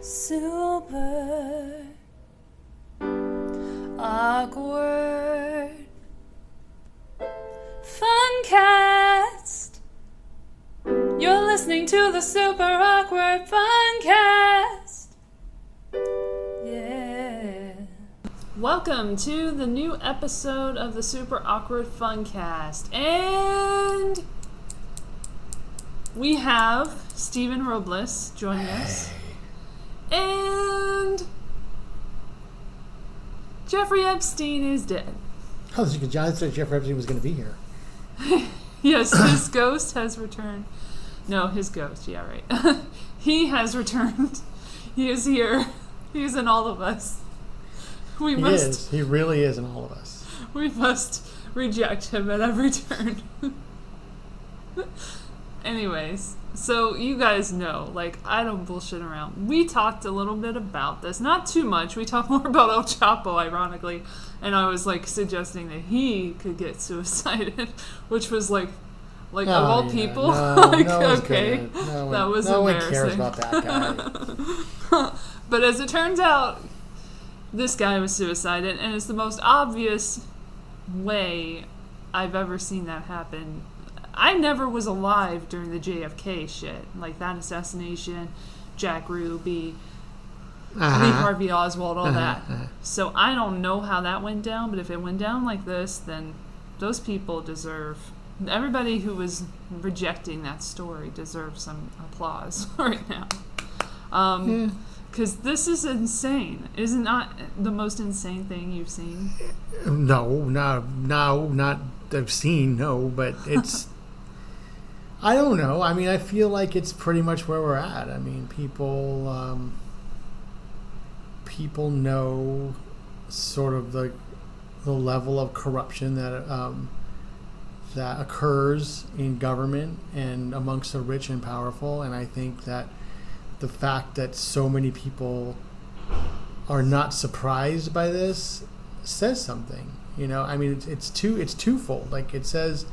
Super awkward FUN-CHIVE. You're listening to the Super Awkward FUN-CHIVE. Yeah. Welcome to the new episode of the Super Awkward FUN-CHIVE. And we have Stephen Robles joining us. And Jeffrey Epstein is dead. Oh, John said Jeffrey Epstein was going to be here. Yes, his ghost has returned. No, his ghost, yeah, right. He has returned. He is here. He is in all of us. He is. He really is in all of us. We must reject him at every turn. Anyways, so you guys know, I don't bullshit around. We talked a little bit about this. Not too much. We talked more about El Chapo, ironically. And I was, suggesting that he could get suicided, which was, of all people. No, okay. That was no embarrassing. one cares about that guy. But as it turns out, this guy was suicided, and it's the most obvious way I've ever seen that happen. I never was alive during the JFK shit, that assassination, Jack Ruby, Lee Harvey Oswald, all that. So I don't know how that went down, but if it went down like this, then those people deserve, everybody who was rejecting that story deserves some applause right now. Because this is insane. Is it not the most insane thing you've seen? No, not I've seen, no, but it's... I don't know. I mean, I feel like it's pretty much where we're at. I mean, people know sort of the level of corruption that occurs in government and amongst the rich and powerful, and I think that the fact that so many people are not surprised by this says something. You know, I mean, it's twofold. It says,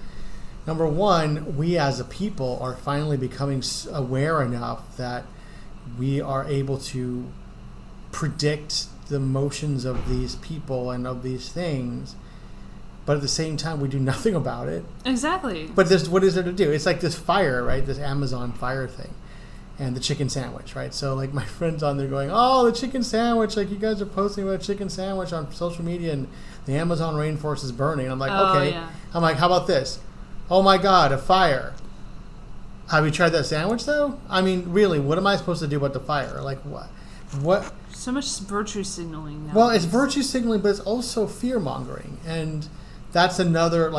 number one, we as a people are finally becoming aware enough that we are able to predict the motions of these people and of these things, but at the same time, we do nothing about it. Exactly. But what is there to do? It's like this fire, right? This Amazon fire thing. And the chicken sandwich, right? So, my friends on there going, oh, the chicken sandwich, you guys are posting about a chicken sandwich on social media and the Amazon rainforest is burning. I'm like, okay. Yeah. I'm like, how about this? Oh, my God, a fire. Have you tried that sandwich, though? I mean, really, what am I supposed to do about the fire? What? So much virtue signaling now. Well, it's virtue signaling, but it's also fear-mongering. And that's another,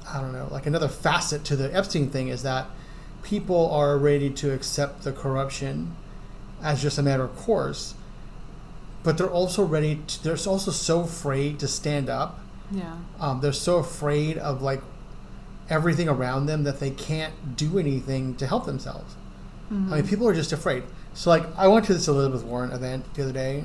I don't know, another facet to the Epstein thing is that people are ready to accept the corruption as just a matter of course, but they're also they're also so afraid to stand up. Yeah. They're so afraid of everything around them that they can't do anything to help themselves. Mm-hmm. I mean, people are just afraid. So, I went to this Elizabeth Warren event the other day.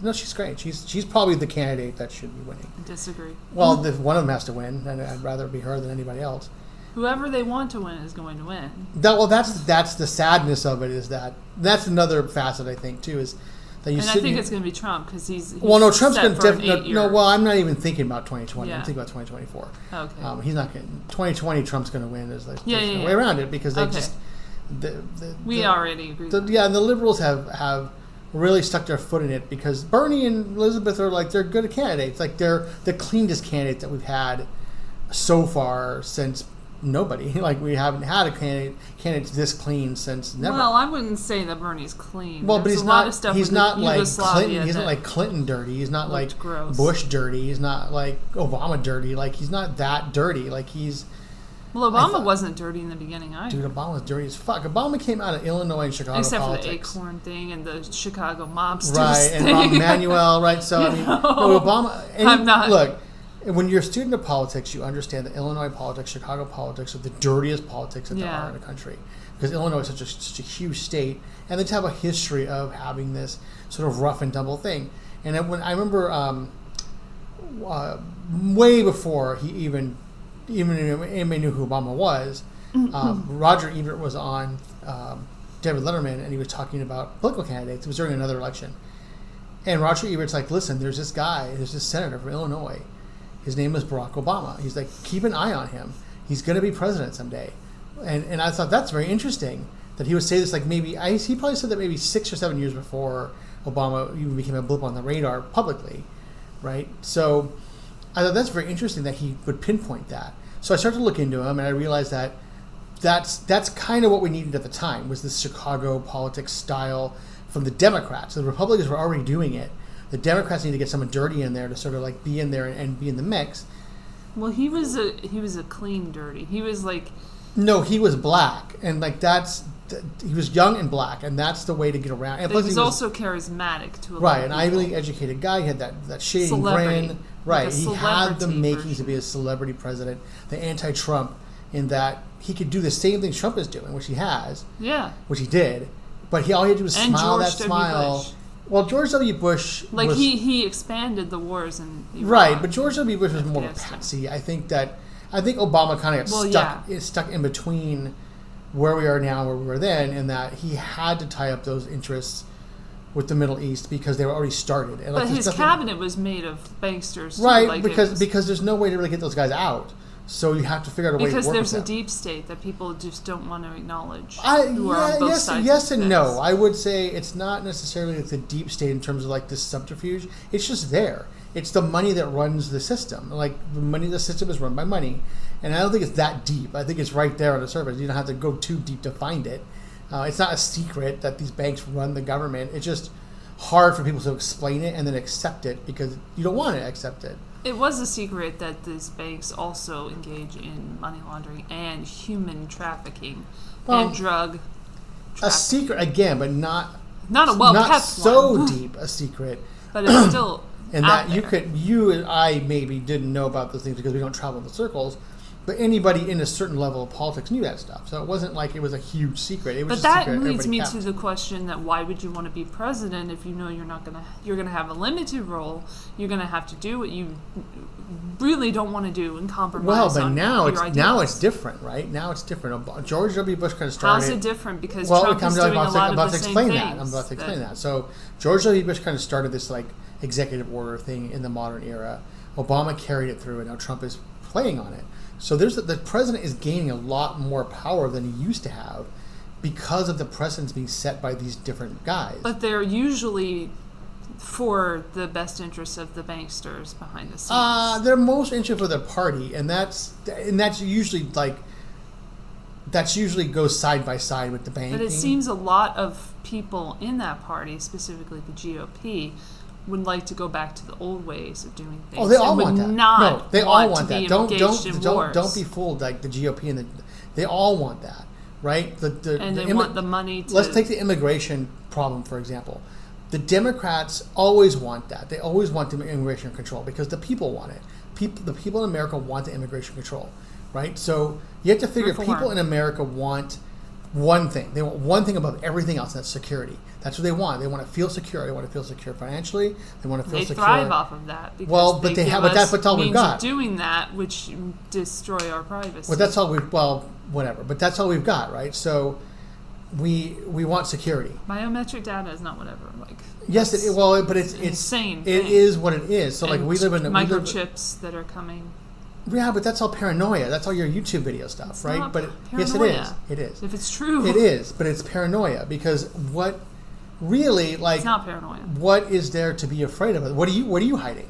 No, she's great. She's probably the candidate that should be winning. I disagree. Well, one of them has to win, and I'd rather be her than anybody else. Whoever they want to win is going to win. That's the sadness of it. Is that's another facet I think too is that you. And I think it's going to be Trump because he's Trump's going to Well, I'm not even thinking about 2020. Yeah. I'm thinking about 2024. Okay. He's not going. 2020, Trump's going to win. There's no way around it because they just. We already agree. And the liberals have really stuck their foot in it because Bernie and Elizabeth are they're good candidates. They're the cleanest candidate that we've had so far since nobody. We haven't had a candidate this clean since never. Well, I wouldn't say that Bernie's clean. Well, but he's not. He's not like Clinton. He's not like Clinton dirty. He's not like gross. Bush dirty. He's not like Obama dirty. He's not that dirty. He's. Well, Obama wasn't dirty in the beginning either. Dude, Obama was dirty as fuck. Obama came out of Illinois and Chicago Except politics. for the Acorn thing and the Chicago mobsters right, thing. and Rahm Emanuel, right? So, Obama... I'm not... Look, when you're a student of politics, you understand that Illinois politics, Chicago politics are the dirtiest politics that there are in the country. Because Illinois is such a huge state, and they have a history of having this sort of rough and tumble thing. And I remember way before he even anybody knew who Obama was, Roger Ebert was on David Letterman, and he was talking about political candidates. It was during another election. And Roger Ebert's like, listen, there's this senator from Illinois. His name is Barack Obama. He's like, keep an eye on him. He's going to be president someday. And I thought that's very interesting that he would say this, like he probably said that maybe 6 or 7 years before Obama even became a blip on the radar publicly, right? So I thought that's very interesting that he would pinpoint that. So I started to look into him, and I realized that that's kind of what we needed at the time, was this Chicago politics style from the Democrats. The Republicans were already doing it. The Democrats need to get someone dirty in there to sort of like be in there and be in the mix. Well, he was a clean dirty. He was like... No, he was black, and like he was young and black, and that's the way to get around. And but plus he was also charismatic to a lot right, of an people. Ivy League educated guy. He had that shading Celebrity. grin. Right, Like he had the makings version. to be a celebrity president, the anti-Trump, in that he could do the same thing Trump is doing, which he has. Yeah. Which he did, but all he had to do was And smile George that W. smile. Bush. Well, George W. Bush was, he expanded the wars in Iraq. right, but George W. Bush was more of a Afghanistan. patsy. I think Obama kind of got stuck in between where we are now and where we were then, in that he had to tie up those interests with the Middle East because they were already started. And But his cabinet was made of banksters, too. right? Like because there's no way to really get those guys out. So you have to figure out a way to work with them. Because there's a deep state that people just don't want to acknowledge. Who are on both sides yes of and the no. fence. I would say it's not necessarily like the deep state in terms of like this subterfuge. It's just there. It's the money that runs the system. Like the system is run by money, and I don't think it's that deep. I think it's right there on the surface. You don't have to go too deep to find it. It's not a secret that these banks run the government. It's just hard for people to explain it and then accept it because you don't want to accept it. It was a secret that these banks also engage in money laundering and human trafficking and drug trafficking. A secret again, but not a well-kept not so one. deep a secret. But it's still and out that there. you and I maybe didn't know about those things because we don't travel in the circles. But anybody in a certain level of politics knew that stuff. So it wasn't like it was a huge secret. It was But a that secret leads everybody me kept. to the question that why would you want to be president if you know you're gonna have a limited role, you're gonna have to do what you really don't want to do and compromise. Well, but on now your it's different, right? Now it's different. George W. Bush kind of started. How's it different? Because Well, Trump is doing a lot of the same things. I'm about to explain that. So George W. Bush kind of started this like executive order thing in the modern era. Obama carried it through, and now Trump is playing on it. So the president is gaining a lot more power than he used to have because of the precedents being set by these different guys. But they're usually for the best interests of the banksters behind the scenes. They're most interested for their party, and that's usually goes side by side with the banking. But it seems a lot of people in that party, specifically the GOP, would like to go back to the old ways of doing things. Oh, they all and want would that. Not No, they all want to that. be Don't engaged in wars. don't be fooled. Like the GOP and they all want that, right? And they want the money to... Let's take the immigration problem for example. The Democrats always want that. They always want the immigration control because the people want it. The people in America want the immigration control, right? So you have to figure people in America want one thing. They want one thing above everything else, and that's security. That's what they want. They want to feel secure. They want to feel secure financially. They want to feel secure. They thrive off of that. Because but that's all we've got. Doing that, which destroy our privacy. Well, that's all whatever. But that's all we've got, right? So we want security. Biometric data is not whatever. Yes, but it's insane. It is what it is. So and we live in microchips that are coming. Yeah, but that's all paranoia. That's all your YouTube video stuff, it's right? Not but yes, it is. It is. If it's true, it is. But it's paranoia because what really like it's not paranoia. What is there to be afraid of? What are you hiding?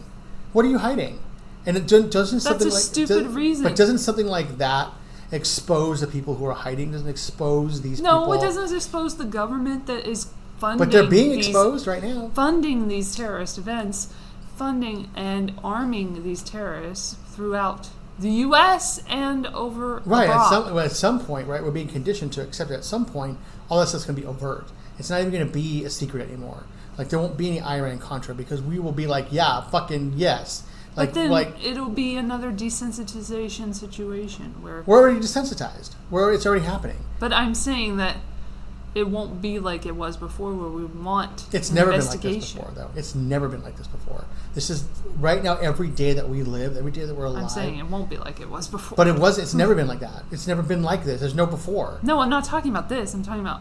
What are you hiding? And it doesn't That's something a like stupid reason. But doesn't something like that expose the people who are hiding? Doesn't expose these people? No, it doesn't expose the government that is funding. But they're being exposed right now. Funding these terrorist events, funding and arming these terrorists throughout the U.S. and over right abroad. At some point, right, we're being conditioned to accept it. At some point, all that stuff's going to be overt. It's not even going to be a secret anymore. Like there won't be any Iran-Contra because we will be like, yeah, fucking yes. But then it'll be another desensitization situation where we're already desensitized. It's already happening. But I'm saying that it won't be like it was before, where we want It's an never been like this investigation. before, though. It's never been like this before. This is right now. Every day that we live, every day that we're alive. I'm saying it won't be like it was before. But it's never been like that. It's never been like this. There's no before. No, I'm not talking about this. I'm talking about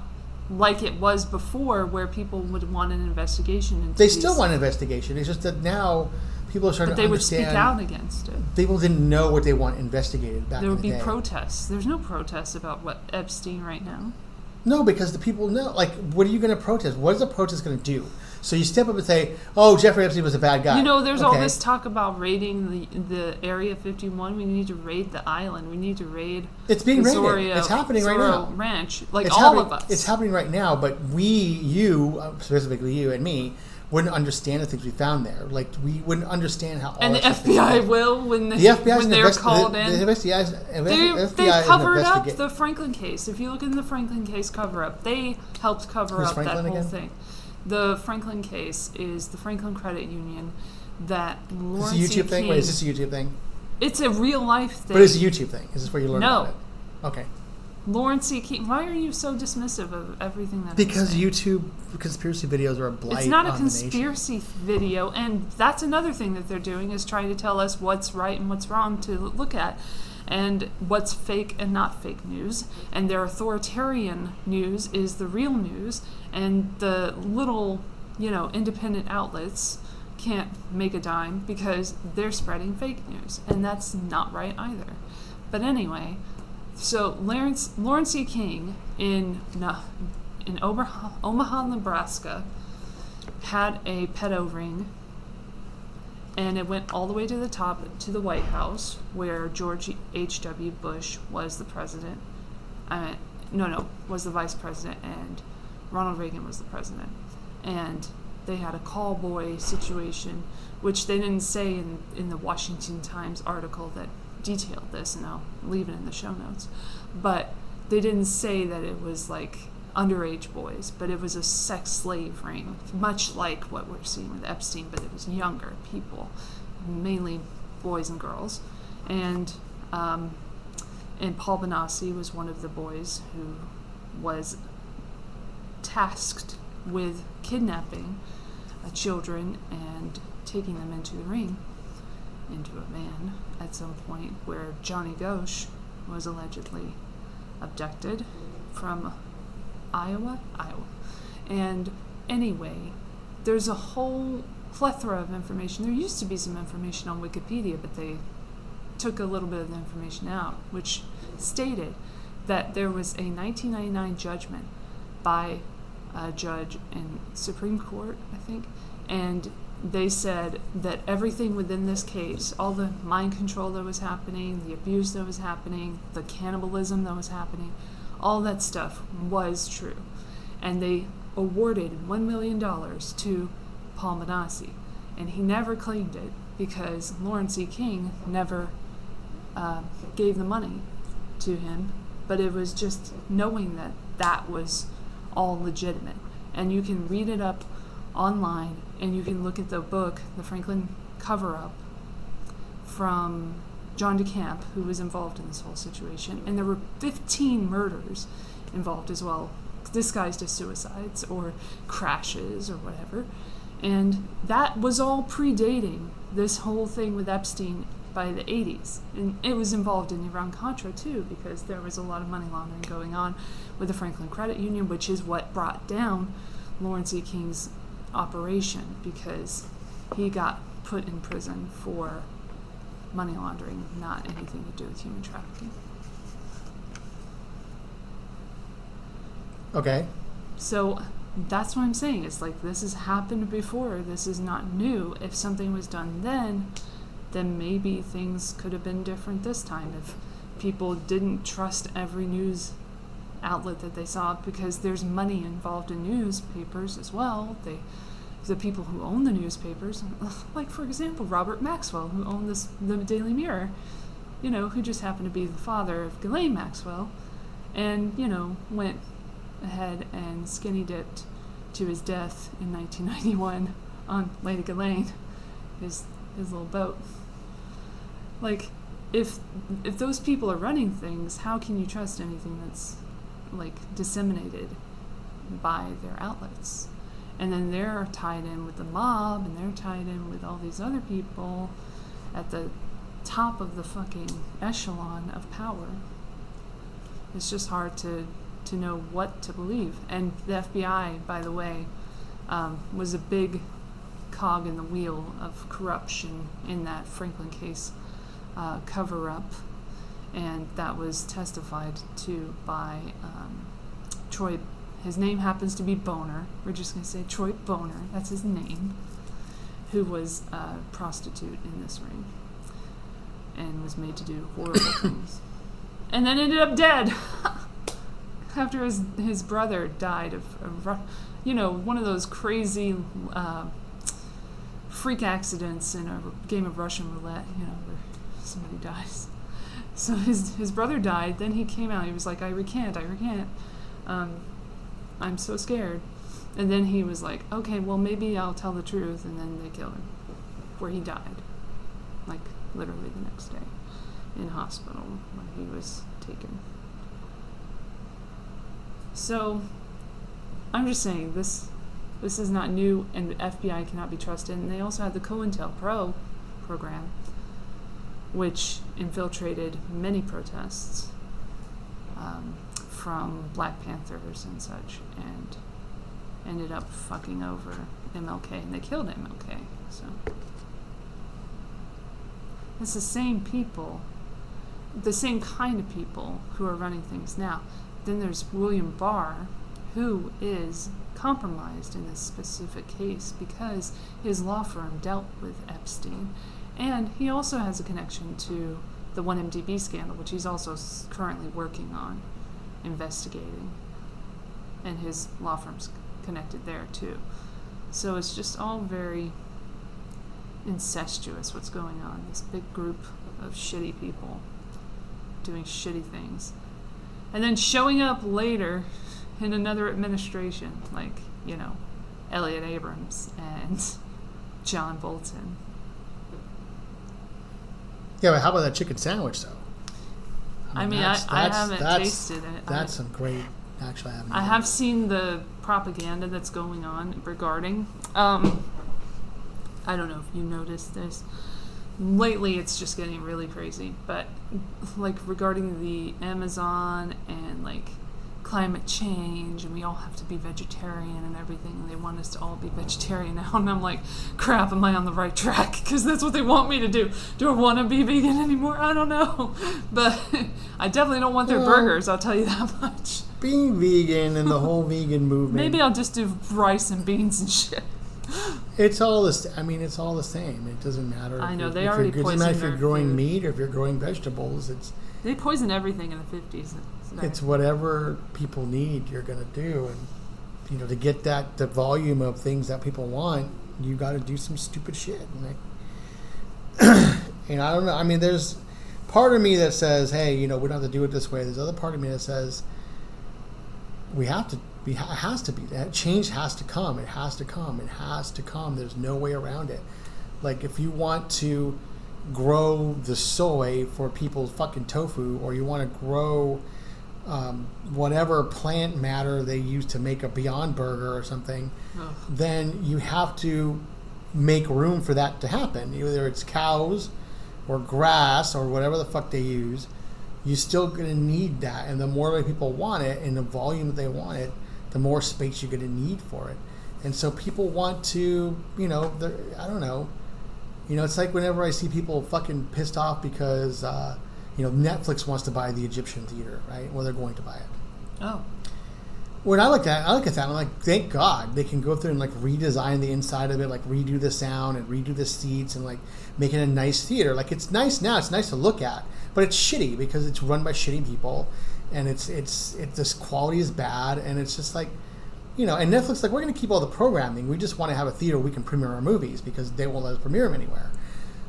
like it was before, where people would want an investigation into They still want an investigation. It's just that now people are starting but to they would understand. speak out against it. People didn't know what they want investigated back There in would the be day. protests. There's no protests about what Epstein right now. No, because the people know. Like, what are you going to protest? What is a protest going to do? So you step up and say, "Oh, Jeffrey Epstein was a bad guy." You know, there's all Okay. this talk about raiding the Area 51. We need to raid the island. We need to raid It's being the raided. It's happening right Zorro now. Ranch. Like It's all happening, of us. It's happening right now, but you, specifically you and me, wouldn't understand the things we found there. Like, we wouldn't understand how all And the that stuff is FBI happening. will when The FBI when they're called the in. FBI They is covered up investigate- the Franklin case. If you look in the Franklin case cover-up, they helped cover Who's up that Franklin whole again? thing. The Franklin case is the Franklin Credit Union that Is Lawrence this a YouTube E. thing? King. Wait, is this a YouTube thing? It's a real life thing. But it's a YouTube thing. Is this where you learn No. about it? Okay. Lawrence E. King. Why are you so dismissive of everything that? Because I'm saying? YouTube conspiracy videos are a blight It's not a on the nation. conspiracy video, and that's another thing that they're doing is trying to tell us what's right and what's wrong to look at, and what's fake and not fake news. And their authoritarian news is the real news, and the little, independent outlets can't make a dime because they're spreading fake news, and that's not right either. But anyway, so Lawrence E. King in Omaha, Nebraska, had a pedo ring, and it went all the way to the top, to the White House, where George H.W. Bush was the president. Was the vice president, and Ronald Reagan was the president. And they had a call boy situation, which they didn't say in the Washington Times article that detailed this, and I'll leave it in the show notes. But they didn't say that it was like underage boys, but it was a sex slave ring, much like what we're seeing with Epstein, but it was younger people, mainly boys and girls. And Paul Benassi was one of the boys who was tasked with kidnapping children and taking them into the ring, into a van at some point, where Johnny Ghosh was allegedly abducted from Iowa. And anyway, there's a whole plethora of information. There used to be some information on Wikipedia, but they took a little bit of the information out, which stated that there was a 1999 judgment by a judge in Supreme Court, I think, and they said that everything within this case, all the mind control that was happening, the abuse that was happening, the cannibalism that was happening, all that stuff was true. And they awarded $1 million to Paul Benassi. And he never claimed it because Lawrence E. King never gave the money to him. But it was just knowing that that was all legitimate. And you can read it up online, and you can look at the book, The Franklin Cover-Up, from John DeCamp, who was involved in this whole situation. And there were 15 murders involved as well, disguised as suicides or crashes or whatever. And that was all predating this whole thing with Epstein by the 80s. And it was involved in Iran-Contra too, because there was a lot of money laundering going on with the Franklin Credit Union, which is what brought down Lawrence E. King's operation, because he got put in prison for money laundering, not anything to do with human trafficking. Okay. So that's what I'm saying. It's like, this has happened before. This is not new. If something was done then maybe things could have been different this time. If people didn't trust every news outlet that they saw, because there's money involved in newspapers as well. The people who own the newspapers, like for example Robert Maxwell, who owned the Daily Mirror, who just happened to be the father of Ghislaine Maxwell, and went ahead and skinny dipped to his death in 1991 on Lady Ghislaine, his little boat. Like, if those people are running things, how can you trust anything that's like disseminated by their outlets. And then they're tied in with the mob, and they're tied in with all these other people at the top of the fucking echelon of power. It's just hard to know what to believe. And the FBI, by the way, was a big cog in the wheel of corruption in that Franklin case cover-up. And that was testified to by Troy. His name happens to be Boner. We're just going to say Troy Boner. That's his name. Who was a prostitute in this ring. And was made to do horrible things. And then ended up dead. After his brother died of one of those crazy freak accidents in a game of Russian roulette, where somebody dies. So his brother died, then he came out, he was like, I recant. I'm so scared. And then he was like, okay, well maybe I'll tell the truth, and then they killed him. Where he died. Like literally the next day. In hospital where he was taken. So I'm just saying this is not new, and the FBI cannot be trusted. And they also had the COINTELPRO program, which infiltrated many protests from Black Panthers and such, and ended up fucking over MLK, and they killed MLK. So it's the same people, the same kind of people who are running things now. Then there's William Barr, who is compromised in this specific case because his law firm dealt with Epstein, and he also has a connection to the 1MDB scandal, which he's also currently working on, investigating, and his law firm's connected there too. So it's just all very incestuous what's going on. This big group of shitty people doing shitty things, and then showing up later in another administration, like Elliot Abrams and John Bolton. Yeah, but how about that chicken sandwich, though? I haven't tasted it. That's some great. Actually, I have seen the propaganda that's going on regarding. I don't know if you noticed this. Lately, it's just getting really crazy. But regarding the Amazon and climate change, and we all have to be vegetarian and everything, and they want us to all be vegetarian now, and I'm like, crap, am I on the right track? Because that's what they want me to do. Do I want to be vegan anymore? I don't know. But I definitely don't want their burgers, I'll tell you that much. Being vegan and the whole vegan movement. Maybe I'll just do rice and beans and shit. It's all this. I mean, it's all the same. It doesn't matter. I know, they already poisoned. It doesn't matter if you're growing meat or if you're growing vegetables. They poisoned everything in the 50s. It's whatever people need, you're going to do. And, to get the volume of things that people want, you got to do some stupid shit. And I don't know. I mean, there's part of me that says, hey, we don't have to do it this way. There's other part of me that says, it has to be. That change has to come. It has to come. It has to come. There's no way around it. If you want to grow the soy for people's fucking tofu, or you want to grow whatever plant matter they use to make a Beyond Burger or something, then you have to make room for that to happen. Either it's cows or grass or whatever the fuck they use, you're still going to need that. And the more people want it and the volume that they want it, the more space you're going to need for it. And so people want to, I don't know. It's like whenever I see people fucking pissed off because, Netflix wants to buy the Egyptian theater, right? Well, they're going to buy it. Oh. When I look at that, I'm like, thank God they can go through and redesign the inside of it, redo the sound and redo the seats and make it a nice theater. It's nice now, it's nice to look at, but it's shitty because it's run by shitty people, and it's this quality is bad, and it's just and Netflix we're going to keep all the programming. We just want to have a theater we can premiere our movies because they won't let us premiere them anywhere.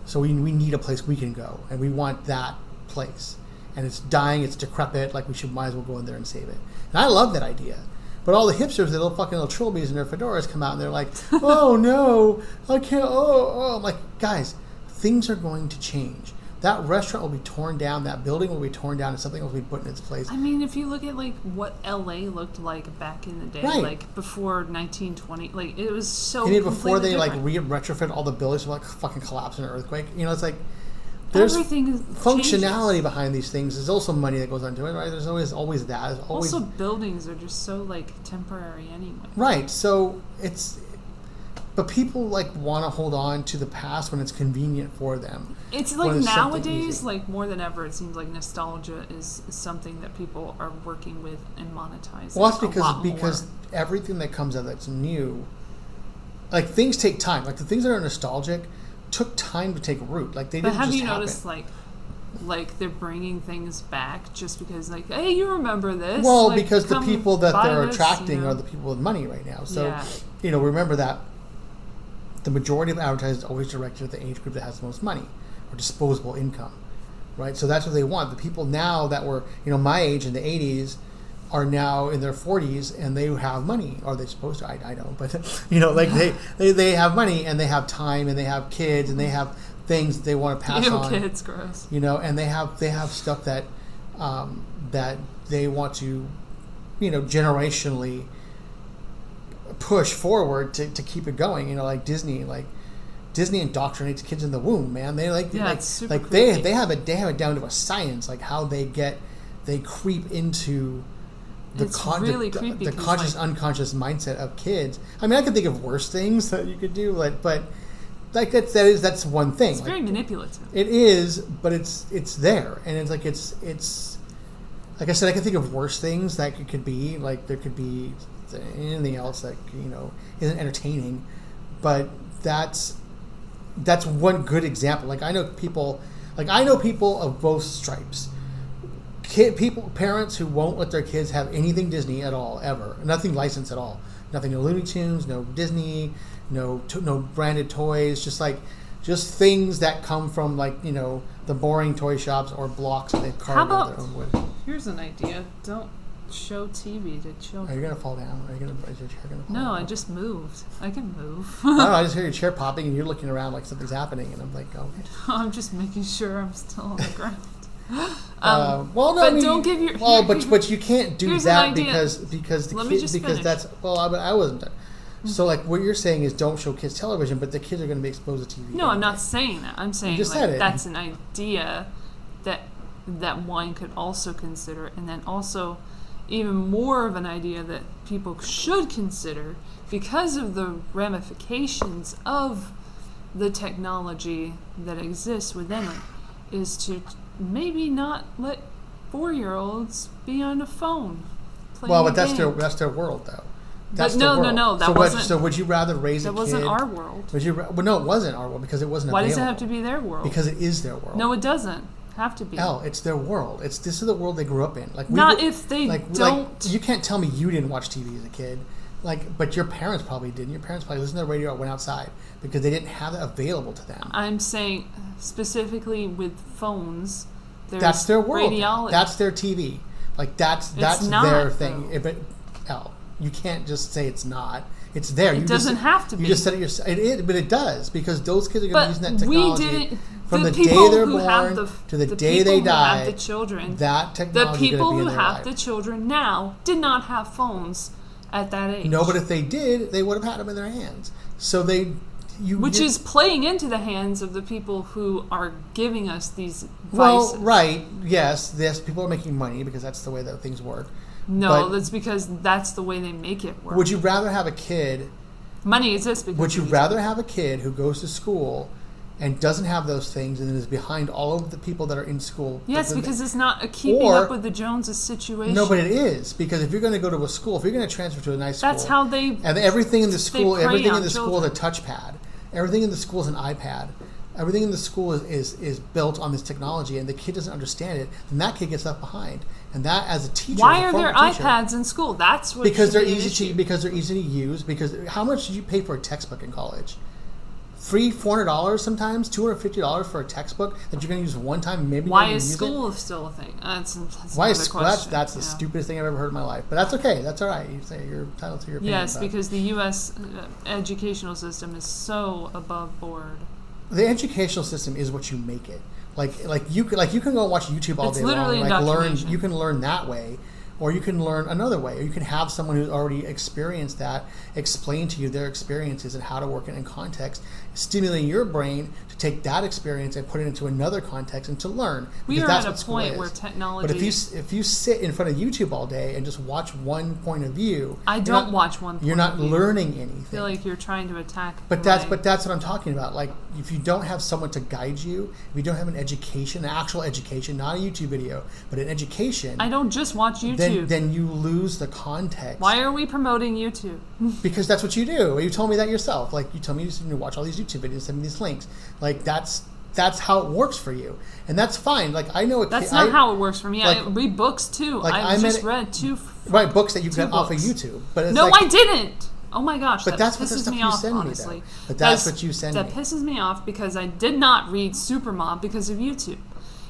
So we need a place we can go, and we want that place. And it's dying, it's decrepit, we might as well go in there and save it. And I love that idea. But all the hipsters, the little fucking little trilbies in their fedoras come out and they're like, oh no, I can't, I'm like, guys, things are going to change. that restaurant will be torn down, that building will be torn down, and something will be put in its place. I mean, if you look at like what LA looked like back in the day, Right. like before 1920, like it was so. And even before they different. like retrofit all the buildings to like fucking collapse in an earthquake, you know, it's like there's Everything is functionality changes. behind these things. There's also money that goes into it, right? There's always that. There's always Also, buildings are just so like temporary anyway. right. So but people like want to hold on to the past when it's convenient for them. It's when like it's something nowadays, easy. like more than ever, it seems like nostalgia is something that people are working with and monetizing. Well, that's a lot because more. everything that comes out that's new, like things take time. Like the things that are nostalgic took time to take root. Like they But didn't have just you happen. noticed like they're bringing things back just because like, hey, you remember this? Well, Like, because the come people that buy they're this, attracting you know? are the people with money right now. So, Yeah. you know, remember that the majority of advertising is always directed at the age group that has the most money or disposable income, right? So that's what they want. The people now that were, you know, my age in the 80s are now in their 40s and they have money, or they're supposed to. I don't, but you know, like they have money and they have time and they have kids and they have things that they want to pass Ew, on. kids, gross. You know, and they have stuff that that they want to, you know, generationally push forward to keep it going. You know, like Disney indoctrinates kids in the womb, man. They it's super like creepy. they have it down to a science, like how they creep into It's really creepy the 'cause, conscious like- unconscious mindset of kids. I mean, I can think of worse things that you could do, but like that's one thing. It's Like, very manipulative. it is, but it's there, and it's like it's like I said, I can think of worse things that it could be. Like there could be anything else that, you know, isn't entertaining, but that's one good example. Like I know people of both stripes. Parents who won't let their kids have anything Disney at all, ever, nothing licensed at all, nothing, no Looney Tunes, no Disney, no branded toys, just things that come from, like, you know, the boring toy shops or blocks that they've carved out their own wood. Here's an idea. Don't show TV to Are children. you gonna fall down? Is your chair gonna fall No, down? I just moved. I can move. I don't know, I just hear your chair popping and you're looking around like something's happening, and I'm like, oh. I'm just making sure I'm still on the ground. Well, no, but I mean, don't give your. well, here- but you can't do here's an that idea. because the Let me kid, just because finish. that's I wasn't done. So like what you're saying is don't show kids television, but the kids are going to be exposed to TV. No, I'm anyway. not saying that. I'm saying just like, said it. that's an idea that one could also consider, and then also even more of an idea that people should consider because of the ramifications of the technology that exists within it, is to maybe not let 4-year-olds be on a phone. Well, but playing a game. that's their world, though. But That's no, the no, world. no, that so wasn't- So would you rather raise That a kid? wasn't our world. Well, no, it wasn't our world because it wasn't Why does available. it have to be their world? Because it is their world. No, it doesn't have to be. Elle, it's their world. This is the world they grew up in. Like Not if they like, don't. you can't tell me you didn't watch TV as a kid. Like, but your parents probably didn't. Your parents probably listened to the radio or went outside because they didn't have it available to them. I'm saying specifically with phones. There's That's their world. Radiology. That's their TV. Like that's not, their thing. though. But Elle, you can't just say it's not. It's there. It doesn't have to be. You just said it yourself. But it does because those kids are going to be using that But we technology didn't. from the people day they're who have born the, to the the day people they who die. Have the children. That The technology is people going to be who in their have life. the children now did not have phones at that age. No, but if they did, they would have had them in their hands. So which is playing into the hands of the people who are giving us these well, vices. right? Yes, people are making money because that's the way that things work. No, But that's because that's the way they make it work. would you rather have a kid? Money exists because. Would you of these rather have a kid who goes to school and doesn't have those things and is behind all of the people that are in school? Yes, because it's not a keeping Or- up with the Joneses situation. No, but it is because if you're going to go to a school, if you're going to transfer to a nice school, That's how they. and everything in the school, prey everything in on the school is a children. touchpad. Everything in the school is an iPad. Everything in the school is built on this technology, and the kid doesn't understand it. Then that kid gets left behind, and that as a teacher, Why as a are there former teacher, iPads in school? That's what. because should they're be an easy issue. to because they're easy to use. Because how much did you pay for a textbook in college? $400 sometimes, $250 for a textbook that you're going to use one time. And maybe Why you're is use school still a thing? That's Why another is school? question. That's the Yeah. stupidest thing I've ever heard in my life. But that's okay. That's all right. You say you're entitled to your opinion. Yes, about it. because the U.S. Educational system is so above board. The educational system is what you make it. Like you can go watch YouTube all It's day literally long. Like indoctrination. you can learn that way, or you can learn another way, or you can have someone who's already experienced that explain to you their experiences and how to work it in context, stimulating your brain to take that experience and put it into another context and to learn. We Because are that's at what a school point is. where technology. But if you sit in front of YouTube all day and just watch one point of view, I don't watch one. You're not point of view. learning anything. I feel like you're trying to attack. But that's what I'm talking about. Like, if you don't have someone to guide you, if you don't have an education, an actual education, not a YouTube video, but an education, I don't just watch YouTube. then you lose the context. Why are we promoting YouTube? Because that's what you do. You told me that yourself. Like, you told me you watch all these YouTube videos, send me these links. Like, that's how it works for you, and that's fine. Like, I know That's not how it works for me. like- I read books too. like, I just read two. Right, books that you two get off of books. YouTube. But it's No, like, I didn't. Oh my gosh, But that that's what the pisses stuff me you off, send me, though. honestly. But that's what you send That me. pisses me off because I did not read Supermom because of YouTube.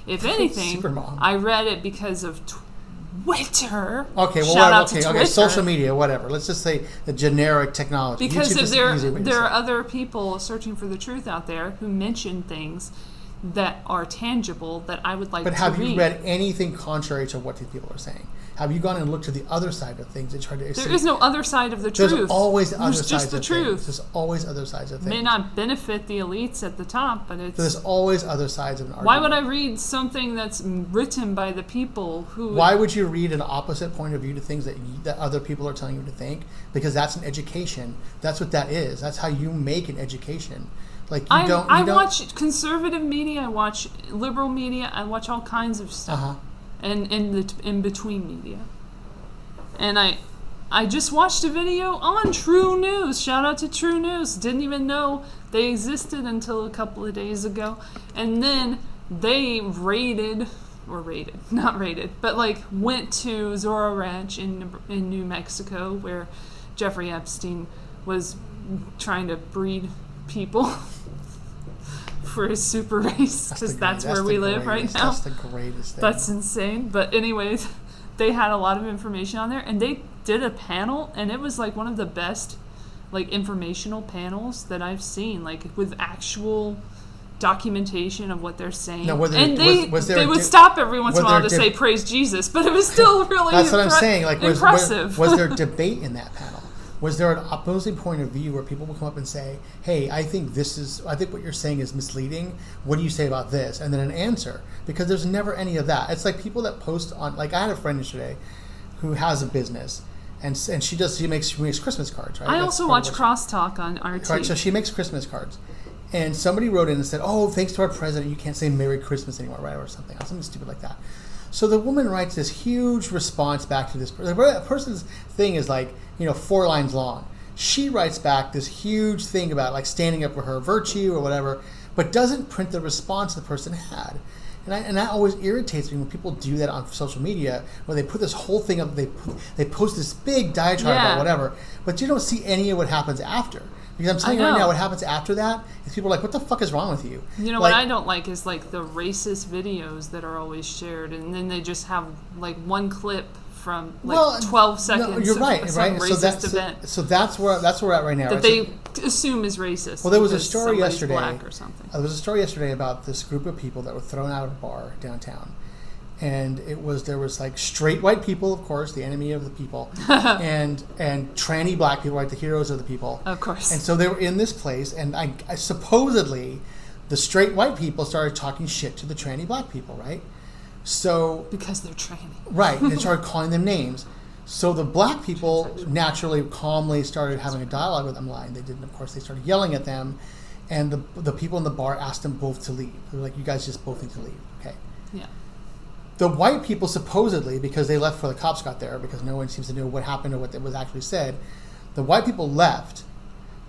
If anything, Supermom. I read it because of Twitter. Okay, well, Shout out to okay, Twitter. social media, whatever. Let's just say the generic technology. Because YouTube if is the easier way to there say are it. other people searching for the truth out there who mention things that are tangible that I would like But to have read. you read anything contrary to what these people are saying? Have you gone and looked to the other side of things and tried to There is no other side of the truth. There's always other There's sides just the of truth. things. There's always other sides of things. May not benefit the elites at the top, but it's. There's always other sides of an argument. Why would I read something that's written by the people who? Why would you read an opposite point of view to things that other people are telling you to think? Because that's an education. That's what that is. That's how you make an education. Like you don't. I watch conservative media. I watch liberal media. I watch all kinds of stuff, and in between media. And I just watched a video on True News. Shout out to True News. Didn't even know they existed until a couple of days ago. And then they not raided, but like went to Zorro Ranch in New Mexico where Jeffrey Epstein was trying to breed people for his super race, because that's where we live right now. That's the greatest thing. That's insane. But anyways, they had a lot of information on there, and they did a panel, and it was like one of the best like informational panels that I've seen, like with actual documentation of what they're saying. Now, and they would stop every once in a while to say praise Jesus, but it was still really that's what I'm saying. Like, impressive. Was there debate in that panel? Was there an opposing point of view where people would come up and say, hey, I think what you're saying is misleading. What do you say about this? And then an answer. Because there's never any of that. It's like people that post on, like I had a friend yesterday who has a business and she makes Christmas cards, right? I also watch Crosstalk on RT. Right, so she makes Christmas cards. And somebody wrote in and said, oh, thanks to our president, you can't say Merry Christmas anymore, right? Or something stupid like that. So the woman writes this huge response back to this person. The person's thing is like, 4 lines long. She writes back this huge thing about like standing up for her virtue or whatever, but doesn't print the response the person had. And that always irritates me when people do that on social media, where they put this whole thing up, they post this big diatribe about whatever, but you don't see any of what happens after. Because I'm telling you right now, what happens after that is people are like, what the fuck is wrong with you? You know, what I don't like is like the racist videos that are always shared, and then they just have like one clip from like 12 seconds no, you're right, of some racist event. So that's where we're at right now. That they assume is racist. Well, there was a story yesterday. Black or something. There was a story yesterday about this group of people that were thrown out of a bar downtown. And there was like straight white people, of course, the enemy of the people, and tranny black people, right, the heroes of the people. Of course. And so they were in this place, and I supposedly the straight white people started talking shit to the tranny black people, right? So because they're tranny. Right, and they started calling them names. So the black people naturally, calmly started having a dialogue with them, lying. They didn't, of course. They started yelling at them, and the people in the bar asked them both to leave. They were like, "You guys just both need to leave." Okay. Yeah. The white people supposedly, because they left before the cops got there, because no one seems to know what happened or what was actually said, the white people left.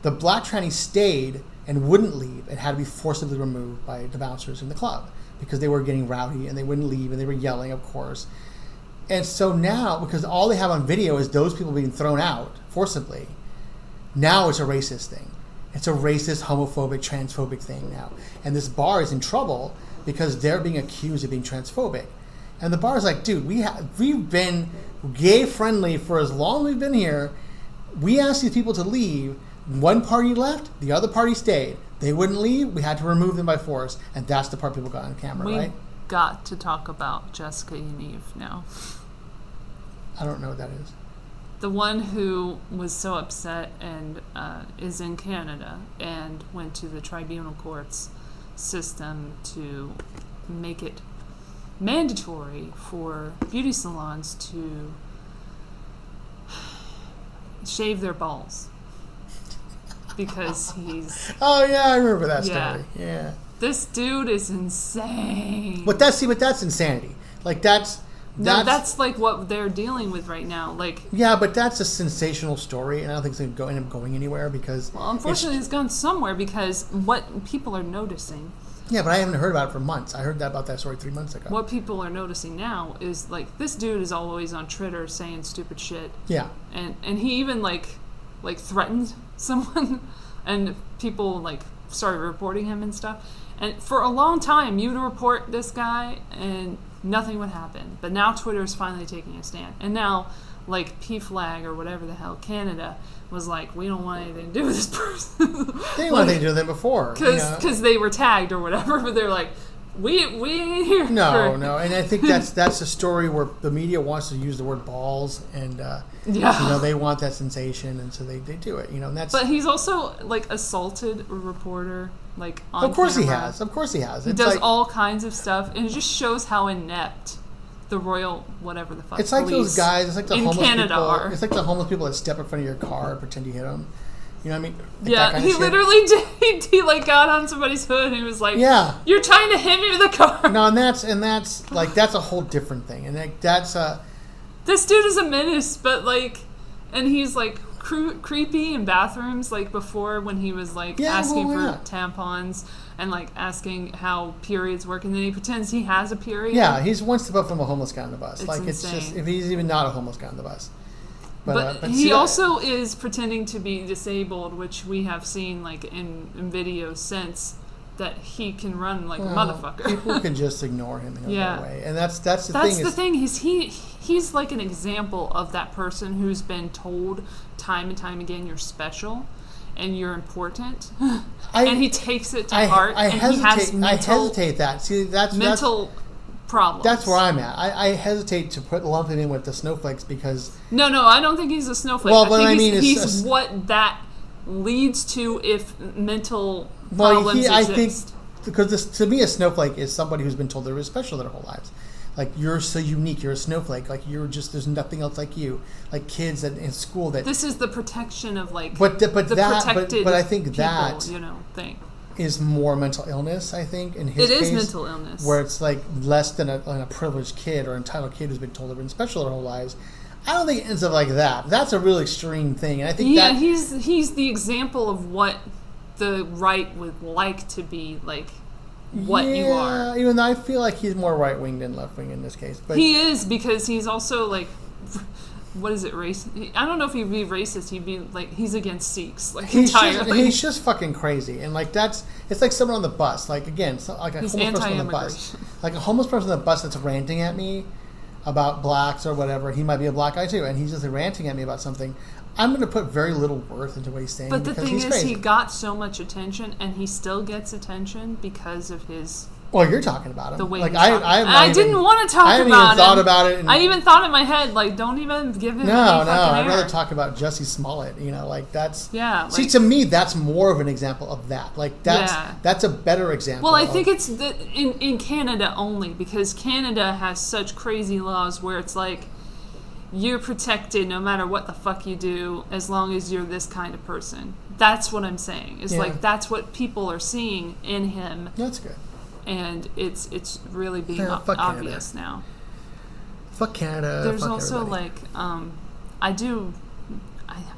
The black trannies stayed and wouldn't leave and had to be forcibly removed by the bouncers in the club because they were getting rowdy and they wouldn't leave and they were yelling, of course. And so now, because all they have on video is those people being thrown out forcibly, now it's a racist thing. It's a racist, homophobic, transphobic thing now. And this bar is in trouble because they're being accused of being transphobic. And the bar is like, dude, we've been gay friendly for as long as we've been here. We asked these people to leave. One party left, the other party stayed. They wouldn't leave. We had to remove them by force, and that's the part people got on camera, We right? got to talk about Jessica and Eve now. I don't know what that is. The one who was so upset and is in Canada and went to the tribunal courts system to make it mandatory for beauty salons to shave their balls because he's... Oh, yeah, I remember that Yeah. story. Yeah. This dude is insane. But that's insanity. Like, that's like what they're dealing with right now. Like, yeah, but that's a sensational story, and I don't think it's going to end up going anywhere because... well, unfortunately, it's gone somewhere because what people are noticing... Yeah, but I haven't heard about it for months. I heard about that story 3 months ago. What people are noticing now is, like, this dude is always on Twitter saying stupid shit. Yeah. And he even, like threatened someone, and people, like, started reporting him and stuff. And for a long time, you would report this guy, and nothing would happen. But now Twitter is finally taking a stand. And now, like, PFLAG or whatever the hell, Canada, was like, we don't want anything to do with this person. They didn't want anything to do with them before. Because they were tagged or whatever, but they're like, we ain't here. No, and I think that's a story where the media wants to use the word balls, and they want that sensation, and so they do it. And that's. But he's also like assaulted a reporter, like on Of course camera. he has. Of course he has. He does all kinds of stuff, and it just shows how inept the royal whatever the fuck. It's like those guys. It's like the homeless Canada people. are. It's like the homeless people that step in front of your car and pretend you hit them. You know what I mean? Like Yeah, he literally did. He like got on somebody's hood and he was like, "Yeah, you're trying to hit me with a car." No, and that's like that's a whole different thing, and that's This dude is a menace, but like, and he's like creepy in bathrooms, like before when he was like asking for tampons and like asking how periods work, and then he pretends he has a period. Yeah, he's one step up from a homeless guy on the bus. It's like insane. it's just if he's even not a homeless guy on the bus. But he also is pretending to be disabled, which we have seen like in videos since that he can run like a motherfucker. People can just ignore him in a way, and that's the thing. That's the thing. He's like an example of that person who's been told time and time again, you're special and you're important, and he takes it to heart. I hesitate that. See, that's mental problems. That's where I'm at. I hesitate to lump him in with the snowflakes because... No, I don't think he's a snowflake. Well, but he's what that leads to if mental problems exist. I think, because to me a snowflake is somebody who's been told they're special their whole lives. Like, you're so unique, you're a snowflake, like you're just, there's nothing else like you. Like kids in school that... This is the protection of like, but I think people, that thing. Is more mental illness, I think, in his case. It is mental illness. Where it's like less than a privileged kid or entitled kid who's been told they've been special their whole lives. I don't think it ends up like that. That's a real extreme thing. And I think he's the example of what the right would like to be like what you are. Even though I feel like he's more right-wing than left-wing in this case. But he is, because he's also like... What is it, race? I don't know if he'd be racist. He'd be like, he's against Sikhs, like entirely. He's just fucking crazy, and like it's like someone on the bus. Like again, like a homeless person on the bus, like a homeless person on the bus that's ranting at me about blacks or whatever. He might be a black guy too, and he's just ranting at me about something. I'm going to put very little worth into what he's saying. But the thing is, crazy. He got so much attention, and he still gets attention because of his... Well, you're talking about him. The way like I didn't want to talk about it. I haven't even thought about it. I even thought in my head, like, don't even give him any fucking I'd air. rather talk about Jussie Smollett. Like that's... Yeah. See, to me, that's more of an example of that. Like, that's a better example. Well, I think it's in Canada only, because Canada has such crazy laws where it's like, you're protected no matter what the fuck you do, as long as you're this kind of person. That's what I'm saying. It's like, that's what people are seeing in him. That's good. And it's really being obvious now. Fuck Canada. There's fuck also everybody. like,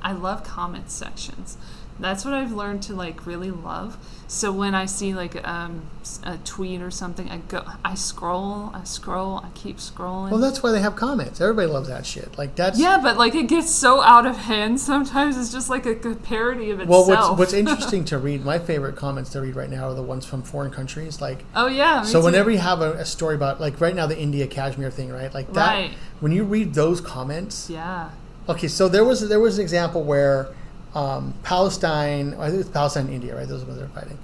I love comment sections. That's what I've learned to like really love. So when I see like a tweet or something, I scroll, I keep scrolling. Well, that's why they have comments. Everybody loves that shit. Like that's but like it gets so out of hand. Sometimes it's just like a parody of itself. Well, what's interesting to read, my favorite comments to read right now are the ones from foreign countries. Like so whenever you have a story about like right now the India Kashmir thing, right? Like that. Right. When you read those comments. Yeah. Okay, so there was an example where Palestine, I think it's Palestine and India, right? Those are what they're fighting.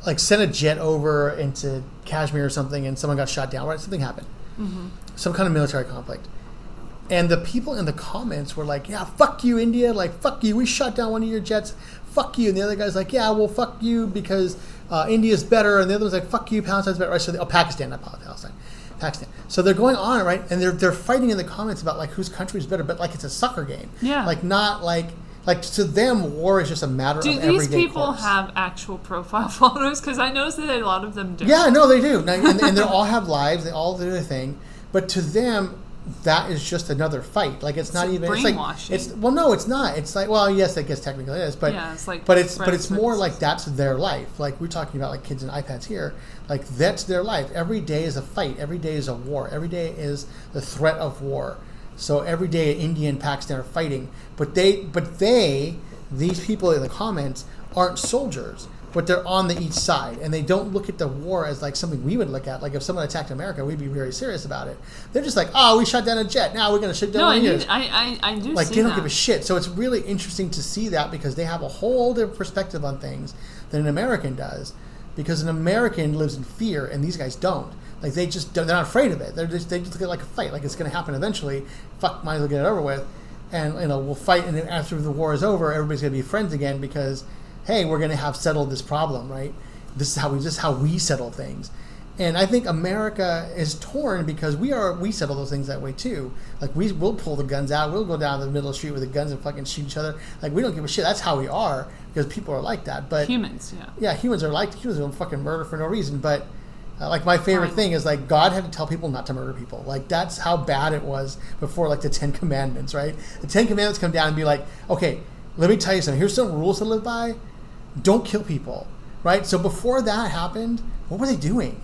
like sent a jet over into Kashmir or something, and someone got shot down. Right, something happened, some kind of military conflict, and the people in the comments were like, "Yeah, fuck you, India! Like, fuck you! We shot down one of your jets. Fuck you!" And the other guy's like, "Yeah, well, fuck you because India's better," and the other one's like, "Fuck you, Palestine's better." Right? So, Pakistan, not Palestine. Pakistan. So they're going on, right? And they're fighting in the comments about like whose country is better, but like it's a soccer game. Yeah. Like not like to them, war is just a matter of everyday course. Do these people have actual profile photos? Because I noticed that a lot of them do. Yeah, no, they do, and they all have lives. They all do their thing, but to them, that is just another fight. Like it's not even brainwashing. It's no, it's not. It's like, well, yes, I guess technically it is, but yeah, it's like, but it's more like that's their life. Like we're talking about like kids and iPads here. Like that's their life. Every day is a fight. Every day is a war. Every day is the threat of war. So every day India and Pakistan are fighting, but these people in the comments aren't soldiers. But they're on each side, and they don't look at the war as like something we would look at. Like if someone attacked America, we'd be very serious about it. They're just like, "Oh, we shot down a jet. Now we're going to shoot down one of yours." I do. Like see they don't that. give a shit. So it's really interesting to see that because they have a whole different perspective on things than an American does. Because an American lives in fear, and these guys don't. Like they just they're not afraid of it. They just look at it like a fight. Like it's going to happen eventually. Fuck, might as well get it over with, and we'll fight. And then after the war is over, everybody's going to be friends again because. Hey, we're going to have settled this problem, right? This is how we settle things. And I think America is torn because we settle those things that way too. Like we'll pull the guns out, we'll go down the middle of the street with the guns and fucking shoot each other. Like we don't give a shit. That's how we are because people are like that. But humans, yeah. Yeah, humans don't fucking murder for no reason. But like my favorite thing is like God had to tell people not to murder people. Like that's how bad it was before like the 10 Commandments, right? The 10 Commandments come down and be like, okay, let me tell you something. Here's some rules to live by. Don't kill people, right? So before that happened, what were they doing?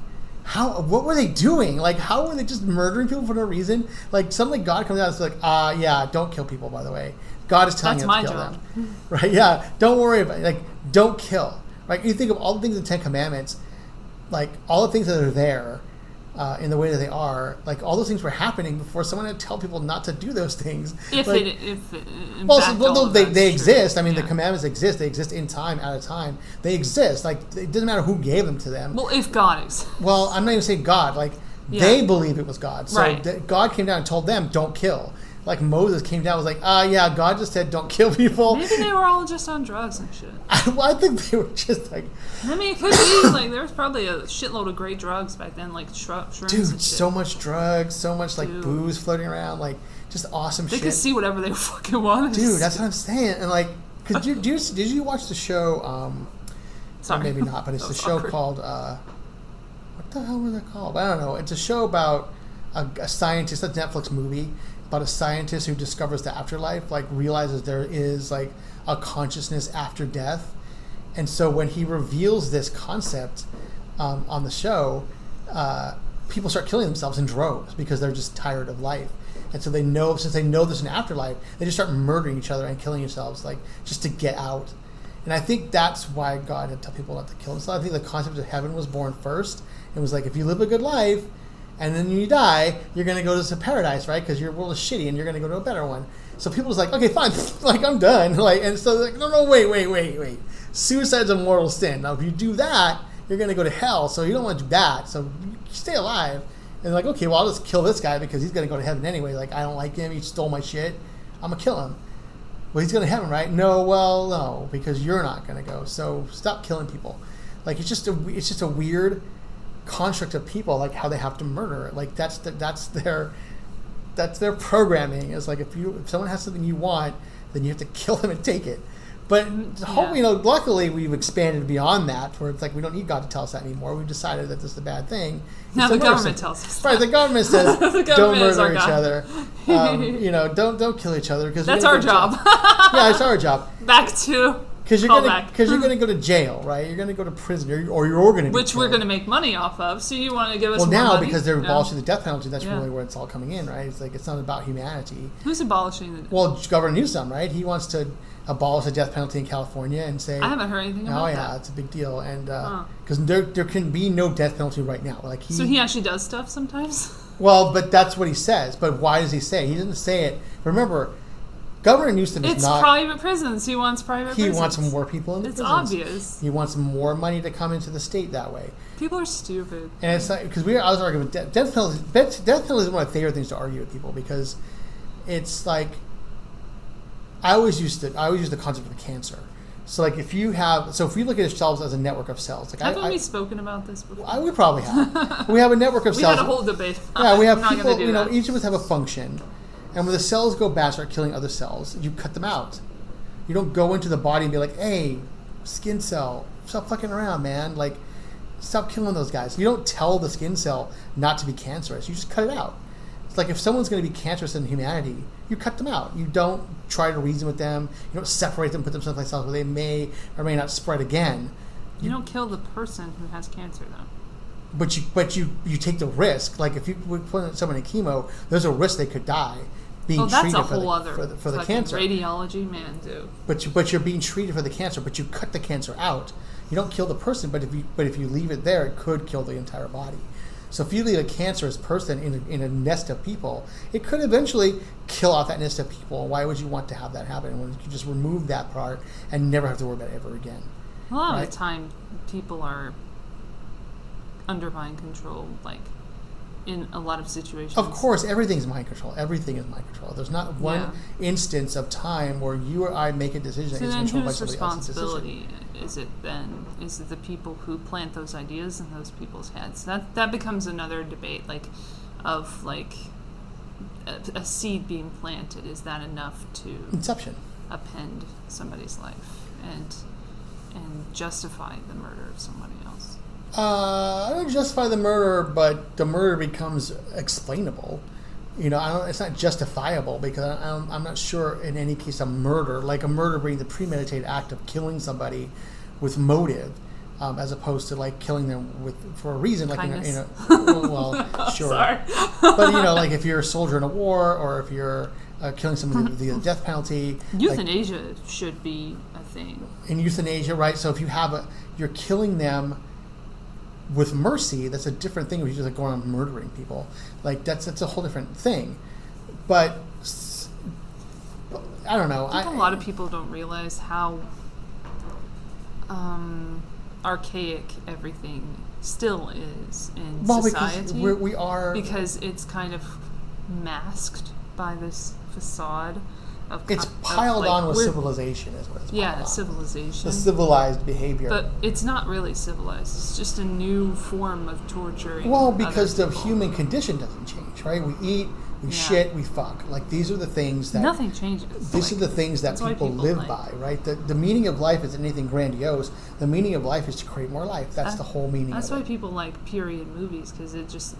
What were they doing? Like, how were they just murdering people for no reason? Like, suddenly God comes out and is like, yeah, don't kill people, by the way. God is telling you not to kill them. Right? Yeah, don't worry about it. Like, don't kill. Right? You think of all the things in the 10 Commandments, like, all the things that are there in the way that they are, like, all those things were happening before someone had to tell people not to do those things. They exist. I mean, the commandments exist. They exist in time, at a time. They exist. Like, it doesn't matter who gave them to them. Well, if God exists. Well, I'm not even saying God. Like, they believe it was God. So God came down and told them, don't kill. Like Moses came down and was like, yeah, God just said don't kill people. Maybe they were all just on drugs and shit. I think they were just like... I mean, it could be. Like, there was probably a shitload of great drugs back then, like shrooms and shit. So much drugs, so much like booze floating around, like just awesome shit. They could see whatever they fucking wanted. Dude, that's what I'm saying. And like, did you watch the show, Sorry. Maybe not, but it's a show called, what the hell was it called? I don't know. It's a show about a scientist, a Netflix movie, about a scientist who discovers the afterlife, like realizes there is like a consciousness after death. And so when he reveals this concept on the show, people start killing themselves in droves because they're just tired of life. And so since they know there's an afterlife, they just start murdering each other and killing themselves, like just to get out. And I think that's why God had to tell people not to kill themselves. I think the concept of heaven was born first. It was like, if you live a good life, and then when you die, you're going to go to paradise, right? Because your world is shitty, and you're going to go to a better one. So people was like, okay, fine, like I'm done. Like, and so like, no, wait. Suicide's a mortal sin. Now, if you do that, you're going to go to hell. So you don't want to do that. So you stay alive. And like, okay, well, I'll just kill this guy because he's going to go to heaven anyway. Like, I don't like him. He stole my shit. I'm going to kill him. Well, he's going to heaven, right? No, because you're not going to go. So stop killing people. Like, it's just a weird construct of people, like how they have to murder. Like that's their programming. Is like if someone has something you want, then you have to kill them and take it. But luckily we've expanded beyond that, where it's like we don't need God to tell us that anymore. We've decided that this is a bad thing. Now the government tells us. Right, the government says don't murder each other. Don't kill each other because that's our job. Yeah, it's our job. Back to. Because you're going to go to jail, right? You're going to go to prison, or you're going to be which killed. we're going to make money off of. So you want to give us more now money? Because they're abolishing the death penalty. That's really where it's all coming in, right? It's like it's not about humanity. Who's abolishing the? Well, Governor Newsom, right? He wants to abolish the death penalty in California and say. I haven't heard anything about that. Oh yeah, it's a big deal, and because there can be no death penalty right now. Like so he actually does stuff sometimes. Well, but that's what he says. But why does he say? He doesn't say it. Remember. Governor Newsom is It's not. private prisons. He wants private prisons. He wants more people in the It's prisons. obvious. He wants more money to come into the state that way. People are stupid. And it's like, because I was arguing with death penalty. Death penalty is one of my favorite things to argue with people, because it's like I always use the concept of cancer. So like if we look at ourselves as a network of cells, like Haven't we spoken about this before? we probably have. We have a network of We cells. had a whole debate. Yeah, we have I'm not people. gonna do that. Each of us have a function, and when the cells go bad, start killing other cells, you cut them out. You don't go into the body and be like, "Hey, skin cell, stop fucking around, man! Like, stop killing those guys." You don't tell the skin cell not to be cancerous. You just cut it out. It's like if someone's going to be cancerous in humanity, you cut them out. You don't try to reason with them. You don't separate them, put them someplace else where they may or may not spread again. You don't kill the person who has cancer, though. But you take the risk. Like if you put someone in chemo, there's a risk they could die being that's treated a whole other for the cancer. Radiology, man, dude. But you're being treated for the cancer. But you cut the cancer out. You don't kill the person. But if you leave it there, it could kill the entire body. So if you leave a cancerous person in a nest of people, it could eventually kill off that nest of people. Why would you want to have that happen when you just remove that part and never have to worry about it ever again? A lot right? of the time, people are under mind control, like in a lot of situations. Of course, everything's mind control. Everything is mind control. There's not one instance of time where you or I make a decision that is controlled by somebody else's decision. So then whose responsibility is it then? Is it the people who plant those ideas in those people's heads? That becomes another debate, of a seed being planted. Is that enough to Inception. append somebody's life and justify the murder of somebody else? I don't justify the murder, but the murder becomes explainable. It's not justifiable because I'm not sure in any case a murder being the premeditated act of killing somebody with motive, as opposed to like killing them for a reason, like Kindness. Sure. Sorry. But like if you're a soldier in a war, or if you're killing somebody with the death penalty, Euthanasia should be a thing. In euthanasia, right? So if you're killing them with mercy, that's a different thing. Where you're just like going on murdering people, like that's a whole different thing. But I don't know. I think a lot of people don't realize how archaic everything still is in society. Because we are because it's kind of masked by this facade of it's piled on with civilization, is what it's piled on. Civilization. The civilized behavior. But it's not really civilized. It's just a new form of torture. Well, because the human condition doesn't change, right? We eat, we shit, we fuck. Like these are the things that nothing changes. These are the things that people live by, right? The meaning of life isn't anything grandiose. The meaning of life is to create more life. That's the whole meaning. That's of why it. people like period movies, because it just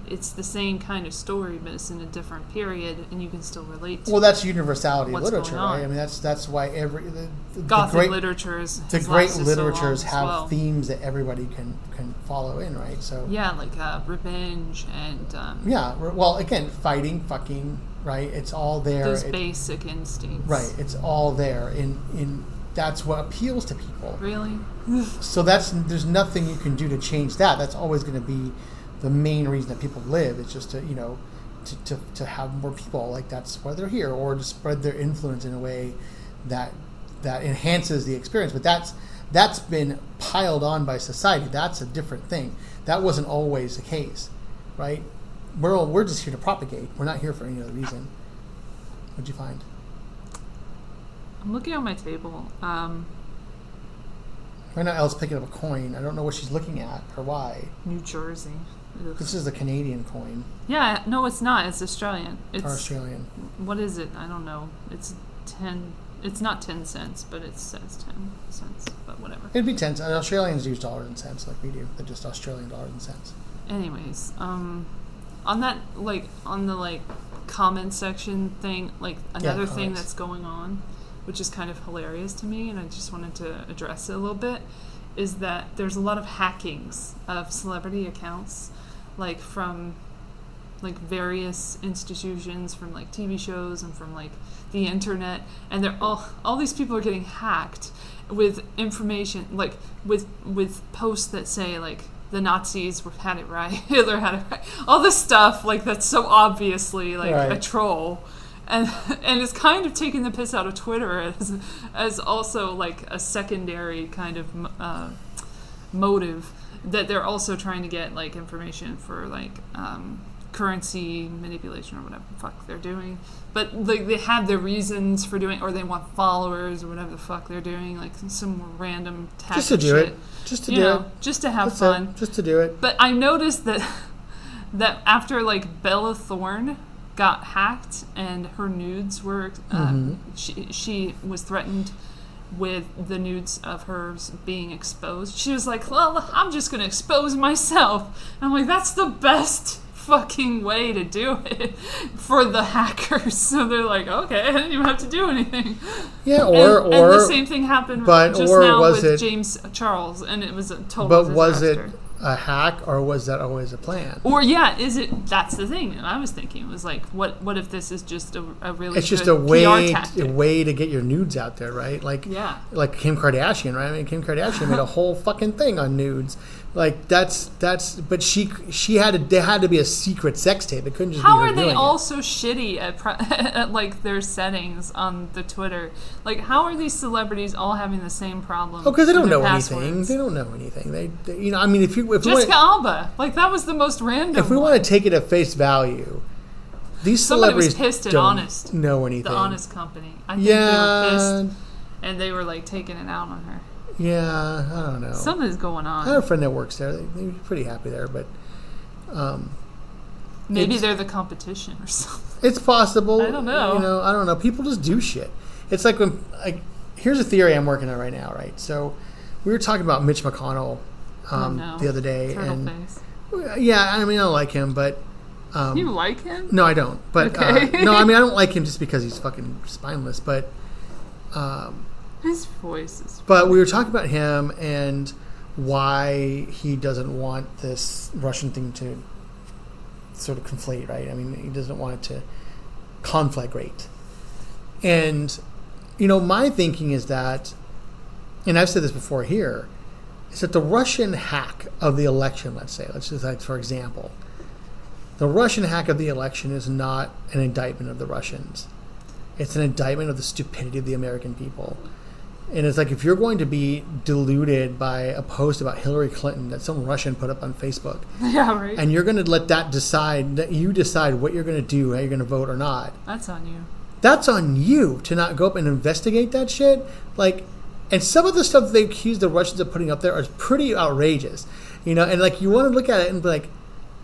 it's the same kind of story, but it's in a different period, and you can still relate to. Well, that's universality of what's literature, going on. right? I mean, that's why Gothic the great literatures. the great literatures so have themes that everybody can follow in, right? So like revenge and well, again, fighting, fucking, right? It's all there. Those basic instincts, right? It's all there in that's what appeals to people. Really? So there's nothing you can do to change that. That's always going to be the main reason that people live. It's just to have more people. Like that's why they're here, or to spread their influence in a way that enhances the experience. But that's been piled on by society. That's a different thing. That wasn't always the case, right? We're just here to propagate. We're not here for any other reason. What'd you find? I'm looking at my table. Right now, Elle's picking up a coin. I don't know what she's looking at or why. New Jersey. Ugh. This is a Canadian coin. Yeah, no, it's not. It's Australian. It's Or Australian. What is it? I don't know. It's 10. It's not 10 cents, but it says 10 cents. But whatever. It'd be 10 cents. Australians use dollars and cents like we do. They're just Australian dollars and cents. Anyways, on that, on the comment section thing, another thing that's going on, which is kind of hilarious to me, and I just wanted to address it a little bit, is that there's a lot of hackings of celebrity accounts, from various institutions, from TV shows and from the internet, and they're all these people are getting hacked with information, with posts that say the Nazis had it right, Hitler had it right, all this stuff that's so obviously right. a troll. and it's kind of taking the piss out of Twitter as also like a secondary kind of motive that they're also trying to get like information for like currency manipulation or whatever the fuck they're doing. But like they have their reasons for doing, or they want followers or whatever the fuck they're doing, like some random tactic just to do shit. it, just to do it, just to have That's fun, it. Just to do it. But I noticed that after like Bella Thorne got hacked and her nudes were she was threatened with the nudes of hers being exposed. She was like, well, I'm just gonna expose myself. And I'm like, that's the best fucking way to do it for the hackers. So they're like, okay, I didn't even have to do anything. Yeah, and the same thing happened just now with James Charles, and it was a total disaster. But was it a hack, or was that always a plan? Or is it? That's the thing. And I was thinking, it was like, what if this is just a really it's good just a way PR tactic? A way to get your nudes out there, right? Like Kim Kardashian, right? I mean, Kim Kardashian made a whole fucking thing on nudes. Like that's but they had to be a secret sex tape. It couldn't just How be her are they doing all it. so shitty at like their settings on the Twitter? Like, how are these celebrities all having the same problem? Oh, because they don't know passwords? anything. They don't know anything. They I mean, if Jessica Alba, like that was the most random. If we want to take it at face value, these somebody celebrities was pissed at don't Honest, know anything. The Honest company. I think they were pissed, and they were like taking it out on her. Yeah, I don't know. Something's going on. I have a friend that works there. They're pretty happy there, but maybe they're the competition or something. It's possible. I don't know. I don't know. People just do shit. It's like when here's a theory I'm working on right now, right? So we were talking about Mitch McConnell the other day, face. Yeah, I mean I don't like him, but you like him? No, I don't. But okay. no, I mean I don't like him just because he's fucking spineless, but. His voice is... But we were talking about him and why he doesn't want this Russian thing to sort of conflate, right? I mean, he doesn't want it to conflagrate. And, my thinking is that, and I've said this before here, is that the Russian hack of the election, let's just like, for example, the Russian hack of the election is not an indictment of the Russians. It's an indictment of the stupidity of the American people. And it's like if you're going to be deluded by a post about Hillary Clinton that some Russian put up on Facebook, yeah, right, and you're going to let that you decide what you're going to do, how you're going to vote or not. That's on you. That's on you to not go up and investigate that shit. Like, and some of the stuff that they accuse the Russians of putting up there are pretty outrageous, and like you want to look at it and be like,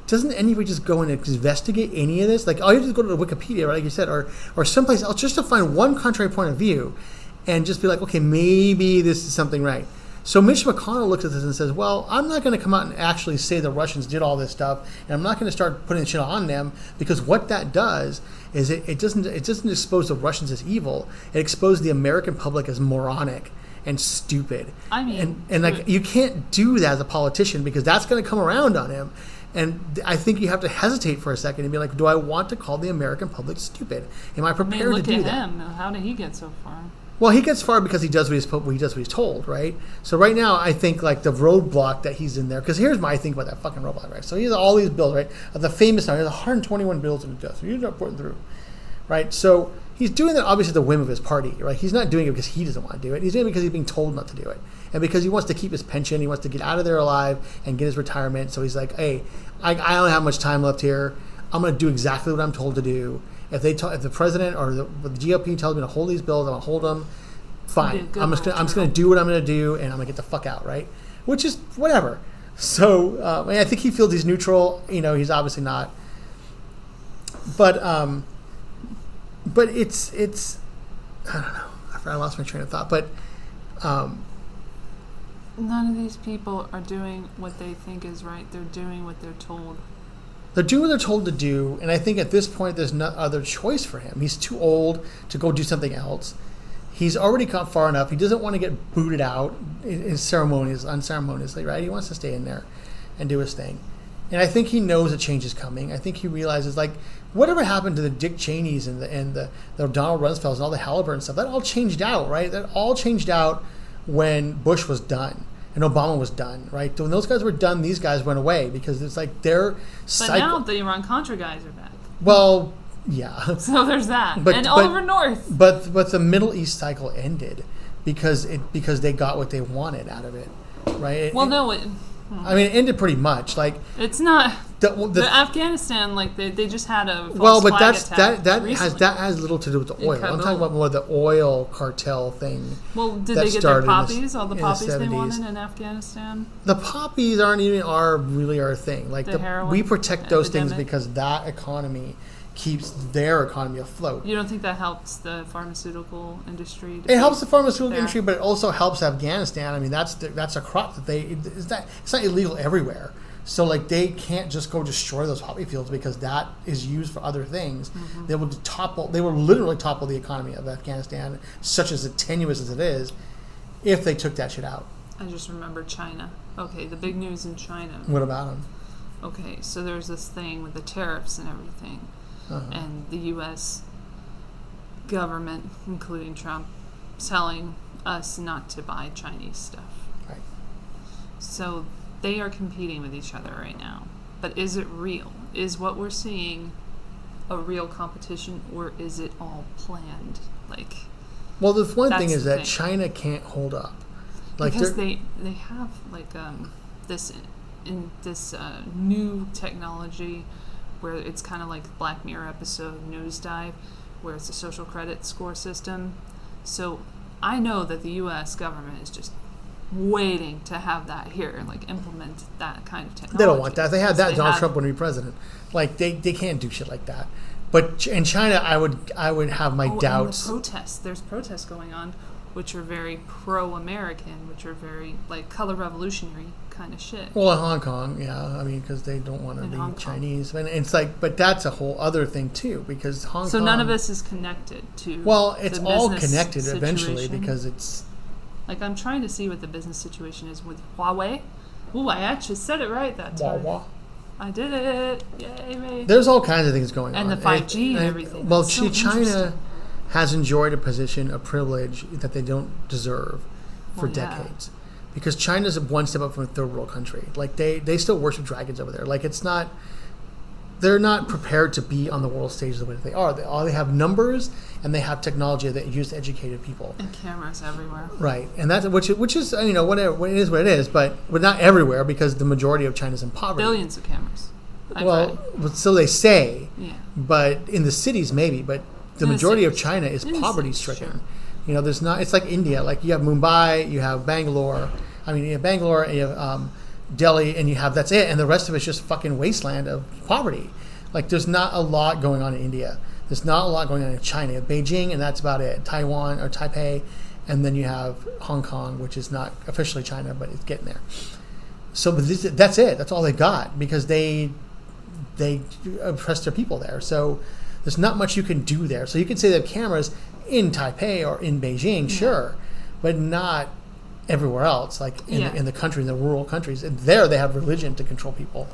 doesn't anybody just go and investigate any of this? Like, all you have to go to Wikipedia, right, like you said, or someplace else just to find one contrary point of view and just be like, okay, maybe this is something right. So Mitch McConnell looks at this and says, well, I'm not going to come out and actually say the Russians did all this stuff, and I'm not going to start putting shit on them, because what that does is it doesn't expose the Russians as evil. It exposes the American public as moronic and stupid. I mean... And like, you can't do that as a politician, because that's going to come around on him. And I think you have to hesitate for a second and be like, do I want to call the American public stupid? Am I prepared to do that? Look at him. How did he get so far? Well, he gets far because he does what he's told, right? So right now, I think like the roadblock that he's in there, because here's my thing about that fucking roadblock, right? So he has all these bills, right? The famous now, he has 121 bills in the desk. So he's not putting through, right? So he's doing that obviously at the whim of his party, right? He's not doing it because he doesn't want to do it. He's doing it because he's being told not to do it. And because he wants to keep his pension, he wants to get out of there alive and get his retirement. So he's like, hey, I don't have much time left here. I'm going to do exactly what I'm told to do. If the president or the GOP tells me to hold these bills, I'm going to hold them. Fine. I'm just going to do what I'm going to do, and I'm going to get the fuck out, right? Which is whatever. So I think he feels he's neutral. He's obviously not. But it's I don't know. I lost my train of thought. But none of these people are doing what they think is right. They're doing what they're told. They're doing what they're told to do, and I think at this point there's no other choice for him. He's too old to go do something else. He's already got far enough. He doesn't want to get booted out unceremoniously, right? He wants to stay in there and do his thing. And I think he knows a change is coming. I think he realizes, like, whatever happened to the Dick Cheneys and the Donald Rumsfelds and all the Halliburton stuff, that all changed out, right? That all changed out when Bush was done and Obama was done, right? When those guys were done, these guys went away because it's like their But now the Iran-Contra guys are back. Well, Yeah. So there's that. But- and but- Oliver North. But the Middle East cycle ended because they got what they wanted out of it, right? Well, no, I mean, it ended pretty much. Like it's not. the The Afghanistan, like they just had a false well, but flag that attack has recently. little to do with the In oil. I'm Kabul. talking about more the oil cartel thing. Well, did that they get their started in the- poppies? All the in the poppies they 70s. wanted in Afghanistan? The poppies aren't even really our thing. Like The heroin we protect those things epidemic? because that economy keeps their economy afloat. You don't think that helps the pharmaceutical industry? It helps the pharmaceutical there? industry, but it also helps Afghanistan. I mean, that's a crop that it's not illegal everywhere. So like they can't just go destroy those poppy fields because that is used for other things. Mm-hmm. They will literally topple the economy of Afghanistan, such as tenuous as it is, if they took that shit out. I just remember China. Okay, the big news in China. What about them? Okay, so there's this thing with the tariffs and everything. Uh-huh. And the U.S. government, including Trump, telling us not to buy Chinese stuff. Right. So they are competing with each other right now. But is it real? Is what we're seeing a real competition, or is it all planned? Like, Well, the one That's thing is the that thing. China can't hold up. Like because they're- they have like this new technology where it's kind of like Black Mirror episode Nosedive, where it's a social credit score system. So I know that the U.S. government is just waiting to have that here, like implement that kind of technology. They don't want that. If they had that, They Donald have- Trump wouldn't be president. Like they can't do shit like that. But in China, I would have my doubts. And the protests. There's protests going on, which are very pro-American, which are very like color revolutionary kind of shit. Well, in Hong Kong, yeah. I mean, because they don't want to In be Hong Kong. Chinese. And it's like, but that's a whole other thing too, because Hong So Kong. none of this is connected to. Well, it's the all business connected eventually situation. because it's. Like I'm trying to see what the business situation is with Huawei. Ooh, I actually said it right that time. Wah, wah. I did it! Yay me! There's all kinds of things going And on. the 5G and everything. Well, That's so China interesting. has enjoyed a position, a privilege that they don't deserve for Well, yeah. decades. Because China's one step up from a third world country. Like they still worship dragons over there. Like it's not, they're not prepared to be on the world stage the way that they are. They have numbers and they have technology that use educated people. And cameras everywhere. Right, and that's which is whatever it is what it is, but not everywhere because the majority of China's in poverty. Billions of cameras. I've Well, read. so they say, Yeah. but in the cities maybe, but the In the majority of cities. China is In the poverty cities, stricken. sure. You know, there's not. It's like India. Like you have Mumbai, you have Bangalore. I mean, you have Bangalore, and you have Delhi, and you have that's it, and the rest of it's just fucking wasteland of poverty. Like there's not a lot going on in India. There's not a lot going on in China. You have Beijing, and that's about it. Taiwan or Taipei, and then you have Hong Kong, which is not officially China, but it's getting there. So, but that's it. That's all they got because they oppress their people there. So there's not much you can do there. So you can say they have cameras in Taipei or in Beijing, sure, but not everywhere else, like in the country, in the rural countries. And there they have religion to control people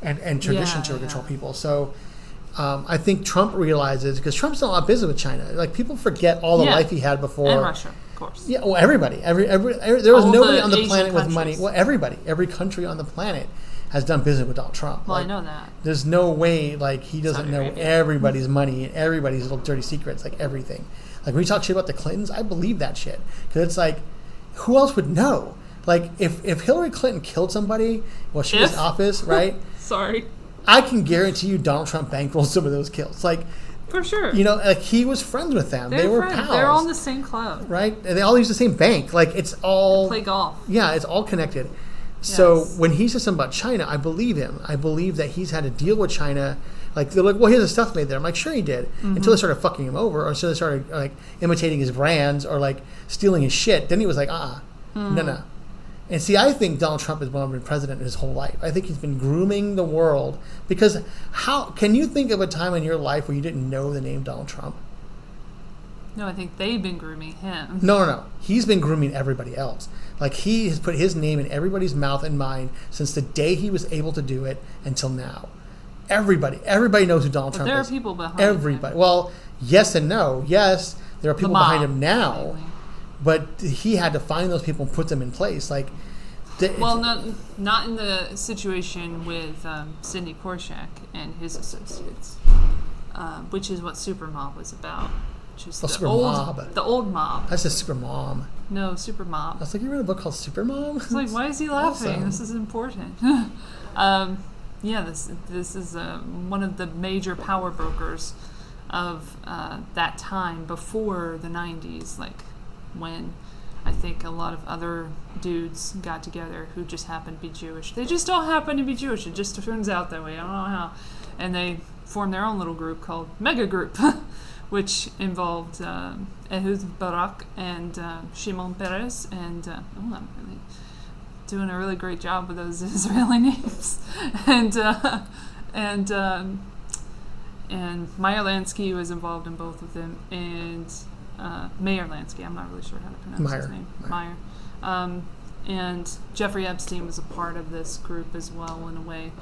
and tradition to control people. So I think Trump realizes, because Trump's not a lot busy with China. Like people forget all the life he had before. And Russia, of course. Yeah, well, everybody. There was All nobody the on the Asian planet with countries. money. Well, everybody. Every country on the planet has done business with Donald Trump. Well, Like, I know that. there's no way, like, he doesn't Saudi know Arabia. everybody's money and everybody's little dirty secrets, like everything. Like, when we talk shit about the Clintons, I believe that shit. Because it's like, who else would know? Like, if Hillary Clinton killed somebody while she was in office, right? Sorry. I can guarantee you Donald Trump bankrolled some of those kills. Like, For sure. you know, like, he was friends with them. They were friends. pals. They're all in the same club. right? And they all use the same bank. Like, it's all... Play golf. Yeah, it's all connected. So Yes. when he says something about China, I believe him. I believe that he's had to deal with China. Like, they're like, well, here's the stuff made there. I'm like, sure he did. Until they started fucking him over, or until they started like imitating his brands or like stealing his shit. Then he was like, no. And see, I think Donald Trump has been president his whole life. I think he's been grooming the world. Because how can you think of a time in your life where you didn't know the name Donald Trump? No, I think they've been grooming him. No. He's been grooming everybody else. Like, he has put his name in everybody's mouth and mind since the day he was able to do it until now. Everybody knows who Donald But Trump there are is. people behind Everybody. him. Well, yes and no. Yes, there are people mob, behind him now, mainly. but he had to find those people and put them in place. Like, Well, not in the situation with Sidney Korshak and his associates. which is what Super Mob was about. Just Super Mob. The old mob. That's just Super Mom. No, Super Mob. I was like, you read a book called Super Mom? It's like, why is he laughing? Awesome. This is important. This is one of the major power brokers of that time before the 90s, like when I think a lot of other dudes got together who just happened to be Jewish. They just all happen to be Jewish. It just turns out that way. I don't know how. And they formed their own little group called Mega Group, which involved Ehud Barak and Shimon Peres. And I'm really doing a really great job with those Israeli names. And Meyer Lansky was involved in both of them. And Meyer Lansky, I'm not really sure how to pronounce his name. Meyer. And Jeffrey Epstein was a part of this group as well, in a way,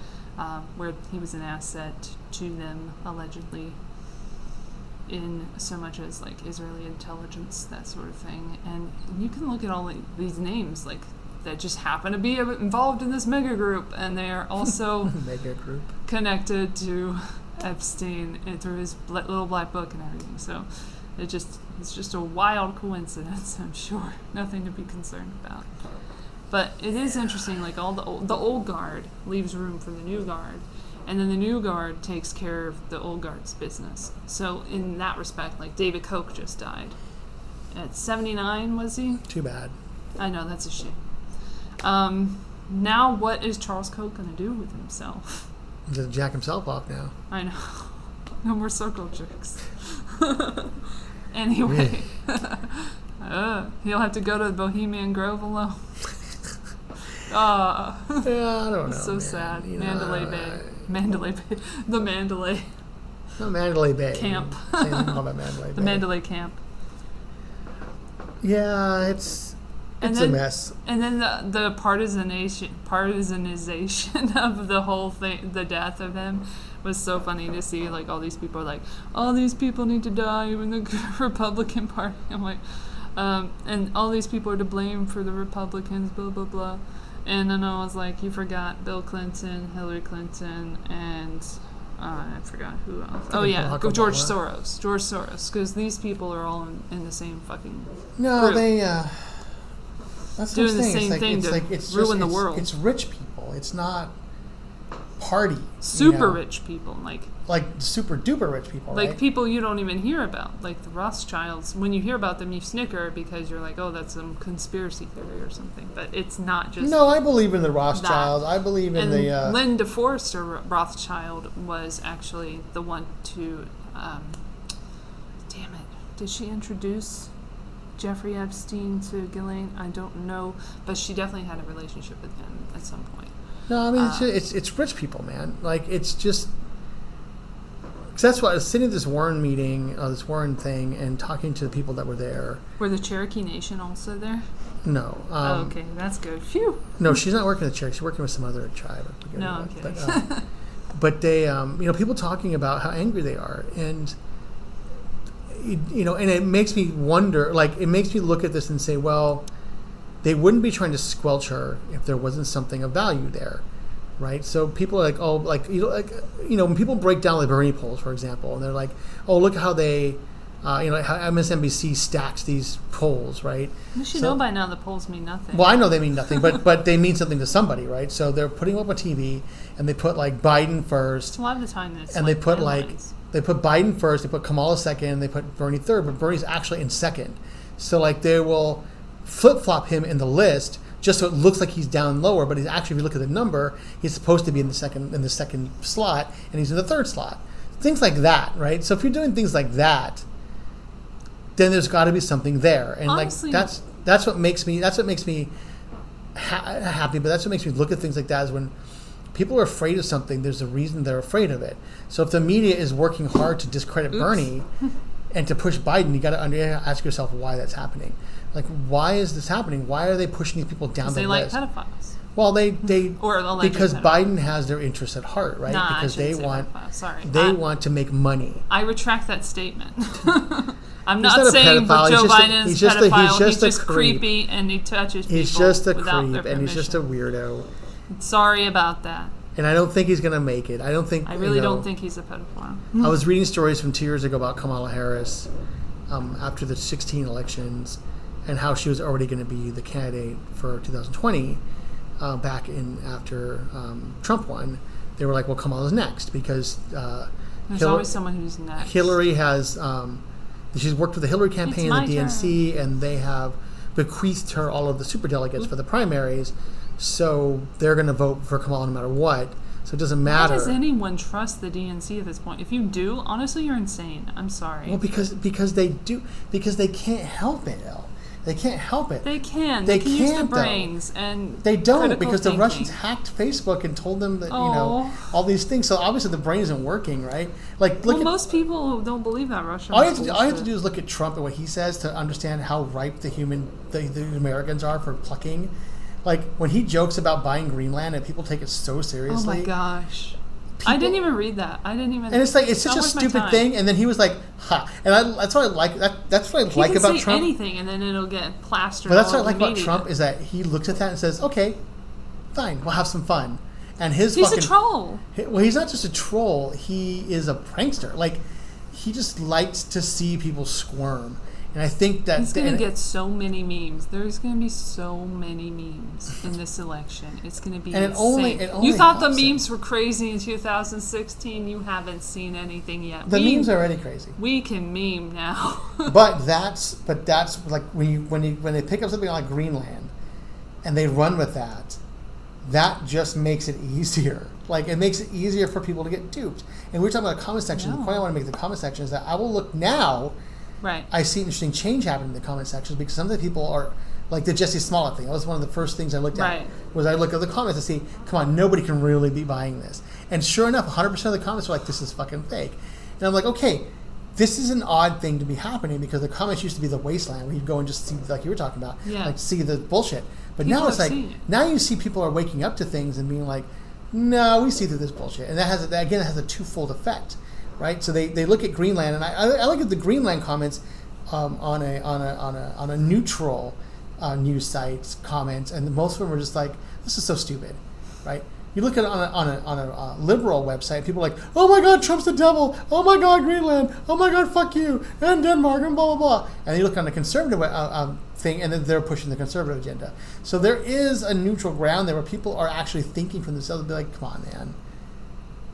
where he was an asset to them, allegedly, in so much as like Israeli intelligence, that sort of thing. And you can look at all these names, like, that just happen to be involved in this mega group, and they are also mega group connected to Epstein and through his little black book and everything. So it's just a wild coincidence, I'm sure. Nothing to be concerned about. But it is interesting, like all the old guard leaves room for the new guard, and then the new guard takes care of the old guard's business. So in that respect, like David Koch just died. At 79, was he? Too bad. I know, that's a shame. Now what is Charles Koch going to do with himself? He's going to jack himself off now. I know. No more circle jerks. Anyway. He'll have to go to the Bohemian Grove alone. Yeah, I don't know. So man. sad. You Mandalay know, Bay. Mandalay Bay. The Mandalay. No, Mandalay Bay. Camp. Say anything about Mandalay Bay. The Mandalay camp. Yeah, it's a mess. And then the partisanization of the whole thing, the death of him, was so funny to see. Like, all these people are like, all these people need to die in the Republican Party. I'm like, and all these people are to blame for the Republicans, blah, blah, blah. And then I was like, you forgot Bill Clinton, Hillary Clinton, and I forgot who else. Oh, yeah, George Soros. George Soros. Because these people are all in the same fucking group. They... That's doing the same thing to ruin the world. It's rich people. It's not party. Super rich people, like super duper rich people, like right? people you don't even hear about, like the Rothschilds. When you hear about them, you snicker because you're like, oh, that's some conspiracy theory or something. But it's not just. No, I believe in the Rothschilds. I believe in the. Linda Forrester Rothschild was actually the one to. Damn it! Did she introduce Jeffrey Epstein to Ghislaine? I don't know, but she definitely had a relationship with him at some point. No, I mean it's rich people, man. Like, it's just. Cause that's why I was sitting at this Warren meeting, this Warren thing, and talking to the people that were there. Were the Cherokee Nation also there? No. Okay, that's good. Phew. No, she's not working with the Cherokee. She's working with some other tribe. No, I'm kidding. But they, people talking about how angry they are, and and it makes me wonder. Like, it makes me look at this and say, well, they wouldn't be trying to squelch her if there wasn't something of value there. Right, so people are like, oh, when people break down the Bernie polls, for example, and they're like, oh, look how they, how MSNBC stacks these polls, right? You should know by now the polls mean nothing. Well, I know they mean nothing, but they mean something to somebody, right? So they're putting up on TV, and they put like Biden first. A lot of the time, it's and like they put they put Biden first, they put Kamala second, and they put Bernie third, but Bernie's actually in second. So like they will flip flop him in the list, just so it looks like he's down lower, but he's actually, if you look at the number, he's supposed to be in the second slot, and he's in the third slot. Things like that, right? So if you're doing things like that, then there's got to be something there, and honestly, like that's what makes me happy. But that's what makes me look at things like that, is when people are afraid of something, there's a reason they're afraid of it. So if the media is working hard to discredit Bernie and to push Biden, you got to ask yourself why that's happening. Like, why is this happening? Why are they pushing these people down the list? They like pedophiles. Well, they or because pedophiles. Biden has their interests at heart, right? Nah, because they want they want to make money. I retract that statement. I'm not saying Joe Biden is a pedophile. He's just creepy and he touches people He's just a without creep their permission. And he's just a weirdo. Sorry about that. And I don't think he's going to make it. I don't think. I really don't think he's a pedophile. I was reading stories from 2 years ago about Kamala Harris after the 2016 elections and how she was already going to be the candidate for 2020 back in after Trump won. They were like, well, Kamala's next because there's always someone who's next. Hillary has she's worked with the Hillary campaign and the DNC, and they have bequeathed her all of the superdelegates for the primaries. So they're going to vote for Kamala no matter what. So it doesn't matter. Why does anyone trust the DNC at this point? If you do, honestly, you're insane. I'm sorry. Well, because they do, because they can't help it, Elle. They can't help it. They can. They can can't, use their brains and they don't, because thinking. the Russians hacked Facebook and told them that all these things. So obviously the brain isn't working, right? Like, look. Most people don't believe that Russia. All you have to do is look at Trump and what he says to understand how ripe the Americans are for plucking. Like when he jokes about buying Greenland and people take it so seriously. Oh my gosh. I didn't even read that. I didn't even. And it's like, it's such a stupid thing. And then he was like, "Ha!" And that's what I like. That's what I like about say Trump. Anything, and then it'll get plastered. But that's what I like about Trump is that he looks at that and says, "Okay, fine, we'll have some fun." And he's a troll. Well, he's not just a troll. He is a prankster. Like he just likes to see people squirm. And I think that he's going to get so many memes. There's going to be so many memes in this election. It's going to be insane. You thought the memes were crazy in 2016. You haven't seen anything yet. The memes are already crazy. We can meme now. but that's like when they pick up something like Greenland, and they run with that. That just makes it easier. Like, it makes it easier for people to get duped. And we're talking about the comment section. The point I want to make the comment section is that I will look now. Right. I see interesting change happening in the comment sections because some of the people are like the Jesse Smollett thing. That was one of the first things I looked at. Was I look at the comments and see, come on, nobody can really be buying this. And sure enough, 100% of the comments are like, this is fucking fake. And I'm like, okay, this is an odd thing to be happening because the comments used to be the wasteland where you'd go and just see, like you were talking about, like see the bullshit. But people now it's like, now you see people are waking up to things and being like, no, we see through this bullshit. And that has a twofold effect. Right, so they look at Greenland, and I look at the Greenland comments on a neutral news site's comments, and most of them are just like, this is so stupid, right? You look at it on a liberal website, people are like, oh my God, Trump's the devil, oh my God, Greenland, oh my God, fuck you, and Denmark, and blah blah blah. And you look on the conservative thing, and then they're pushing the conservative agenda. So there is a neutral ground there where people are actually thinking for themselves and be like, come on, man.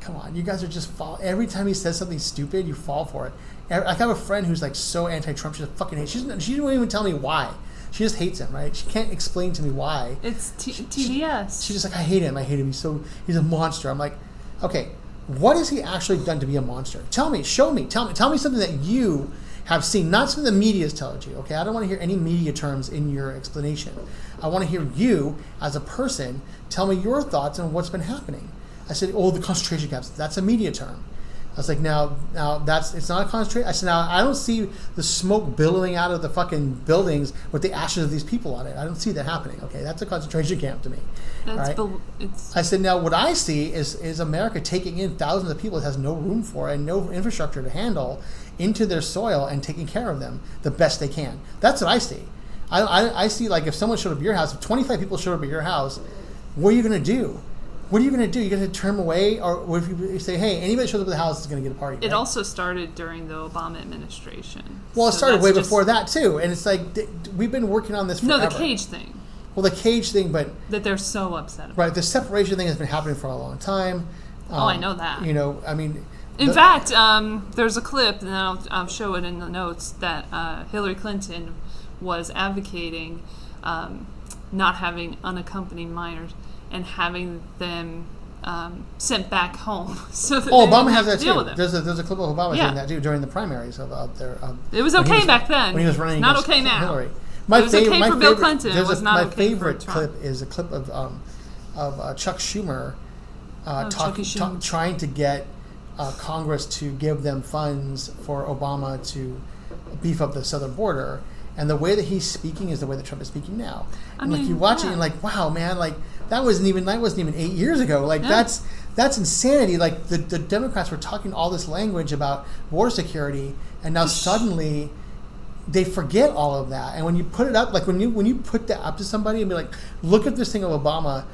Come on, you guys are just every time he says something stupid, you fall for it. I have a friend who's like so anti-Trump, she just fucking hates. She didn't even tell me why. She just hates him, right? She can't explain to me why. It's TDS. She's just like, I hate him. He's a monster. I'm like, okay, what has he actually done to be a monster? Tell me, show me, tell me something that you have seen, not something the media has told you. Okay, I don't want to hear any media terms in your explanation. I want to hear you as a person tell me your thoughts on what's been happening. I said, oh, the concentration camps, that's a media term. I was like, now it's not a concentration. I said, now I don't see the smoke billowing out of the fucking buildings with the ashes of these people on it. I don't see that happening. Okay, that's a concentration camp to me. Right? I said, now what I see is America taking in thousands of people it has no room for and no infrastructure to handle into their soil and taking care of them the best they can. That's what I see. I see, like, if someone showed up at your house, if 25 people showed up at your house, what are you going to do? What are you going to do? You're going to turn them away? Or what if you say, hey, anybody shows up at the house is going to get a party? Right? It also started during the Obama administration. Well, it started way before that, too. And it's like, we've been working on this forever. No, the cage thing. Well, the cage thing, but... that they're so upset about. Right, the separation thing has been happening for a long time. I know that. You know, I mean... In fact, there's a clip, and I'll show it in the notes, that Hillary Clinton was advocating not having unaccompanied minors and having them sent back home. So that Obama has that too. Deal with it. There's a clip of Obama saying that too during the primaries of their. It was okay back then. When he was running not against okay now. Hillary. It was okay for Bill Clinton. It was not okay for Trump. My favorite clip is a clip of Chuck Schumer trying to get Congress to give them funds for Obama to beef up the southern border. And the way that he's speaking is the way that Trump is speaking now. And like you watch it and like, wow, man, like that wasn't even 8 years ago. Like that's insanity. Like the Democrats were talking all this language about border security, and now suddenly they forget all of that. And when you put it up, like when you put that up to somebody and be like, look at this thing of Obama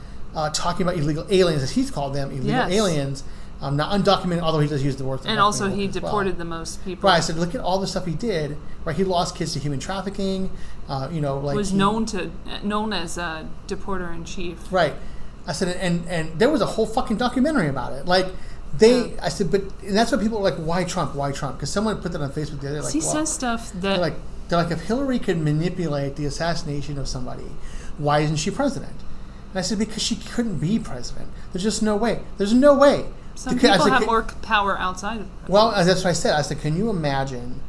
talking about illegal aliens, as he's called them, illegal aliens, not undocumented, although he does use the word. And also he deported the most people. Right, I said, look at all the stuff he did. Right, he lost kids to human trafficking. Was known as a deporter-in-chief. Right. I said, and there was a whole fucking documentary about it. Like, I said, and that's what people are like, why Trump? Why Trump? Because someone put that on Facebook the other day. Like, he says stuff that... They're like, if Hillary could manipulate the assassination of somebody, why isn't she president? And I said, because she couldn't be president. There's just no way. There's no way. Some people have more power outside of the president. Well, that's what I said. I said, can you imagine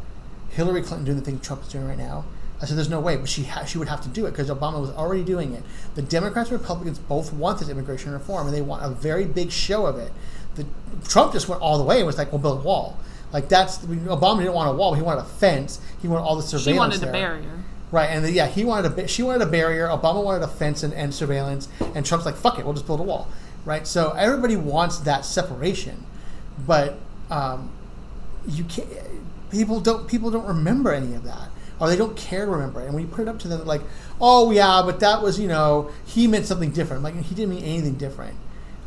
Hillary Clinton doing the thing Trump is doing right now? I said, there's no way, but she would have to do it because Obama was already doing it. The Democrats and Republicans both want this immigration reform, and they want a very big show of it. Trump just went all the way and was like, we'll build a wall. Like, Obama didn't want a wall, he wanted a fence. He wanted all the surveillance. She wanted a barrier. Right, and she wanted a barrier, Obama wanted a fence and surveillance, and Trump's like, fuck it, we'll just build a wall. Right, so everybody wants that separation, but you can't. People don't remember any of that, or they don't care to remember it. And when you put it up to them, like, oh yeah, but that was he meant something different. Like, he didn't mean anything different.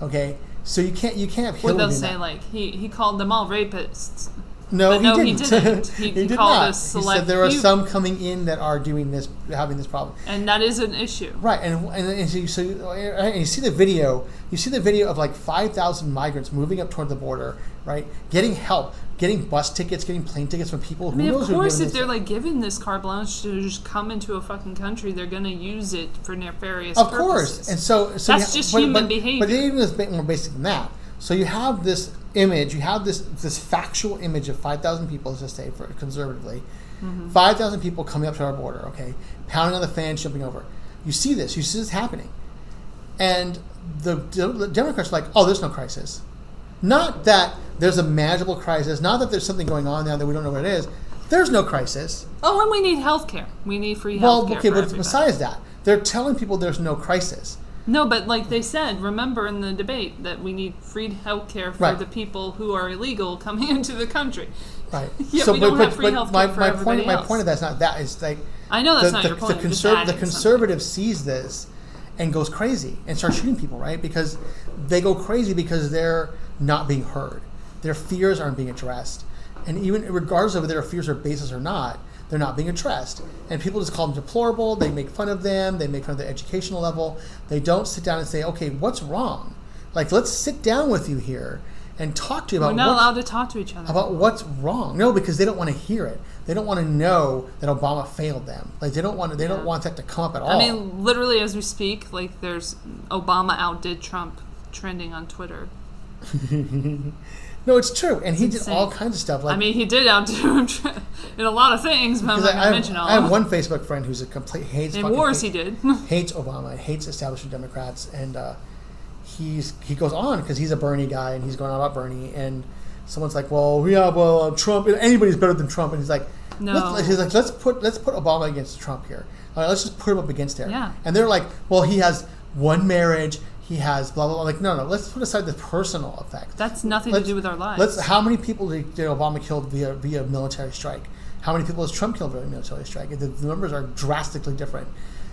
Okay, so you can't have Hillary. Or they'll say like he called them all rapists. No, he didn't. He did called not. a select He said there are few. some coming in that are doing this, having this problem, and that is an issue. Right, and so you see the video. You see the video of like 5,000 migrants moving up toward the border, right? Getting help, getting bus tickets, getting plane tickets from people. I mean, of course, if they're like given this carte blanche to just come into a fucking country, they're going to use it for nefarious purposes. Of course, and so that's just human behavior. But it even is more basic than that. So you have this image, you have this factual image of 5,000 people, let's just say, for conservatively, 5,000 people coming up to our border, okay, pounding on the fence, jumping over. You see this happening. And the Democrats are like, oh, there's no crisis. Not that there's a manageable crisis, not that there's something going on now that we don't know what it is. There's no crisis. Oh, and we need health care. We need free health care. Well, okay, but besides that, they're telling people there's no crisis. No, but like they said, remember in the debate that we need free health care for the people who are illegal coming into the country. Right. Yet we don't have free health care for everybody else. My point of that's not that. It's like I know that's not your point. The conservative sees this and goes crazy and starts shooting people, right? Because they go crazy because they're not being heard. Their fears aren't being addressed. And even regardless of whether their fears are baseless or not, they're not being addressed. And people just call them deplorable. They make fun of them. They make fun of their educational level. They don't sit down and say, okay, what's wrong? Like, let's sit down with you here and talk to you about We're not allowed to talk to each other. About what's wrong. No, because they don't want to hear it. They don't want to know that Obama failed them. Like, they don't want that to come up at all. I mean, literally as we speak, like, there's Obama outdid Trump trending on Twitter. No, it's true, and he did all kinds of stuff. Like, I mean, he did outdo him in a lot of things, but I'm not going to mention all of them. I have one Facebook friend who's a complete hates Obama, hates establishment Democrats, and he goes on because he's a Bernie guy, and he's going on about Bernie, and someone's like, Trump, anybody's better than Trump, and he's like, no. let's put Obama against Trump here. Let's just put him up against there. Yeah. And they're like, well, he has one marriage. He has blah, blah, blah. Like, no. Let's put aside the personal effect. That's nothing to do with our lives. How many people did Obama kill via military strike? How many people has Trump killed via military strike? The numbers are drastically different.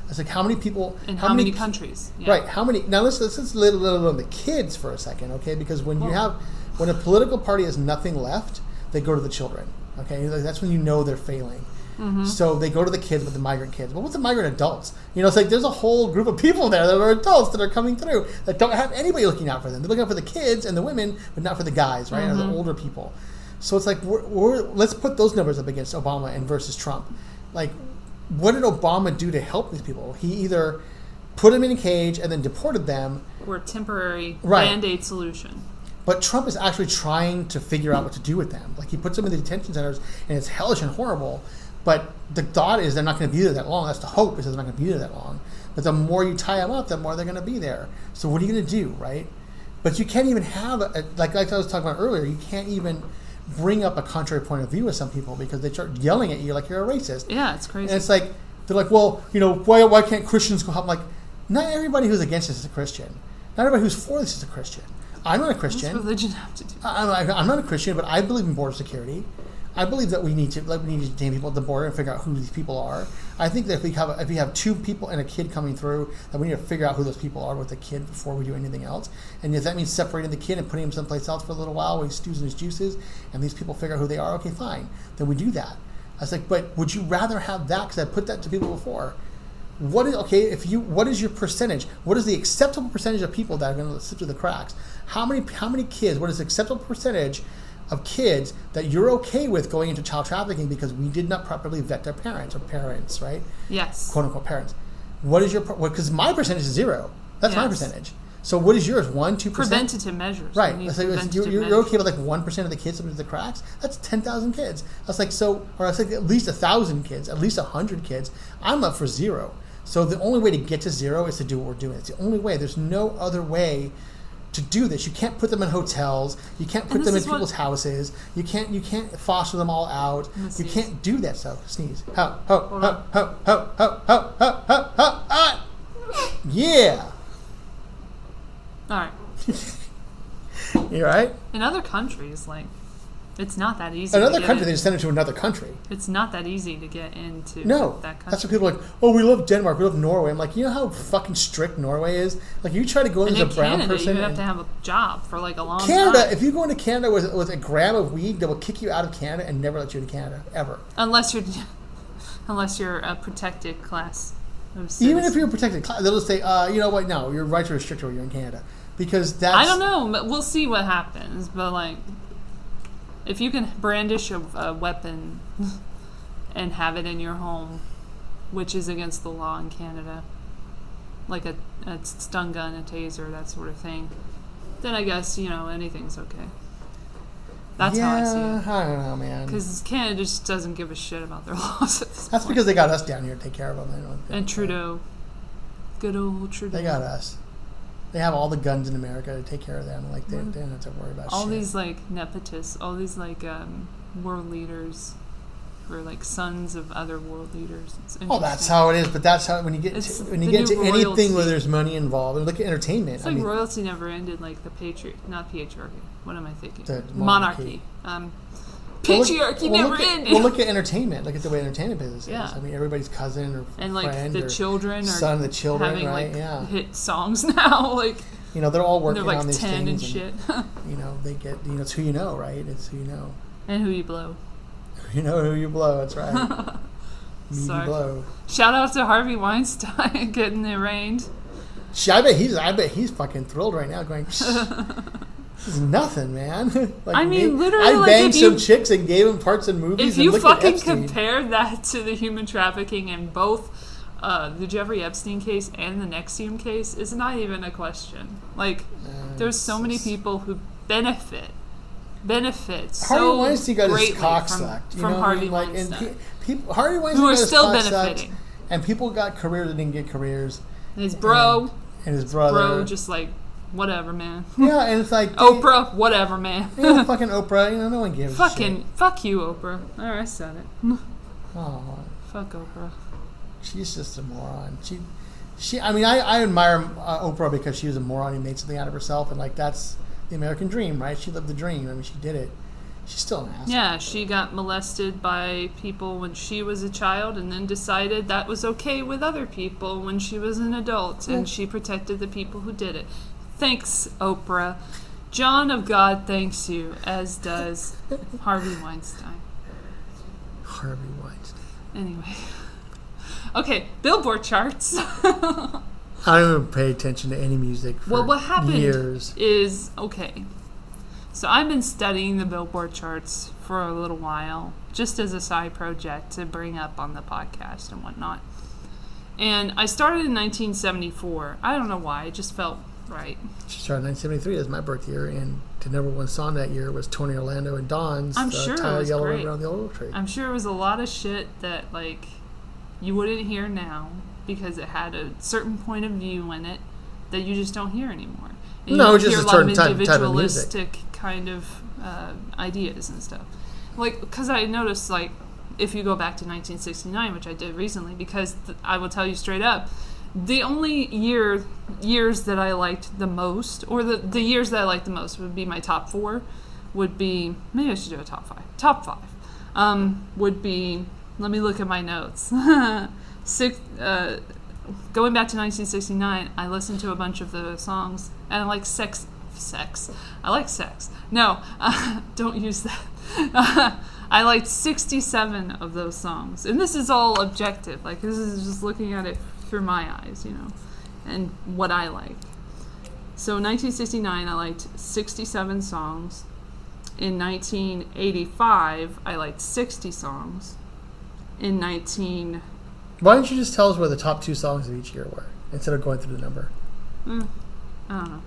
It's like, how many people... In how many countries? Yeah. Right. How many... Now, let's let alone the kids for a second, okay? Because when a political party has nothing left, they go to the children, okay? That's when you know they're failing. Mm-hmm. So they go to the kids with the migrant kids. But what's the migrant adults? It's like there's a whole group of people there that are adults that are coming through that don't have anybody looking out for them. They're looking out for the kids and the women, but not for the guys, right? Mm-hmm. Or the older people. So it's like, let's put those numbers up against Obama and versus Trump. Like, what did Obama do to help these people? He either put them in a cage and then deported them. Or a temporary Band-Aid solution. But Trump is actually trying to figure out what to do with them. Like, he puts them in the detention centers, and it's hellish and horrible. But the thought is they're not going to be there that long. That's the hope, is they're not going to be there that long. But the more you tie them up, the more they're going to be there. So what are you going to do, right? But you can't even have, like I was talking about earlier, you can't even bring up a contrary point of view with some people because they start yelling at you like you're a racist. Yeah, it's crazy. And it's like, they're like, well, why can't Christians go help? I'm like, not everybody who's against this is a Christian. Not everybody who's for this is a Christian. I'm not a Christian. What does religion have to do? I'm not a Christian, but I believe in border security. I believe that we need to detain people at the border and figure out who these people are. I think that if we have two people and a kid coming through, that we need to figure out who those people are with the kid before we do anything else. And if that means separating the kid and putting him someplace else for a little while while he stews in his juices, and these people figure out who they are, okay, fine. Then we do that. I was like, but would you rather have that? Because I put that to people before. What is your percentage? What is the acceptable percentage of people that are going to slip through the cracks? How many kids? What is the acceptable percentage of kids that you're okay with going into child trafficking because we did not properly vet their parents, right? Yes. Quote unquote parents. What is your? Because my percentage is 0. That's my percentage. So what is yours? 1-2%? Preventative measures. Right. You're okay with like 1% of the kids slipping through the cracks? That's 10,000 kids. I was like, at least 1,000 kids, at least 100 kids. I'm up for 0. So the only way to get to 0 is to do what we're doing. It's the only way. There's no other way to do this. You can't put them in hotels. You can't put them in people's houses. You can't foster them all out. You can't do that stuff. Sneeze. Ho, ho, ho, ho, ho, ho, ho, ho, ho, ho, ho. Yeah. All right. You all right? In other countries, like, it's not that easy. Another country, they just send it to another country. It's not that easy to get into that country. That's what people are like, oh, we love Denmark, we love Norway. I'm like, you know how fucking strict Norway is? Like, you try to go in as a brown Canada, person. You have to have a job for like a long Canada, time. if you go into Canada with a gram of weed, they will kick you out of Canada and never let you into Canada, ever. Unless you're a protected class of citizens. Even if you're a protected class, they'll just say, you know what, no, your rights are restricted when you're in Canada. Because that's... I don't know, but we'll see what happens. But, like, if you can brandish a weapon and have it in your home, which is against the law in Canada, like a stun gun, a taser, that sort of thing, then I guess, anything's okay. That's how I see it. I don't know, man. Because Canada just doesn't give a shit about their laws at this That's point. because they got us down here to take care of them. And Trudeau. Good old Trudeau. They got us. They have all the guns in America to take care of them. Like, they don't have to worry about all shit. These, like, nepotists, all these, like, world leaders who are, like, sons of other world leaders. Oh, that's how it is. But that's how, when you get to anything where there's money involved, and look at entertainment. It's like royalty never ended, like the patriarchy. What am I thinking? The monarchy. Patriarchy never ended. Well, look at entertainment. Look at the way entertainment business is. Yeah. I mean, everybody's cousin or and like friend the or children son of the children, having right? like hit songs now. Like they're all working they're like on these 10 things. And shit. They get it's who you know, right? It's who you know. And who you blow. You know who you blow. That's right. Sorry. Blow. Shout out to Harvey Weinstein getting arraigned. I bet he's fucking thrilled right now, going. It's nothing, man. Like, I mean, literally, I banged some chicks and gave them parts in movies. If you fucking compare that to the human trafficking in both the Jeffrey Epstein case and the NXIVM case, it's not even a question. Like, there's so many people who benefit Harvey Weinstein got his cock from, sucked. From Harvey Weinstein. Harvey Weinstein who are got still his cock benefiting. Sucked, and people got careers that didn't get careers. And his bro. And his brother. Bro, just like, whatever, man. Yeah, and it's like... Oprah, whatever, man. Yeah, fucking Oprah. No one gives a shit. Fuck you, Oprah. There, I said it. Oh. Fuck Oprah. She's just a moron. I admire Oprah because she was a moron who made something out of herself, and like that's the American dream, right? She lived the dream. I mean, she did it. She's still an asshole. Yeah, she got molested by people when she was a child and then decided that was okay with other people when she was an adult, and she protected the people who did it. Thanks, Oprah. John of God thanks you, as does Harvey Weinstein. Harvey Weinstein. Anyway. Okay, Billboard charts. I don't even pay attention to any music for what happened years. Is, okay, so I've been studying the Billboard charts for a little while, just as a side project to bring up on the podcast and whatnot. And I started in 1974. I don't know why, it just felt right. She started in 1973. That's my birth year, and the number one song that year was Tony Orlando and Dawn's Tyler Yellow great. Around the Old Tree. I'm sure it was a lot of shit that, like, you wouldn't hear now because it had a certain point of view in it that you just don't hear anymore. And no, you just hear a a lot of certain type of music. individualistic kind of ideas and stuff. Like, because I noticed, like, if you go back to 1969, which I did recently, because I will tell you straight up, the only years that I liked the most, or the years that I liked the most would be my top 4, would be, maybe I should do a top 5. Top 5. would be, let me look at my notes. Going back to 1969, I listened to a bunch of the songs, and I like sex. I like sex. No, don't use that. I liked 67 of those songs. And this is all objective. Like, this is just looking at it through my eyes, you know, and what I like. So in 1969, I liked 67 songs. In 1985, I liked 60 songs. In Why don't you just tell us what the top 2 songs of each year were, instead of going through the number? I don't know.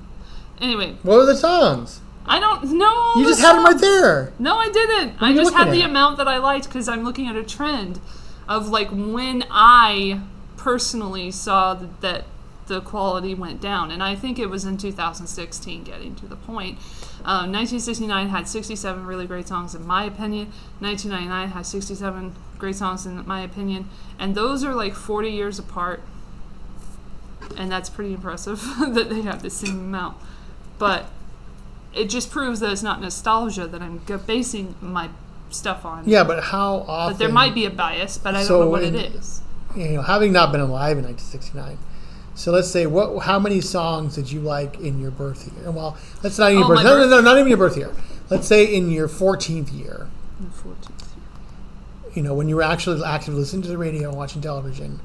Anyway. What were the songs? I don't know. You just had them right there. No, I didn't. I just had the amount that I liked because I'm looking at a trend of like when I personally saw that the quality went down. And I think it was in 2016 getting to the point. 1969 had 67 really great songs in my opinion. 1999 has 67 great songs in my opinion. And those are like 40 years apart. And that's pretty impressive that they have the same amount. But it just proves that it's not nostalgia that I'm basing my stuff on. Yeah, but how often... But there might be a bias, but I don't know what it is. You know, having not been alive in 1969, so let's say, how many songs did you like in your birth year? Well, let's not even your birth. No, not even your birth year. Let's say in your 14th year. In 14th year. You know, when you were actually actively listening to the radio and watching television,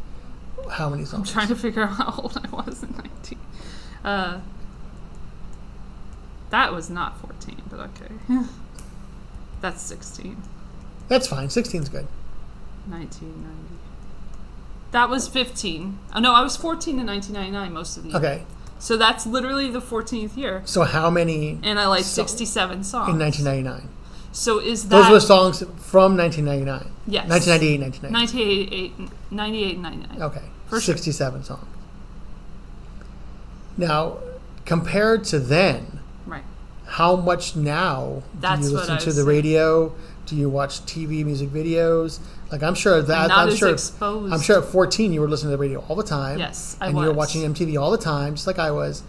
how many songs? I'm trying to figure out how old I was in 19. That was not 14, but okay. That's 16. That's fine. 16's good. 1990. That was 15. Oh, no, I was 14 in 1999 most of the year. Okay. So that's literally the 14th year. So how many... And I like 67 songs. In 1999. So is that... Those were songs from 1999? Yes. 1998, 1999. 98 and 99. Okay. For 67 songs. Now, compared to then... Right. How much now That's do you listen to the radio? Do you watch TV, music videos? Like I'm sure that I'm sure exposed. I'm sure at 14 you were listening to the radio all the time. Yes, I was. And you were watching MTV all the time, just like I was.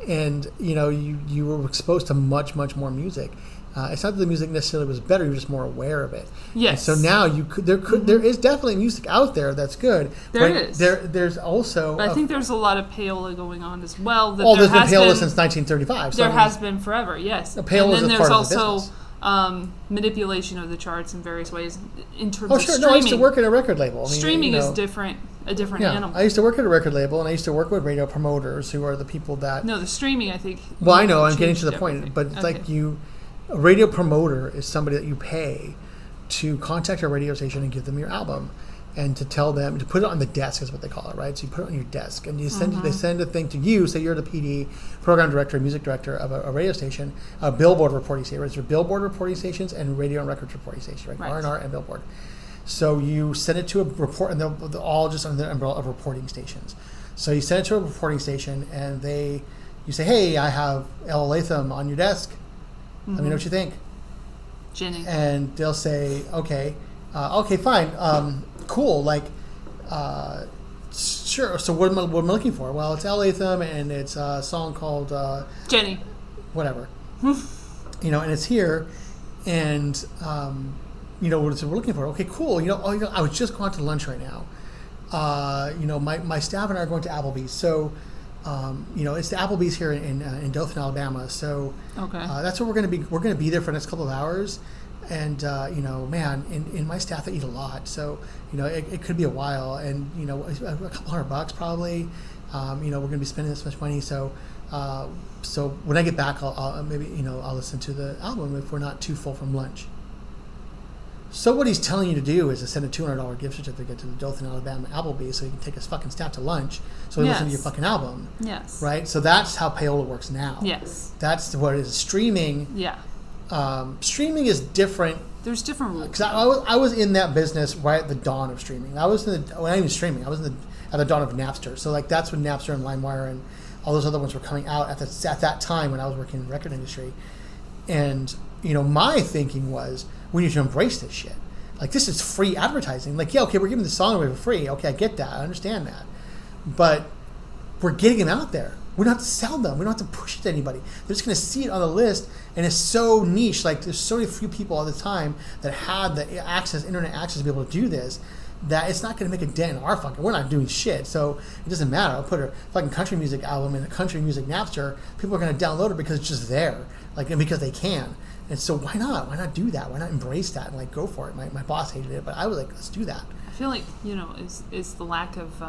And you know, you were exposed to much more music. It's not that the music necessarily was better; you were just more aware of it. Yes. And so now there is definitely music out there that's good. There is. There's also. But I think there's a lot of payola going on as well. There's been payola since 1935. There has been forever. Yes. Payola is part of the business. Manipulation of the charts in various ways in terms of streaming. No, I used to work at a record label. Streaming is different, a different animal. I used to work at a record label, and I used to work with radio promoters who are the people that... No, the streaming, I think... Well, I know, I'm getting to the point, but okay. Like a radio promoter is somebody that you pay to contact a radio station and give them your album, and to tell them, to put it on the desk is what they call it, right? So you put it on your desk, and they send a thing to you, say you're the PD, program director, music director of a radio station, a Billboard reporting station. There's Billboard reporting stations and radio and records reporting stations, right? R&R and Billboard. So you send it to a report, and they're all just under the umbrella of reporting stations. So you send it to a reporting station, and you say, hey, I have Elle Latham on your desk. Let me know what you think. Jenny. And they'll say, okay, fine. Cool, like, sure. So what am I looking for? Well, it's Elle Latham, and it's a song called Jenny. Whatever. And it's here, and what we're looking for. Okay, cool. I was just going to lunch right now. My staff and I are going to Applebee's. So, it's the Applebee's here in Dothan, Alabama. So that's where we're going to be. We're going to be there for the next couple of hours. And, man, in my staff, they eat a lot. So, it could be a while. And, a couple $100 probably. We're going to be spending this much money. So when I get back, I'll listen to the album if we're not too full from lunch. So what he's telling you to do is to send a $200 gift certificate to the Dothan, Alabama Applebee's so he can take his fucking staff to lunch so he listen to your fucking album. Yes. Right? So that's how payola works now. Yes. That's what it is. Streaming. Yeah. Streaming is different. There's different rules. Because I was in that business right at the dawn of streaming. I was at the dawn of Napster. So like that's when Napster and LimeWire and all those other ones were coming out at that time when I was working in the record industry. And my thinking was we need to embrace this shit. Like this is free advertising. Like yeah, okay, we're giving the song away for free. Okay, I get that. I understand that. But we're getting them out there. We don't have to sell them. We don't have to push it to anybody. They're just going to see it on the list, and it's so niche. Like, there's so few people all the time that have the internet access to be able to do this, that it's not going to make a dent in our fucking. We're not doing shit, so it doesn't matter. I'll put a fucking country music album in a country music Napster. People are going to download it because it's just there, like, and because they can. And so why not? Why not do that? Why not embrace that and like go for it? My boss hated it, but I was like, let's do that. I feel like, it's the lack of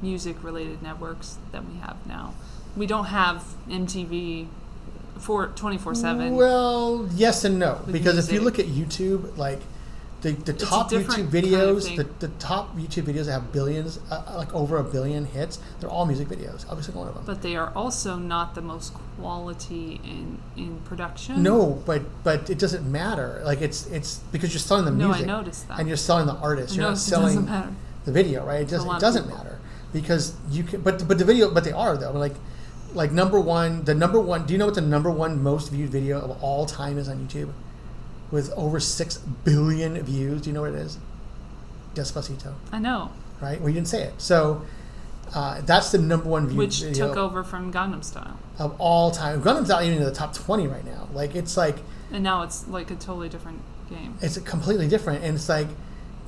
music related networks that we have now. We don't have MTV for 24/7. Well, yes and no, because music. if you look at YouTube, like the top YouTube videos, kind of the top YouTube videos that have billions, like over 1 billion hits, they're all music videos. Every single one of them. But they are also not the most quality in production. No, but it doesn't matter. Like it's because you're selling the music. No, I noticed that. And you're selling the artist. You're not it doesn't selling matter. the video, right? It doesn't matter because you can. But the video, but they are though. Like number one. Do you know what the number one most viewed video of all time is on YouTube? With over 6 billion views. Do you know what it is? Despacito. I know. Right? Well, you didn't say it. So that's the number one viewed Which video. took over from Gangnam Style. Of all time. Gangnam's not even in the top 20 right now. Like, it's like... And now it's like a totally different game. It's completely different. And it's like...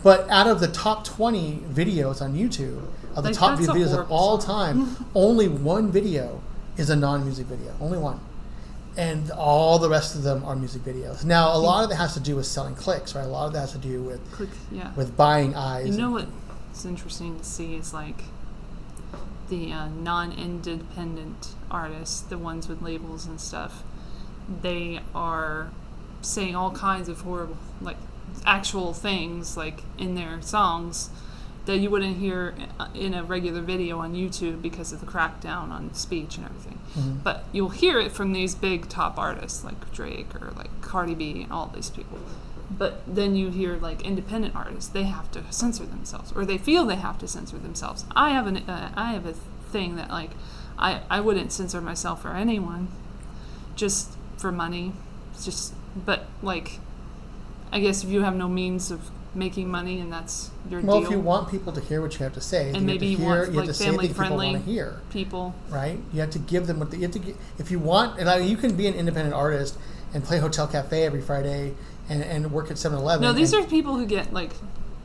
But out of the top 20 videos on YouTube, of the top viewed videos of all time, only one video is a non-music video. Only one. And all the rest of them are music videos. Now, a lot of it has to do with selling clicks, right? A lot of that has to do with buying eyes. You know what's interesting to see is like the non-independent artists, the ones with labels and stuff. They are saying all kinds of horrible, like actual things, like in their songs that you wouldn't hear in a regular video on YouTube because of the crackdown on speech and everything. Mm-hmm. But you'll hear it from these big top artists like Drake or like Cardi B and all these people. But then you hear like independent artists, they have to censor themselves, or they feel they have to censor themselves. I have a thing that like I wouldn't censor myself for anyone, just for money. But like, I guess if you have no means of making money and that's your deal. Well, if you want people to hear what you have to say, and maybe you want like family-friendly people, right? You have to give them what you have to get. If you want, and you can be an independent artist and play Hotel Cafe every Friday and work at 7-Eleven. No, these are people who get like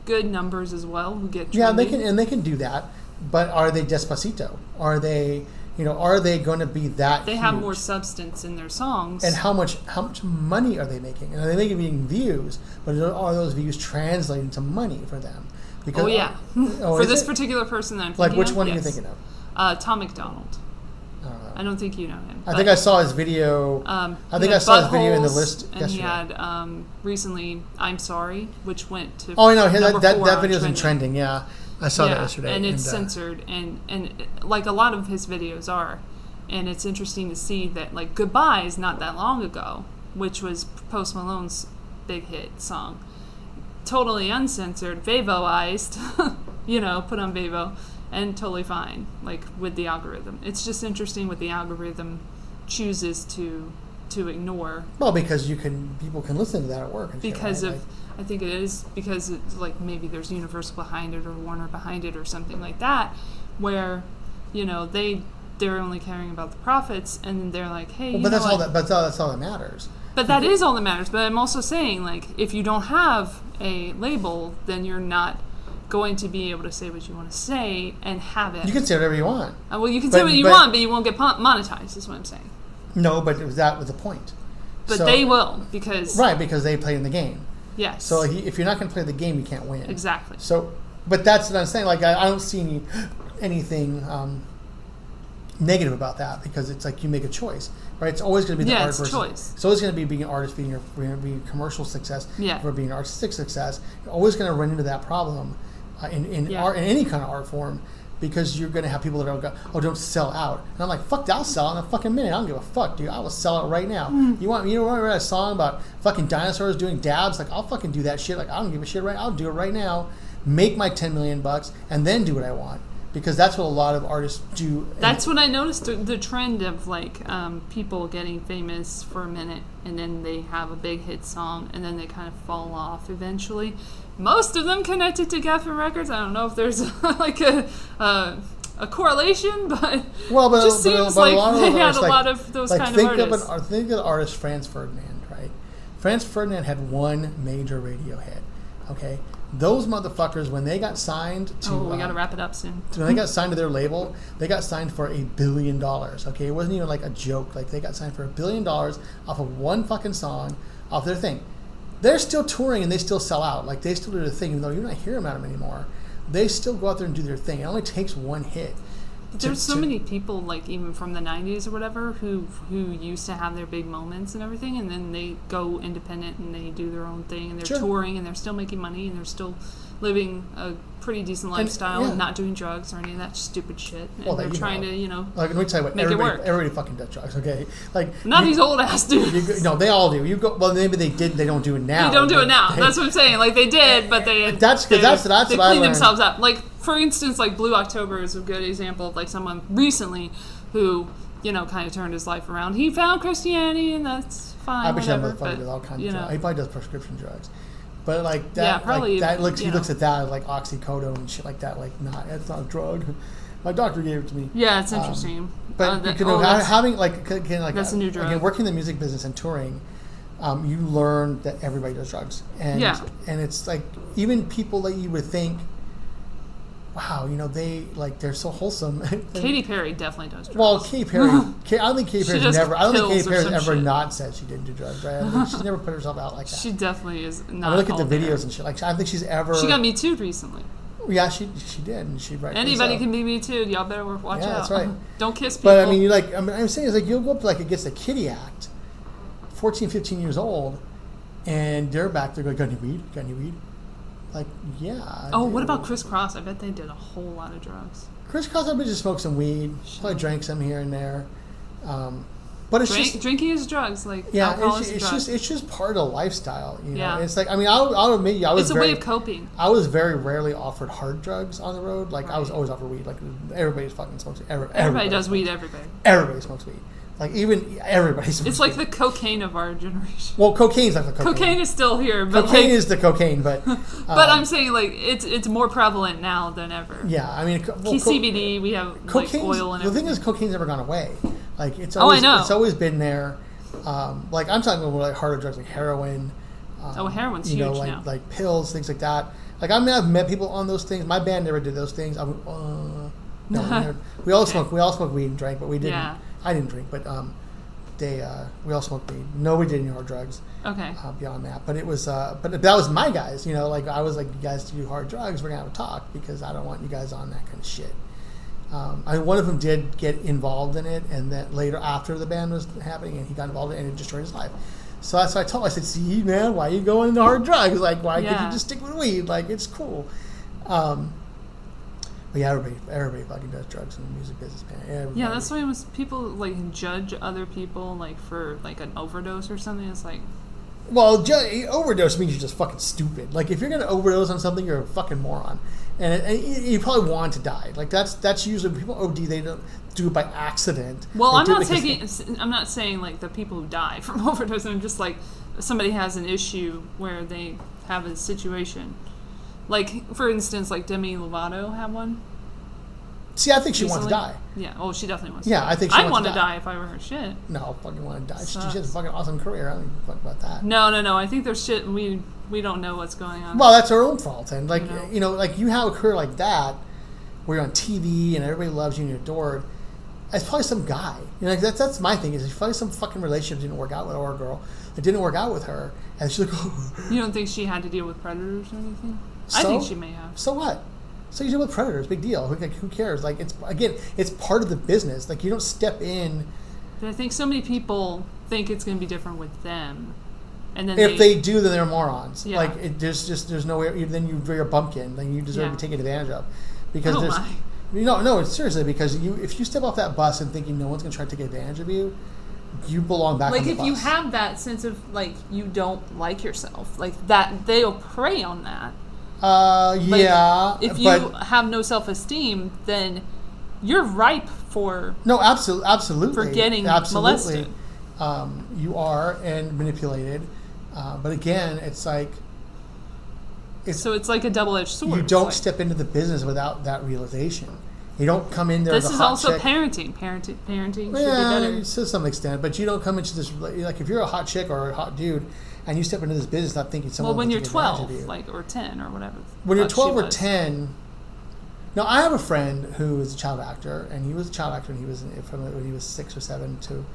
good numbers as well, who get trendy. Yeah, they can do that. But are they Despacito? Are they going to be that? They huge? have more substance in their songs. And how much money are they making? And are they making views? But are those views translating to money for them? Because, for this particular person that I'm thinking like, which of, one are you thinking of? Tom McDonald. I don't think you know him. I think I saw his video. I think I saw his video in the list and yesterday. He had recently "I'm Sorry," which went to that video's been trending. Yeah, I saw that yesterday. And it's censored, and like a lot of his videos are. And it's interesting to see that like "Goodbye" is not that long ago, which was Post Malone's big hit song, totally uncensored, Vevoized, put on Vevo. And totally fine, like with the algorithm. It's just interesting what the algorithm chooses to ignore. Well, because people can listen to that at work. I think it is because it's like maybe there's Universal behind it or Warner behind it or something like that, where they're only caring about the profits, and they're like, hey, that's all that matters. But that is all that matters. But I'm also saying, like, if you don't have a label, then you're not going to be able to say what you want to say and have it. You can say whatever you want. Well, you can say what you want, but you won't get monetized, is what I'm saying. No, but that was the point. But they will, because... Right, because they play in the game. Yes. So if you're not going to play the game, you can't win. Exactly. So, but that's what I'm saying. Like, I don't see anything negative about that, because it's like you make a choice. Right, it's always going to be the art versus choice. It's always going to be being an artist, being commercial success, or being an artistic success. You're always going to run into that problem in art, in any kind of art form, because you're going to have people that go, don't sell out. And I'm like, fuck, I'll sell out in a fucking minute. I don't give a fuck, dude. I will sell out right now. You want me to write a song about fucking dinosaurs doing dabs? Like, I'll fucking do that shit. Like, I don't give a shit. Right, I'll do it right now. Make my $10 million and then do what I want. Because that's what a lot of artists do. That's when I noticed the trend of like people getting famous for a minute and then they have a big hit song and then they kind of fall off eventually. Most of them connected to Geffen Records. I don't know if there's like a a correlation, but well, but it just seems like they had a lot of those kind of artists. Think of the artist Franz Ferdinand, right? Franz Ferdinand had one major radio hit. Okay, those motherfuckers, when they got signed to... we got to wrap it up soon. When they got signed to their label, they got signed for $1 billion, okay? It wasn't even like a joke. Like, they got signed for $1 billion off of one fucking song, off their thing. They're still touring and they still sell out. Like, they still do their thing, even though you're not hearing about them anymore. They still go out there and do their thing. It only takes one hit. There's so many people, like, even from the 90s or whatever, who used to have their big moments and everything, and then they go independent and they do their own thing, and they're touring, and they're still making money, and they're still living a pretty decent lifestyle and not doing drugs or any of that stupid shit. And they're trying to, like, let me tell you what, make it work. Everybody fucking does drugs, okay? Like, not these old ass dudes. No, they all do. You go. Well, maybe they did. They don't do it now. They don't do it now. That's what I'm saying. Like, they did, but they what I cleaned learned. themselves up. Like, for instance, like Blue October is a good example of like someone recently who kind of turned his life around. He found Christianity, and that's fine. I bet that whatever, motherfucker does all kinds of drugs. He probably does prescription drugs. But like that, yeah, probably, he looks at that like oxycodone and shit like that. Like, it's not a drug. My doctor gave it to me. Yeah, it's interesting. But having that's a new drug. Again, working in the music business and touring, you learn that everybody does drugs, and it's like even people that you would think, wow, they're so wholesome. Katy Perry definitely does drugs. Well, Katy Perry, I don't think Katy Perry's ever shit. not said she didn't do drugs, right? I think she's never put herself out like that. She definitely is not. I look at the videos and shit. Like, I don't think she's ever... She got Me Too'd recently. Yeah, she did, and she anybody can be Me Too'd. Y'all better watch out. Yeah, that's right. Don't kiss people. But I mean, I'm saying is like you'll go up like against a kiddie act, 14, 15 years old, and they're back there going, got any weed? Got any weed? Like, yeah. Oh, what about Criss Cross? I bet they did a whole lot of drugs. Criss Cross, I bet just smoked some weed. Probably drank some here and there. But it's drinking is drugs. Like, alcohol is drugs. It's just part of the lifestyle. Yeah. It's like, I mean, I'll admit you, it's a way of coping. I was very rarely offered hard drugs on the road. Like, I was always offered weed. Like, everybody fucking smokes weed. Everybody does weed everywhere. Everybody smokes weed. Like, even everybody smokes It's like the cocaine of our generation. Well, cocaine's like the cocaine. Cocaine is still here. But cocaine is the cocaine, but... but I'm saying, like, it's more prevalent now than ever. Yeah, I mean... CBD, we have, like, oil and everything. The thing is, cocaine's never gone away. Like, it's always, I know. It's always been there. Like, I'm talking about, like, harder drugs, like heroin. Heroin's huge now. Like pills, things like that. Like, I mean, I've met people on those things. My band never did those things. We all smoked weed and drank, but we didn't. Yeah. I didn't drink, but... we all smoked weed. Nobody did any hard drugs. Okay. Beyond that, but it was, but that was my guys. Like I was like, you guys do hard drugs. We're gonna have a talk because I don't want you guys on that kind of shit. One of them did get involved in it, and then later after the band was happening, and he got involved in it, and it destroyed his life. So that's what I told him. I said, "See, man, why are you going into hard drugs? Like, why can't you just stick with weed? Like, it's cool." But yeah, everybody fucking does drugs in the music business, man. Everybody. Yeah, that's why people like judge other people like for like an overdose or something. It's like, well, overdose means you're just fucking stupid. Like, if you're gonna overdose on something, you're a fucking moron, and you probably want to die. Like, that's usually when people OD, they don't do it by accident. Well, I'm not saying like the people who die from overdose. I'm just like somebody has an issue where they have a situation. Like, for instance, like Demi Lovato had one. See, I think she wants to die. Yeah. Oh, she definitely wants to die. Yeah, I think she wants to die. I'd want to die if I were her shit. No, I fucking want to die. She has a fucking awesome career. I don't even fuck about that. No. I think there's shit and we don't know what's going on. Well, that's her own fault. And, like, like you have a career like that where you're on TV and everybody loves you and you're adored. It's probably some guy. Like, that's my thing. Is it's probably some fucking relationship didn't work out with her, or a girl that didn't work out with her. And she's like, oh. You don't think she had to deal with predators or anything? I think she may have. So what? So you deal with predators, big deal. Who cares? Like, it's part of the business. Like, you don't step in. But I think so many people think it's going to be different with them, and then if they do, then they're morons. Yeah. Like, there's no way. Then you're a bumpkin. Then you deserve to be taken advantage of, because no, it's seriously, because if you step off that bus and thinking no one's going to try to take advantage of you, you belong back on the bus. Like, if you have that sense of like you don't like yourself, like that, they'll prey on that. If you have no self-esteem, then you're ripe for absolutely for getting molested. You are, and manipulated. But again, it's like it's like a double-edged sword. You don't step into the business without that realization. You don't come in there This as a is hot also chick. parenting. Parenting should be Yeah, better. to some extent, but you don't come into this like if you're a hot chick or a hot dude, and you step into this business not thinking someone. Well, when will you're take advantage 12, of you. like, or 10 or whatever. When you're she 12 or was. 10. Now, I have a friend who is a child actor, and he was a child actor when he was when he was 6 or 7 to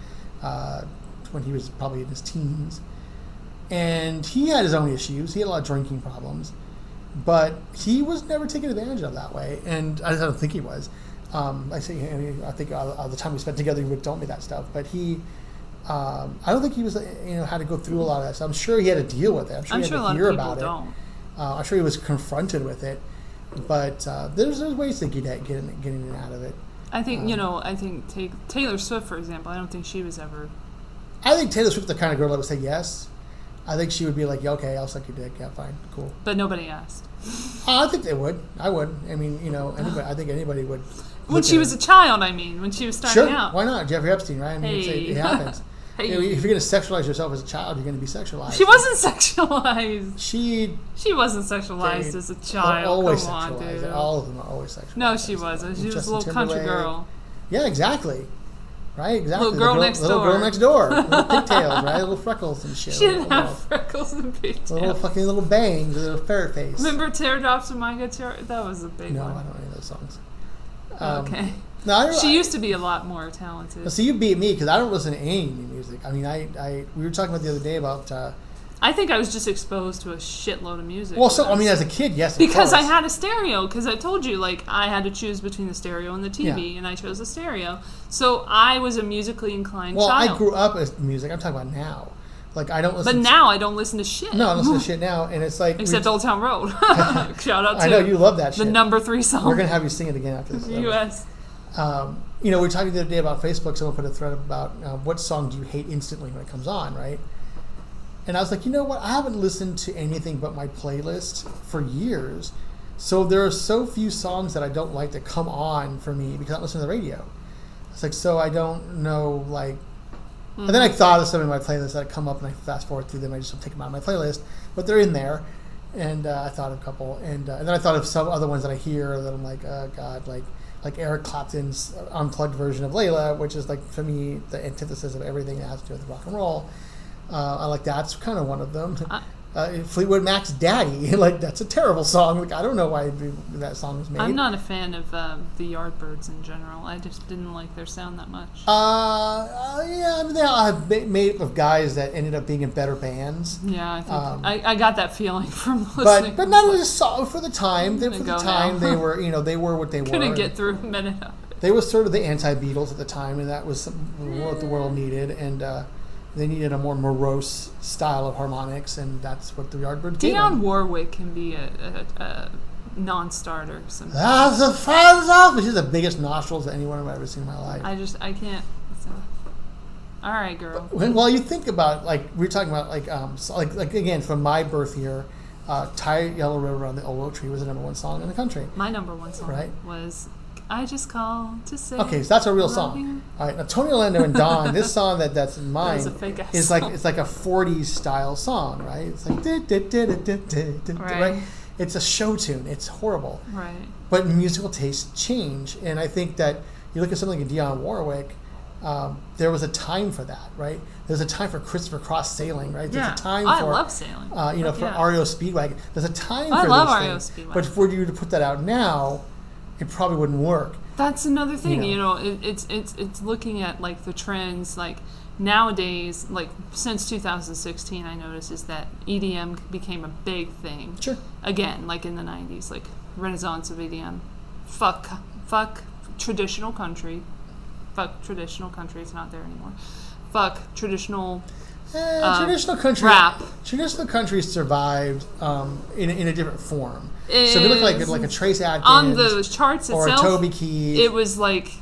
when he was probably in his teens, and he had his own issues. He had a lot of drinking problems, but he was never taken advantage of that way, and I don't think he was. I think all the time we spent together, he would tell me that stuff, but he. I don't think he was, had to go through a lot of that stuff. I'm sure he had to deal with it. I'm he sure had a to lot hear of people about don't. it. I'm sure he was confronted with it, but there's ways to get in and out of it. I think take Taylor Swift, for example. I don't think she was ever. I think Taylor Swift the kind of girl that would say yes. I think she would be like, yeah, okay, I'll suck your dick. Yeah, fine, cool. But nobody asked. I think they would. I would. I mean, anybody. I think anybody would. When she was a child, when she was starting out. Why not? Jeffrey Epstein, right? I mean, Hey. it happens. Hey. If you're going to sexualize yourself as a child, you're going to be sexualized. She wasn't sexualized. She wasn't sexualized as a child. Always Come on, sexualized. dude. All of them are always sexualized. No, she wasn't. She was a Justin little country Timberlake. girl. Yeah, exactly. Right, exactly. Little girl next Little door. girl next door. Little pigtails, right? Little freckles and shit. She didn't Little- have freckles and pigtails. Little fucking little bangs, a little ferret face. Remember Teardrops of My Guitar? That was a big No, one. I don't know any of those songs. Okay. No, I don't, She used to be a lot more talented. So you beat me because I don't listen to any new music. I mean, we were talking about the other day about. I think I was just exposed to a shitload of music. Well, so I mean, as a kid, yes. Because of I course. had a stereo. Because I told you, like, I had to choose between the stereo and the TV, Yeah. and I chose the stereo. So I was a musically inclined Well, child. I grew up with music. I'm talking about now. Like I don't listen. But now I don't listen to shit. No, I listen to shit now, and it's like Except Old Town Road. Shout out to I know you love that the shit. number 3 song. We're gonna have you sing it again after this. U.S. We were talking the other day about Facebook. Someone put a thread about what song do you hate instantly when it comes on, right? And I was like, you know what? I haven't listened to anything but my playlist for years. So there are so few songs that I don't like that come on for me because I don't listen to the radio. It's like, so I don't know, like... And then I thought of some in my playlist that come up and I fast forward through them. I just take them out of my playlist. But they're in there. And I thought of a couple. And then I thought of some other ones that I hear that I'm like, oh, God, like Eric Clapton's unplugged version of Layla, which is like, for me, the antithesis of everything that has to do with rock and roll. I like that's kind of one of them. Fleetwood Mac's Daddy, like that's a terrible song. Like I don't know why that song was made. I'm not a fan of the Yardbirds in general. I just didn't like their sound that much. Yeah, I mean they are made up of guys that ended up being in better bands. Yeah, I think I got that feeling from listening. But not as a song for the time. They were they were what they were. Couldn't get through a minute of it. They were sort of the anti-Beatles at the time, and that was what the world needed. And they needed a more morose style of harmonics, and that's what the Yardbirds gave them. Dionne Warwick can be a non-starter sometimes. That's the fans off. She's the biggest nostrils that anyone I've ever seen in my life. I can't. All right, girl. Well, you think about like we were talking about like again from my birth year, "Tie Yellow River on the Old Oak Tree" was the number 1 song in the country. My number 1 song was "I Just Called to Say." Okay, so that's a real song. All right, now Tony Orlando and Dawn. This song that's in mine is like it's like a 40s style song, right? It's like right. It's a show tune. It's horrible. Right. But musical tastes change, and I think that you look at something like Dionne Warwick. There was a time for that, right? There's a time for Christopher Cross sailing, right? There's a time I for love sailing. For REO Speedwagon. There's a time I for love those REO things. Speedwagon. But for you to put that out now, it probably wouldn't work. That's another thing, You it's looking at like the trends, like nowadays, like since 2016, I noticed is that EDM became a big thing. Sure. Again, like in the 90s, like renaissance of EDM. Fuck traditional country. Fuck traditional country. It's not there anymore. Fuck traditional. Traditional country. Rap. Traditional country survived in a different form. So if you look like a Trace Adkins on the charts or itself, a Toby Keith, it was like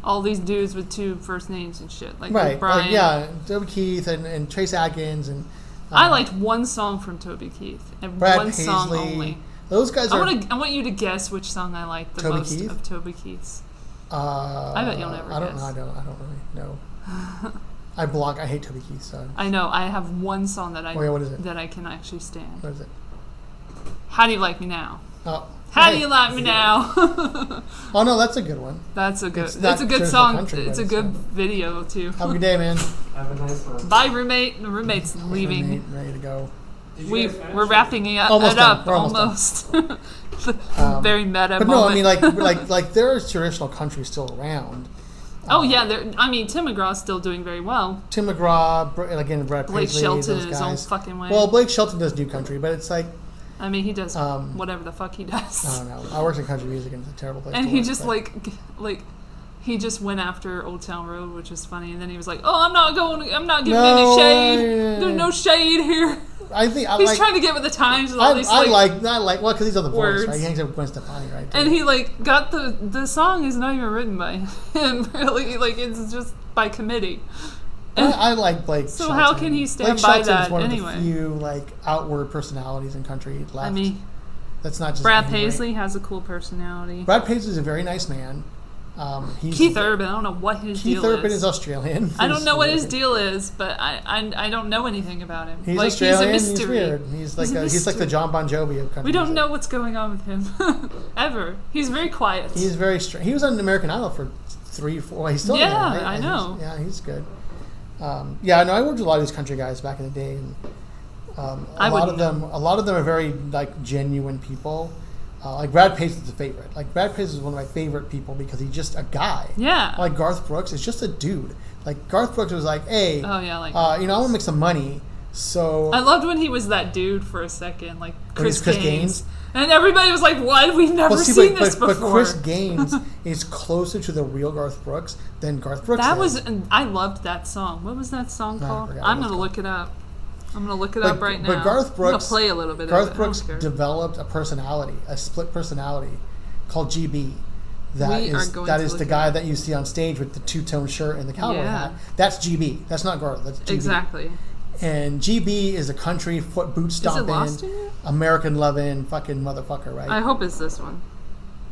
all these dudes with 2 first names and shit, like right? Brian. Toby Keith and Trace Adkins and. I liked one song from Toby Keith and Brad one Paisley. song only. Those guys are. I want you to guess which song I like the Toby most Keith? of Toby Keith's. I bet you'll never I don't guess. know. I don't really know. I hate Toby Keith. So. I know. I have one song that what is it? that I can actually stand. What is it? How Do You Like Me Now? Oh. How do you like me now? Oh no, that's a good one. That's a good. It's It's, not a good traditional song. country, It's but a it's good fun. video too. Have a good day, man. Have a nice one. Bye, roommate. The roommate's leaving. Roommate, ready to go. Did you We guys finish? we're wrapping it up. Almost done. We're almost Very meta But moment. no, I mean like there is traditional country still around. Oh yeah, I mean Tim McGraw's still doing very well. Tim McGraw, again, Brad Blake Paisley, Shelton those in his own guys. fucking way. Well, Blake Shelton does new country, but it's like, I mean he does um, whatever the fuck he does. I don't know. I worked in country music and it's a terrible place And to he work, just but- like he just went after Old Town Road, which is funny. And then he was like, "Oh, I'm not giving No, any shade. yeah. There's no shade here." I think I He's like. trying to get with the times with all these I like well because he's on the voice, words. right? He hangs out with Gwen Stefani, right? And he like got the song is not even written by him. Really, like it's just by committee. I like Blake. So Shelton. how can he stand Blake by Shelton's that one anyway? of the few like outward personalities in country left. I mean, that's not just Brad anybody. Paisley has a cool personality. Brad Paisley is a very nice man. He's Keith Urban, I don't know what his Keith deal Urban is. is Australian. I don't know what his deal is, but I don't know anything about him. He's like Australian. he's a He's mystery. weird. He's like he's like the mystery. John Bon Jovi of country. We don't music. know what's going on with him ever. He's very quiet. He's very strange. He was on American Idol for 3-4. Well, he's still Yeah, there, right? I And know. he's good. Yeah, no, I worked with a lot of these country guys back in the day, and I a lot wouldn't of them are very like genuine people. Like Brad Paisley's a favorite. Like Brad Paisley is one of my favorite people because he's just a guy. Yeah. Like Garth Brooks is just a dude. Like Garth Brooks was like, hey, Oh yeah, like I want to make some money, so I loved when he was that dude for a second, like When he's Chris Chris Gaines. Gaines? And everybody was like, "What? We've never seen this before." But Chris Gaines is closer to the real Garth Brooks than Garth Brooks. That is. was I loved that song. What was that song I called? forgot what I'm it's gonna called. look it up. I'm gonna look it But- up right now. but Garth I'm Brooks- gonna play a little bit Garth of it. Brooks I don't care. developed a personality, a split personality, called GB. We are going That to is look the it guy up. that you see on stage with the two-tone shirt and the cowboy Yeah. hat. That's GB. That's not Garth. That's GB. Exactly. And GB is a country foot boot Is it stomping, Lost in You? American loving fucking motherfucker, right? I hope it's this one.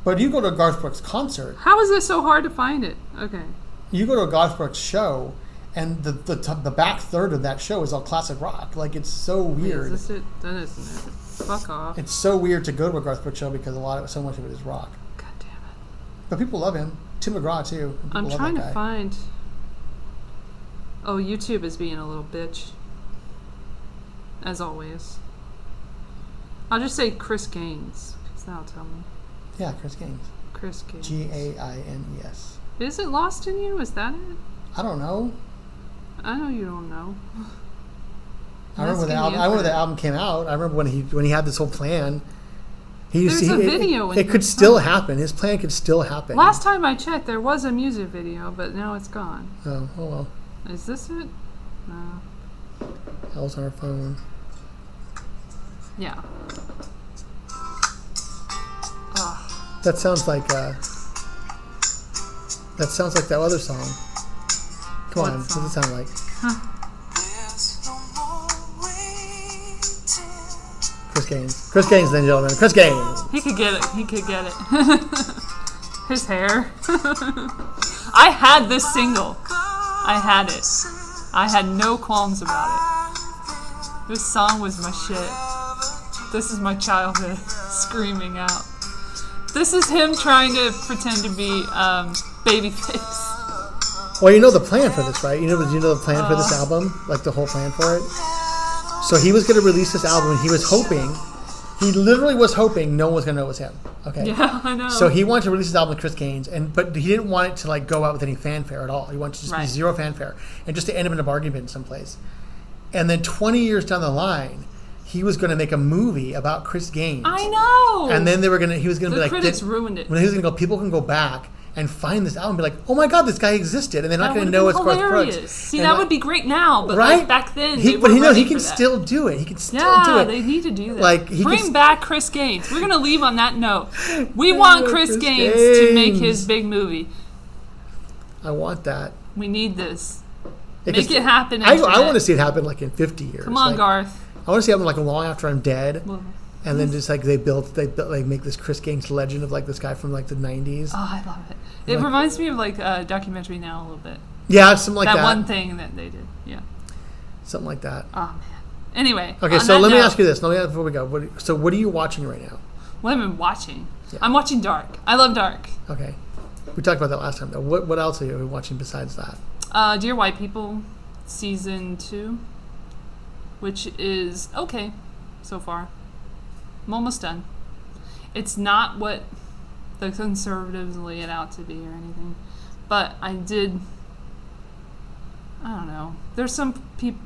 But you go to a Garth Brooks concert, How is it so hard to find it? Okay. you go to a Garth Brooks show, and the back third of that show is all classic rock. Like it's so weird. Is this it? That isn't it. Fuck off. It's so weird to go to a Garth Brooks show because so much of it is rock. God damn it. But people love him. Tim McGraw too. People I'm love trying that to guy. find. Oh, YouTube is being a little bitch. As always. I'll just say Chris Gaines, because that'll tell me. Yeah, Chris Gaines. Chris Gaines. Gaines. Is it Lost in You? Is that it? I don't know. I know you don't know. I remember when the Asking album. the I remember the infinite. album came out. I remember when he had this whole plan. There's a video in It here could still somewhere. happen. His plan could still happen. Last time I checked, there was a music video, but now it's gone. Oh well. Is this it? No. Elle's on her phone. Yeah. Oh, That sounds like that other song. Come What on, what song? does it sound like? Chris Gaines. Chris Gaines, then gentlemen. Chris Gaines. he could get it. He could get it. His hair. I had this single. I had it. I had no qualms about it. This song was my shit. This is my childhood screaming out. This is him trying to pretend to be Babyface. Well, you know the plan for this, right? You know the plan for this album, like the whole plan for it. So he was going to release this album, and he literally was hoping no one was going to know it was him. Okay. Yeah, I know. So he wanted to release his album with Chris Gaines, but he didn't want it to like go out with any fanfare at all. He wanted to just be Right. zero fanfare, and just to end up in a bargain bin someplace. And then 20 years down the line, he was going to make a movie about Chris Gaines. I know. And then he was going to The be like, critics ruined it. When he was going to go, people can go back and find this album and be like, oh my God, this guy existed. And they're not That going to would've know been it's Garth hilarious. Brooks. See, And that like- would be great now, but right? like back then, He they can for that. still do it. He can still do Yeah, it. they need to do that. Like, he Bring can- back Chris Gaines. We're gonna leave on that note. We want Chris Chris Gaines to make Gaines. his big movie. I want that. We need this. Make Make it happen. I internet. want to see it happen like in 50 years. Come on, like, Garth. I want to see it happen like long after I'm dead. Well, And then just like they make this Chris Gaines legend of like this guy from like the 90s. Oh, I love it. It Like- reminds me of like a documentary now a little bit. Yeah, something like that. One thing that they did. Yeah. Something like that. Oh man. Anyway. Okay, on so that let me note, ask you this. Let me ask before we go. What are you watching right now? What have I been watching? Yeah. I'm watching Dark. I love Dark. Okay. We talked about that last time, though. What else are you watching besides that? Dear White People, season 2, which is okay so far. I'm almost done. It's not what the conservatives lay it out to be or anything, but I don't know. There's some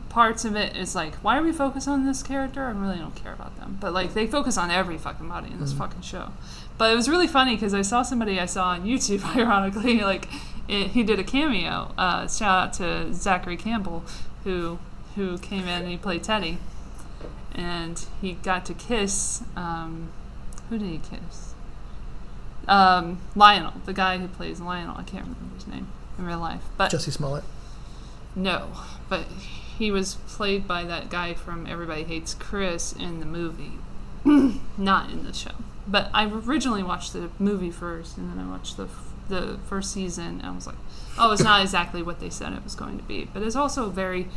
parts of it. It's like, why are we focused on this character? I really don't care about them. But like, they focus on every fucking body in this fucking show. But it was really funny because I saw somebody I saw on YouTube, ironically, like he did a cameo. Shout out to Zachary Campbell, who came in and he played Teddy, and he got to kiss. Who did he kiss? Lionel, the guy who plays Lionel. I can't remember his name in real life, but Jussie Smollett. No, but he was played by that guy from Everybody Hates Chris in the movie, not in the show. But I originally watched the movie first, and then I watched the first season, and I was like, oh, it's not exactly what they said it was going to be. But it's also very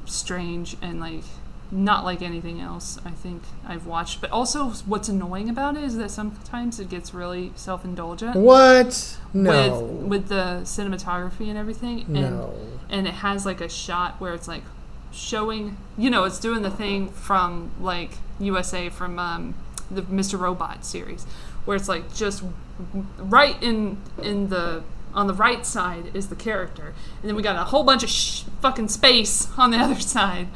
strange and like not like anything else I think I've watched. But also what's annoying about it is that sometimes it gets really self-indulgent. What? No. With the cinematography and everything. No. And it has like a shot where it's like showing, it's doing the thing from like USA from the Mr. Robot series, where it's like just right in the on the right side is the character, and then we got a whole bunch of fucking space on the other side,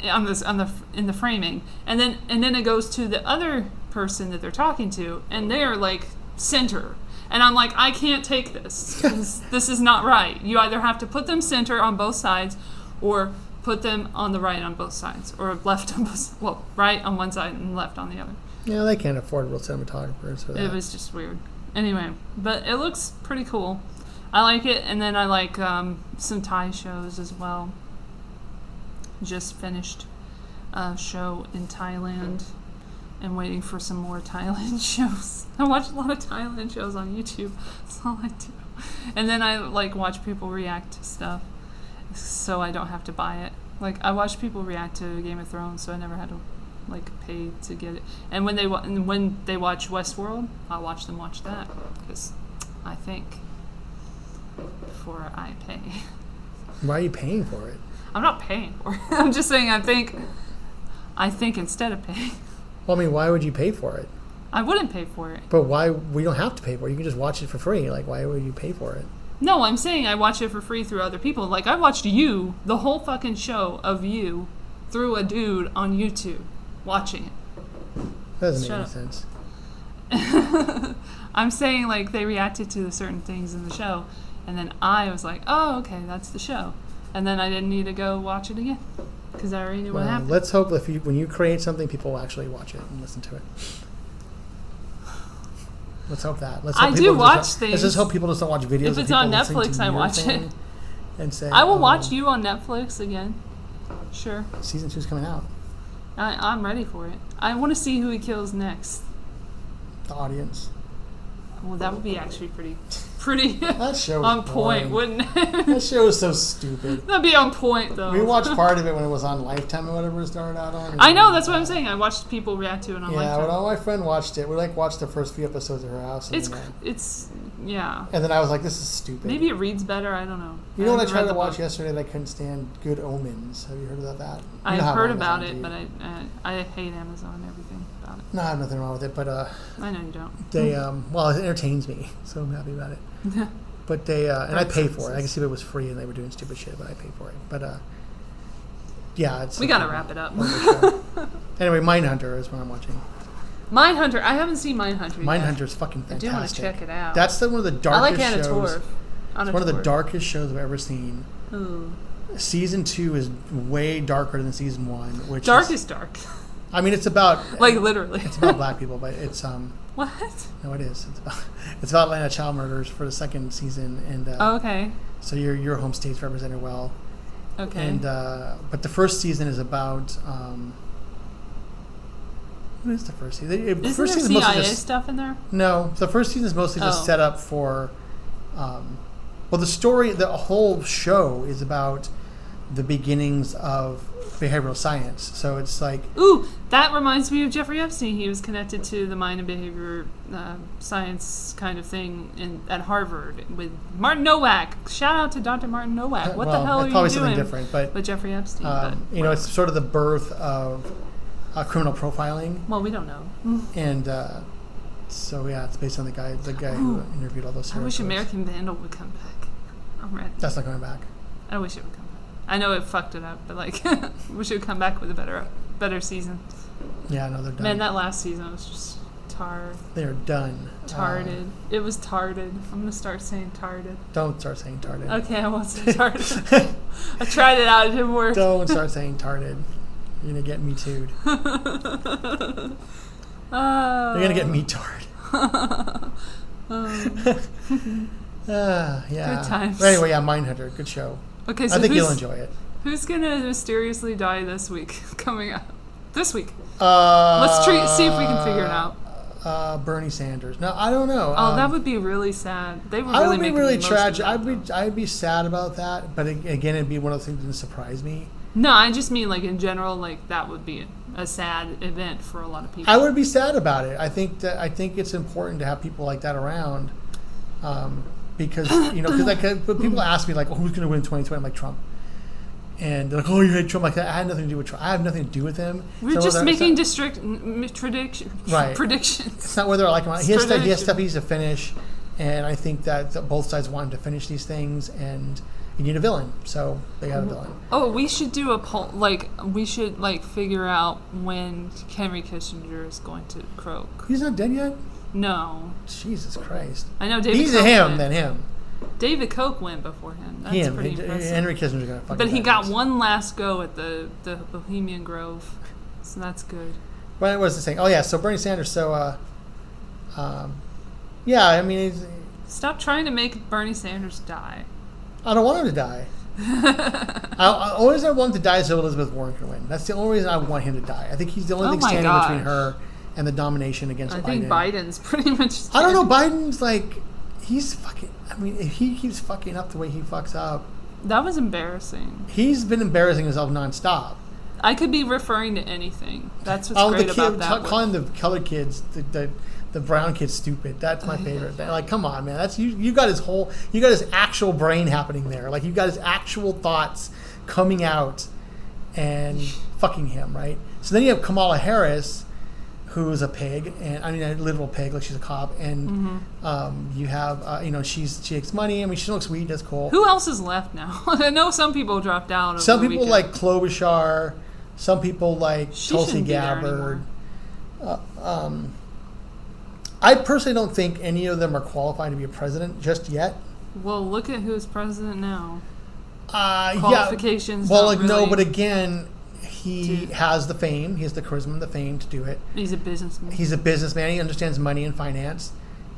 in the framing, and then it goes to the other person that they're talking to, and they're like center, and I'm like, I can't take this. This is not right. You either have to put them center on both sides, or put them on the right on both sides, or left on both. Well, right on one side and left on the other. Yeah, they can't afford real cinematographers for that. It was just weird. Anyway, but it looks pretty cool. I like it, and then I like some Thai shows as well. Just finished a show in Thailand and waiting for some more Thailand shows. I watch a lot of Thailand shows on YouTube. That's all I do. And then I like watch people react to stuff so I don't have to buy it. Like I watch people react to Game of Thrones, so I never had to like pay to get it. And when they watch Westworld, I'll watch them watch that, because I think before I pay. Why are you paying for it? I'm not paying for it. I'm just saying I think instead of paying. Well, I mean, why would you pay for it? I wouldn't pay for it. But why? We don't have to pay for it. You can just watch it for free. Like, why would you pay for it? No, I'm saying I watch it for free through other people. Like, I watched You, the whole fucking show of You, through a dude on YouTube, watching it. That doesn't make any sense. I'm saying, like, they reacted to certain things in the show, and then I was like, oh, okay, that's the show. And then I didn't need to go watch it again, because I already knew what happened. Let's hope that when you create something, people will actually watch it and listen to it. Let's hope that. I do watch things. Let's just hope people just don't watch videos. If it's on Netflix, I watch it. And say, I will watch You on Netflix again. Sure. Season 2's coming out. I'm ready for it. I want to see who he kills next. The audience. Well, that would be actually pretty that show was on point, boring. wouldn't it? That show was so stupid. That'd be on point, though. We watched part of it when it was on Lifetime or whatever it started out on. I know, that's what I'm saying. I watched people react to it on Lifetime. Yeah, when all my friend watched it, we watched the first few episodes at her house. And yeah. And then I was like, this is stupid. Maybe it reads better, I don't know. You know what I tried to watch yesterday that I couldn't stand? Good Omens. Have you heard about that? I've heard about it, but I hate Amazon and everything about it. No, I have nothing wrong with it, but I know you don't. They well, it entertains me, so I'm happy about it. But they and I pay for it. I can see if it was free and they were doing stupid shit, but I pay for it. But yeah, we gotta wrap it up. Anyway, Mindhunter is what I'm watching. Mindhunter. I haven't seen Mindhunter yet. Mindhunter's fucking fantastic. I do want to check it out. That's one of the darkest shows. I like Anna It's one of the darkest shows I've ever seen. Ooh. Season 2 is way darker than season 1. Which dark is dark. I mean, it's about like literally. It's about black people, but it's What? No, it is. It's about Atlanta child murders for the second season, and okay. So your home state's represented well. Okay. And but the first season is about what is the first season? Isn't there CIA stuff in there? No, the first season is mostly just set up for. Well, the whole show is about the beginnings of behavioral science. So it's like, Ooh, that reminds me of Jeffrey Epstein. He was connected to the mind and behavior science kind of thing at Harvard with Martin Nowak. Shout out to Dr. Martin Nowak. What the hell are you probably doing something different, but with Jeffrey Epstein? it's sort of the birth of criminal profiling. Well, we don't know. And so yeah, it's based on the guy who interviewed all those. I wish American Vandal would come back. I'm ready. That's not coming back. I wish it would come back. I know it fucked it up, but like, wish it would come back with a better season. Yeah, no, they're done. Man, that last season was just They're done. Tarded. It was tarded. I'm gonna start saying tarded. Don't start saying tarded. Okay, I won't say tarded. I tried it out. It didn't work. Don't start saying tarded. You're gonna get me too'd. You're gonna get me tarred. Yeah. Good times. But anyway, yeah, Mindhunter, good show. Okay, so I think you'll enjoy it. Who's gonna mysteriously die this week? Coming up this week. Let's see if we can figure it out. Bernie Sanders. No, I don't know. Oh, that would be really sad. They would I really would be make really the most tragic. of that, I'd be sad about that. But again, it'd be one of those things that surprise me. No, I just mean like in general, like that would be a sad event for a lot of people. I would be sad about it. I think it's important to have people like that around, because but people ask me like, who's going to win 2020? I'm like, Trump. And they're like, oh, you hate Trump like that. I had nothing to do with Trump. I have nothing to do with him. We're just making right. predictions. It's not whether I like him. He has stuff he needs to finish, and I think that both sides want him to finish these things, and you need a villain, so they got a villain. Oh, we should do a poll. Like, we should figure out when Henry Kissinger is going to croak. He's not dead yet? No. Jesus Christ. I know David. He's Koch a him, went. then him. David Koch went before him. That's pretty impressive. Henry Kissinger's gonna fucking. But he got one last go at the Bohemian Grove, so that's good. What was the saying? Oh yeah, so Bernie Sanders. So, yeah, I mean, stop trying to make Bernie Sanders die. I don't want him to die. I always want him to die so Elizabeth Warren can win. That's the only reason I want him to die. I think he's the only thing standing between her and the domination against Biden. I think Biden's pretty much. I don't know. Biden's like. He's fucking. I mean, if he keeps fucking up the way he fucks up, that was embarrassing. He's been embarrassing himself nonstop. I could be referring to anything. That's what's great about that. Calling the colored kids, the brown kids, stupid. That's my favorite. Like, come on, man. That's you got his actual brain happening there. Like, you got his actual thoughts coming out and fucking him, right? So then you have Kamala Harris, who's a pig, and I mean a literal pig, like she's a cop, and you have she takes money. I mean, she smokes weed. That's cool. Who else is left now? I know some people dropped out. Some people like Klobuchar. Some people like Tulsi Gabbard. I personally don't think any of them are qualified to be a president just yet. Well, look at who's president now. Qualifications. Yeah. Well, no, but again. He has the fame. He has the charisma and the fame to do it. He's a businessman. He understands money and finance,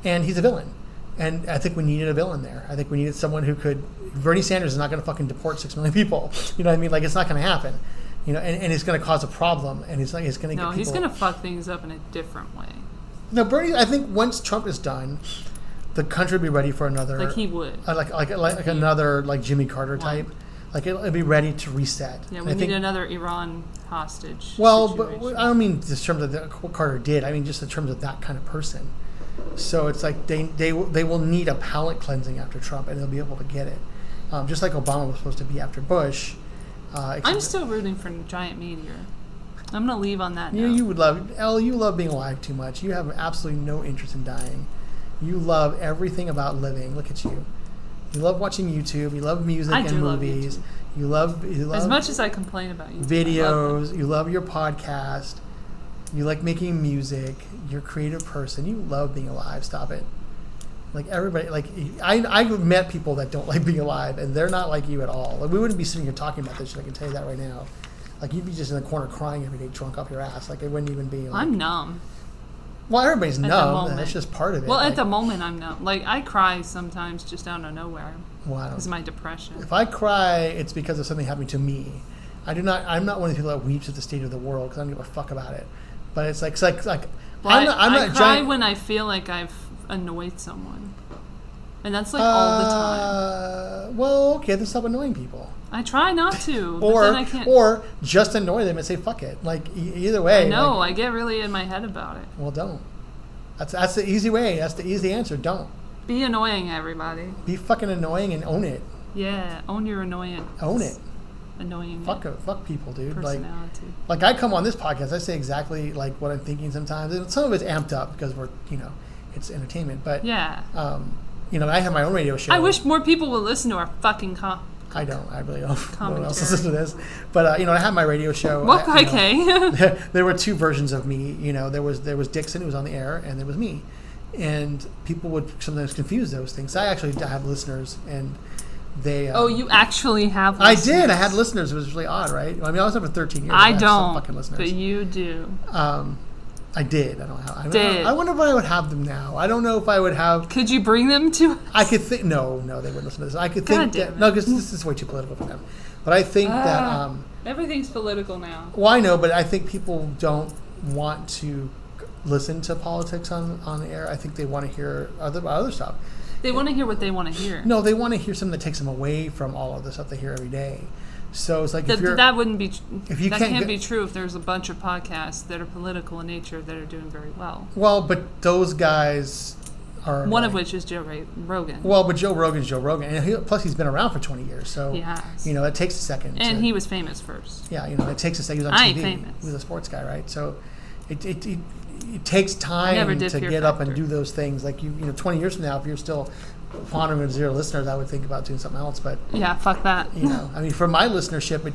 and he's a villain. And I think we needed a villain there. I think we needed someone who could. Bernie Sanders is not going to fucking deport 6 million people. You know what I mean? Like, it's not going to happen. You know, and it's going to cause a problem. And it's going to get people. No, he's going to fuck things up in a different way. No, Bernie. I think once Trump is done, the country will be ready for another. Like he would. Like another like Jimmy Carter type. Like, it'll be ready to reset. Yeah, we need another Iran hostage. Well, situation. But I don't mean in terms of what Carter did. I mean just in terms of that kind of person. So it's like they will need a palate cleansing after Trump, and they'll be able to get it. Just like Obama was supposed to be after Bush. I'm still rooting for Giant Meteor. I'm going to leave on that note. You would love... Elle, you love being alive too much. You have absolutely no interest in dying. You love everything about living. Look at you. You love watching YouTube. You love music and movies. You love as much as I complain about YouTube. Videos. You love your podcast. You like making music. You're a creative person. You love being alive. Stop it. Like everybody, like I've met people that don't like being alive, and they're not like you at all. Like, we wouldn't be sitting here talking about this shit. I can tell you that right now. Like, you'd be just in the corner crying every day, drunk off your ass. Like, it wouldn't even be. Like, I'm numb. Well, everybody's numb. That's just part of it. Well, at the moment, I'm numb. Like, I cry sometimes just out of nowhere. Wow. Because of my depression. If I cry, it's because of something happening to me. I'm not one of the people that weeps at the state of the world because I don't give a fuck about it. But it's like well, I cry when I feel like I've annoyed someone. And that's like all the time. Well, okay, then stop annoying people. I try not to, but then I can't. Or just annoy them and say fuck it. Like either way. I know. I get really in my head about it. Well, don't. That's the easy way. That's the easy answer. Don't. Be annoying, everybody. Be fucking annoying and own it. Yeah, own your annoyance. Own it. Annoying. Fuck people, dude. Personality. Like I come on this podcast, I say exactly like what I'm thinking sometimes, and some of it's amped up because we're it's entertainment. But yeah. I have my own radio show. I wish more people would listen to our fucking I don't. I really don't. No one else listens to this. But I have my radio show. Okay. There were two versions of me. There was Dixon who was on the air, and there was me. And people would sometimes confuse those things. I actually have listeners, and they. You actually have listeners? I did. I had listeners. It was really odd, right? I mean, I was there for 13 years. I had don't. some fucking listeners. But you do. I did. I don't know how. I wonder if I would have them now. I don't know if I would have. Could you bring them to us? I could think. No, they wouldn't listen to this. I could think that. No, because this is way too political for them. But I think that. Everything's political now. Well, I know, but I think people don't want to listen to politics on the air. I think they want to hear other stuff. They want to hear what they want to hear. No, they want to hear something that takes them away from all of the stuff they hear every day. So it's like that wouldn't be. That can't be true if there's a bunch of podcasts that are political in nature that are doing very well. Well, but those guys are one of which is Joe Rogan. Well, but Joe Rogan's Joe Rogan, and plus he's been around for 20 years, so he has. It takes a second. And he was famous first. Yeah, it takes a second. He was on TV. I ain't famous. He was a sports guy, right? So it takes time to get up and do those things. Like 20 years from now, if you're still pondering with 0 listeners, I would think about doing something else. But yeah, fuck that. I mean, for my listenership, we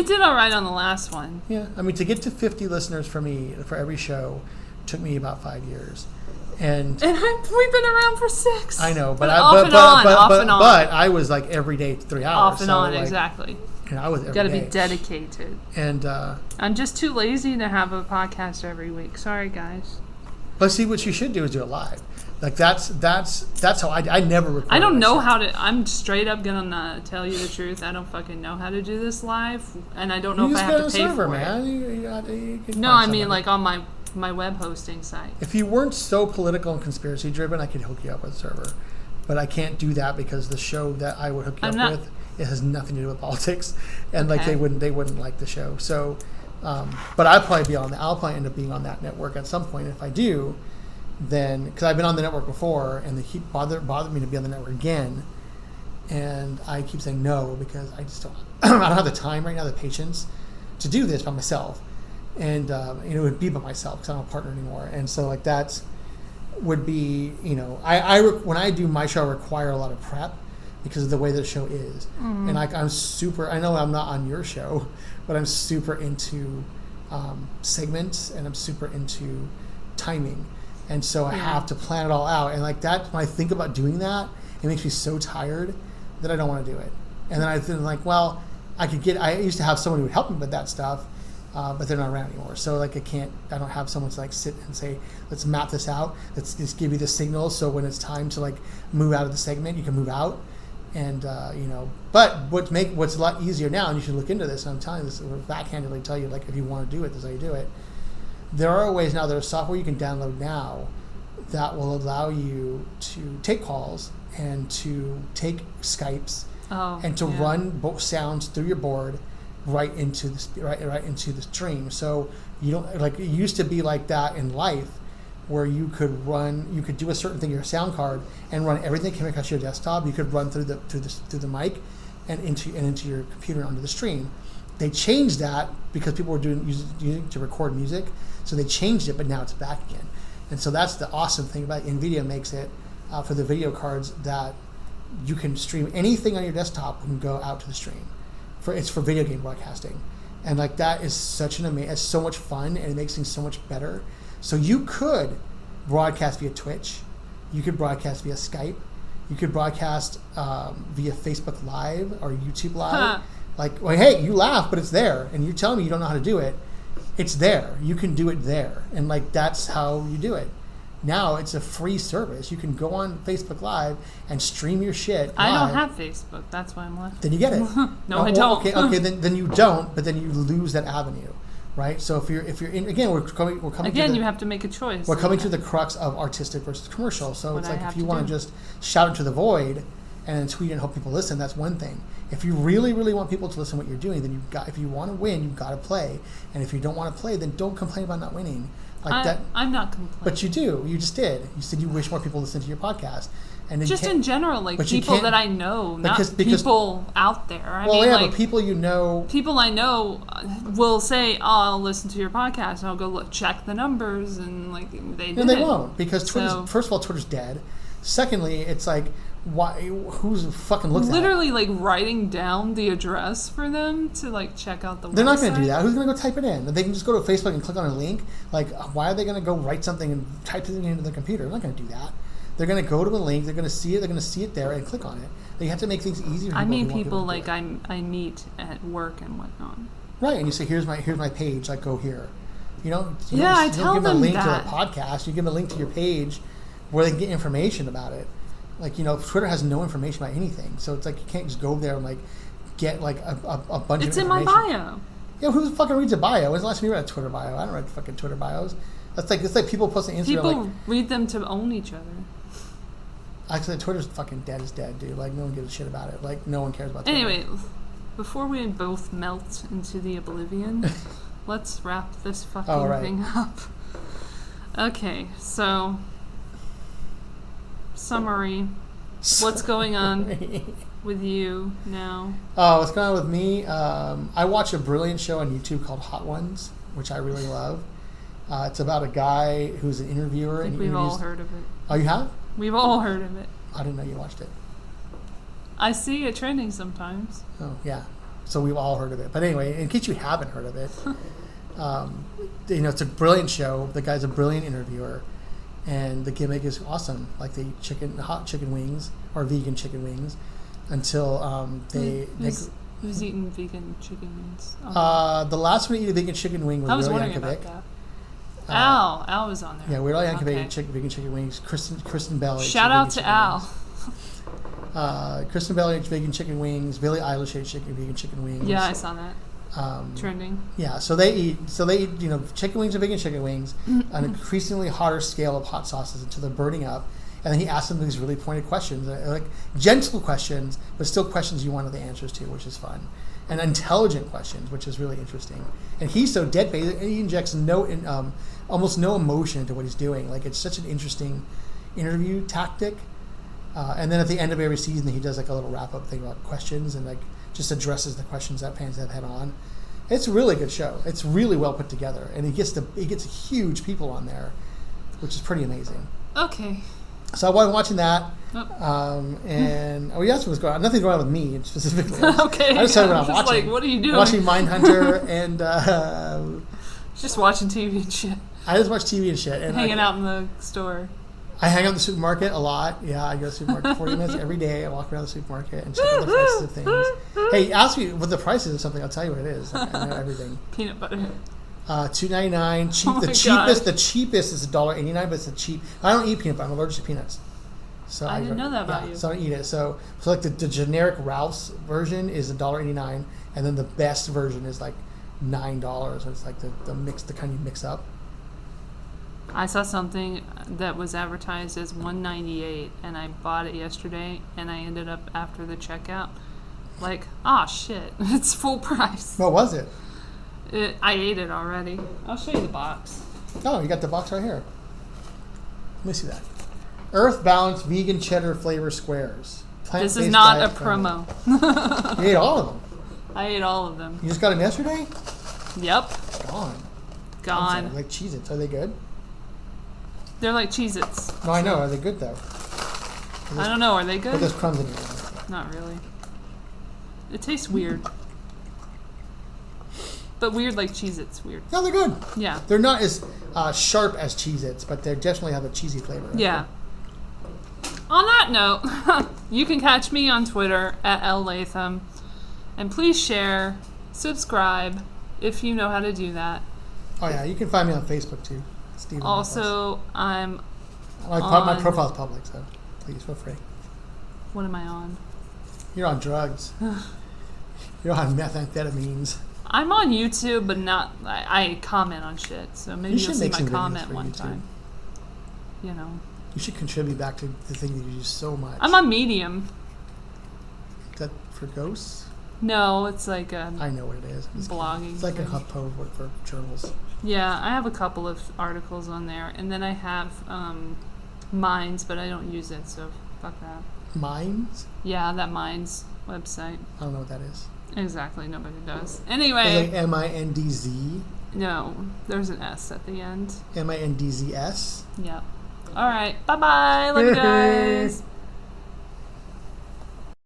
did all right on the last one. Yeah, I mean, to get to 50 listeners for me for every show took me about 5 years, and we've been around for 6. I know, but off and on. But I was like every day 3 hours. Off and on, exactly. I was every day. Got to be dedicated. And I'm just too lazy to have a podcast every week. Sorry, guys. But see, what you should do is do it live. Like that's how I never record. I don't know how to. I'm straight up gonna tell you the truth. I don't fucking know how to do this live, and I don't know if I have to pay for it. You no, I mean like on my web hosting site. If you weren't so political and conspiracy driven, I could hook you up with a server, but I can't do that because the show that I would hook you up with, it has nothing to do with politics, and like they wouldn't like the show. So, but I'll probably end up being on that network at some point. If I do, then because I've been on the network before, and they keep bothered me to be on the network again, and I keep saying no because I just don't. I don't have the time right now, the patience to do this by myself, and it would be by myself because I don't have a partner anymore, and so like that would be when I do my show, I require a lot of prep because of the way the show is, and like I'm super. I know I'm not on your show, but I'm super into segments, and I'm super into timing. And so I have to plan it all out. And like that, when I think about doing that, it makes me so tired that I don't want to do it. And then I think like, well, I used to have someone who would help me with that stuff, but they're not around anymore. So like I don't have someone to like sit and say, let's map this out. Let's just give you the signal. So when it's time to like move out of the segment, you can move out. And, but what's a lot easier now, and you should look into this, and I'm telling you this, backhandedly tell you, like, if you want to do it, this is how you do it. There are ways now, there's software you can download now that will allow you to take calls and to take Skypes and to run both sounds through your board right into the stream. So you don't, like, it used to be like that in life where you could do a certain thing, your sound card, and run everything that came across your desktop. You could run through the mic and into your computer onto the stream. They changed that because people were using it to record music, so they changed it, but now it's back again. And so that's the awesome thing about it. NVIDIA makes it for the video cards that you can stream anything on your desktop and go out to the stream. It's for video game broadcasting, and like that is it's so much fun, and it makes things so much better. So you could broadcast via Twitch, you could broadcast via Skype, you could broadcast via Facebook Live or YouTube Live. Like, well, hey, you laugh, but it's there, and you're telling me you don't know how to do it. It's there. You can do it there, and like that's how you do it. Now it's a free service. You can go on Facebook Live and stream your shit live. I don't have Facebook. That's why I'm laughing. Then you get it. No, I don't. Okay, then you don't, but then you lose that avenue. right? So if you're in, again, we're coming. Again, you have to make a choice. We're coming to the crux of artistic versus commercial. So What it's I like have if you to want do. to just shout into the void and then tweet and hope people listen, that's one thing. If you really, really want people to listen to what you're doing, then if you want to win, you've got to play. And if you don't want to play, then don't complain about not winning. I'm not complaining. But you do. You just did. You said you wish more people listened to your podcast. And then Just in general, like people that I know, not because people out there. I mean, but people you know. People I know will say, "Oh, I'll listen to your podcast," and I'll go check the numbers, and like they did. No, they won't, because Twitter's, So- first of all, Twitter's dead. Secondly, it's like, why? Who's fucking looks at it? Literally, like writing down the address for them to like check out the. They're not going to website. do that. Who's going to go type it in? They can just go to Facebook and click on a link. Like, why are they going to go write something and type it into their computer? They're not going to do that. They're going to go to a link. They're going to see it. They're going to see it there and click on it. You have to make things easier. I mean, people to like do it. I meet at work and whatnot. Right, and you say, here's my page. Like, go here. You don't. I don't tell give them a them link that. to the podcast. You give them a link to your page where they can get information about it. Like, Twitter has no information about anything, so it's like you can't just go there and like get like a bunch of information. It's in my bio. Yeah, who fucking reads a bio? When's the last time you read a Twitter bio? I don't read fucking Twitter bios. It's like people posting Instagram. People read them to own each other. Actually, Twitter's fucking dead as dead, dude. Like, no one gives a shit about it. Like, no one cares about Twitter. Anyway, before we both melt into the oblivion, let's wrap this fucking thing up. Okay, so summary. What's going on with you now? What's going on with me? I watch a brilliant show on YouTube called Hot Ones, which I really love. It's about a guy who's an interviewer. I think we've all heard of it. Oh, you have? We've all heard of it. I didn't know you watched it. I see it trending sometimes. Oh, yeah. So we've all heard of it. But anyway, in case you haven't heard of it, it's a brilliant show. The guy's a brilliant interviewer. And the gimmick is awesome. Like the hot chicken wings, or vegan chicken wings, until Who's eating vegan chicken wings? The last one to eat a vegan chicken wing was I was Weird wondering Yankovic. about that. Al was on there. Yeah, Weird Al Yankovic Okay. vegan chicken wings. Kristen Bell. Shout out to Al. Kristen Bell ate vegan chicken wings. Billie Eilish ate vegan chicken wings. Yeah, I saw that. Trending. Yeah, so they eat chicken wings and vegan chicken wings, an increasingly hotter scale of hot sauces until they're burning up. And then he asks them these really pointed questions, like gentle questions, but still questions you want to know the answers to, which is fun. And intelligent questions, which is really interesting. And he's so deadpan, he injects almost no emotion into what he's doing. Like, it's such an interesting interview tactic. And then at the end of every season, he does like a little wrap-up thing about questions and like just addresses the questions that fans have head on. It's a really good show. It's really well put together, and he gets huge people on there, which is pretty amazing. Okay. So I was watching that, Oh. and you asked what was going on. Nothing's going on with me specifically. Okay. I just said what I'm just watching. like, what are you doing? Watching Mindhunter, and just watching TV and shit. I just watch TV and shit. And Hanging out in the store. I hang out in the supermarket a lot. Yeah, I go to the supermarket 40 minutes every day. I walk around the supermarket and check out the prices of things. Hey, ask me what the prices of something. I'll tell you what it is. Like, I know everything. Peanut butter. $2.99. Cheap. Oh The my cheapest. God. The cheapest is $1.89, but it's the cheap. I don't eat peanut butter. I'm allergic to peanuts. So I didn't know that about you. So I don't eat it. So like the generic Ralph's version is $1.89, and then the best version is like $9. So it's like the mix, the kind you mix up. I saw something that was advertised as $1.98, and I bought it yesterday, and I ended up after the checkout like, shit, it's full price. What was it? I ate it already. I'll show you the box. Oh, you got the box right here. Let me see that. Earth Balanced Vegan Cheddar Flavor Squares. This is Plant-based not a diet friendly. promo. You ate all of them. I ate all of them. You just got them yesterday? Yep. Gone. Gone. Like Cheez-Its. Are they good? They're like Cheez-Its. No, I know. Are they good, though? I don't know. Are they But good? there's crumbs in here. Not really. It tastes weird. But weird like Cheez-Its weird. No, they're good. Yeah. They're not as sharp as Cheez-Its, but they definitely have a cheesy flavor. Yeah. On that note, you can catch me on Twitter at Elle Latham. And please share, subscribe, if you know how to do that. Oh, yeah. You can find me on Facebook, too. Steven Also, I'm my profile's public, so please feel free. What am I on? You're on drugs. You're on methamphetamines. I'm on YouTube, but not. I comment on shit, so maybe You you'll should see make my some videos comment for one YouTube. time. You know, You should contribute back to the thing that you use so much. I'm on Medium. Is that for ghosts? No, it's like I know what it is. I'm just kidding. blogging. It's like a thing. HuffPo for journals. Yeah, I have a couple of articles on there, and then I have Minds, but I don't use it, so fuck that. Minds? Yeah, that Minds website. I don't know what that is. Exactly, nobody does. It's Anyway, like M-I-N-D-Z? no, there's an S at the end. M-I-N-D-Z-S? Yep. All right, bye-bye. Love you guys.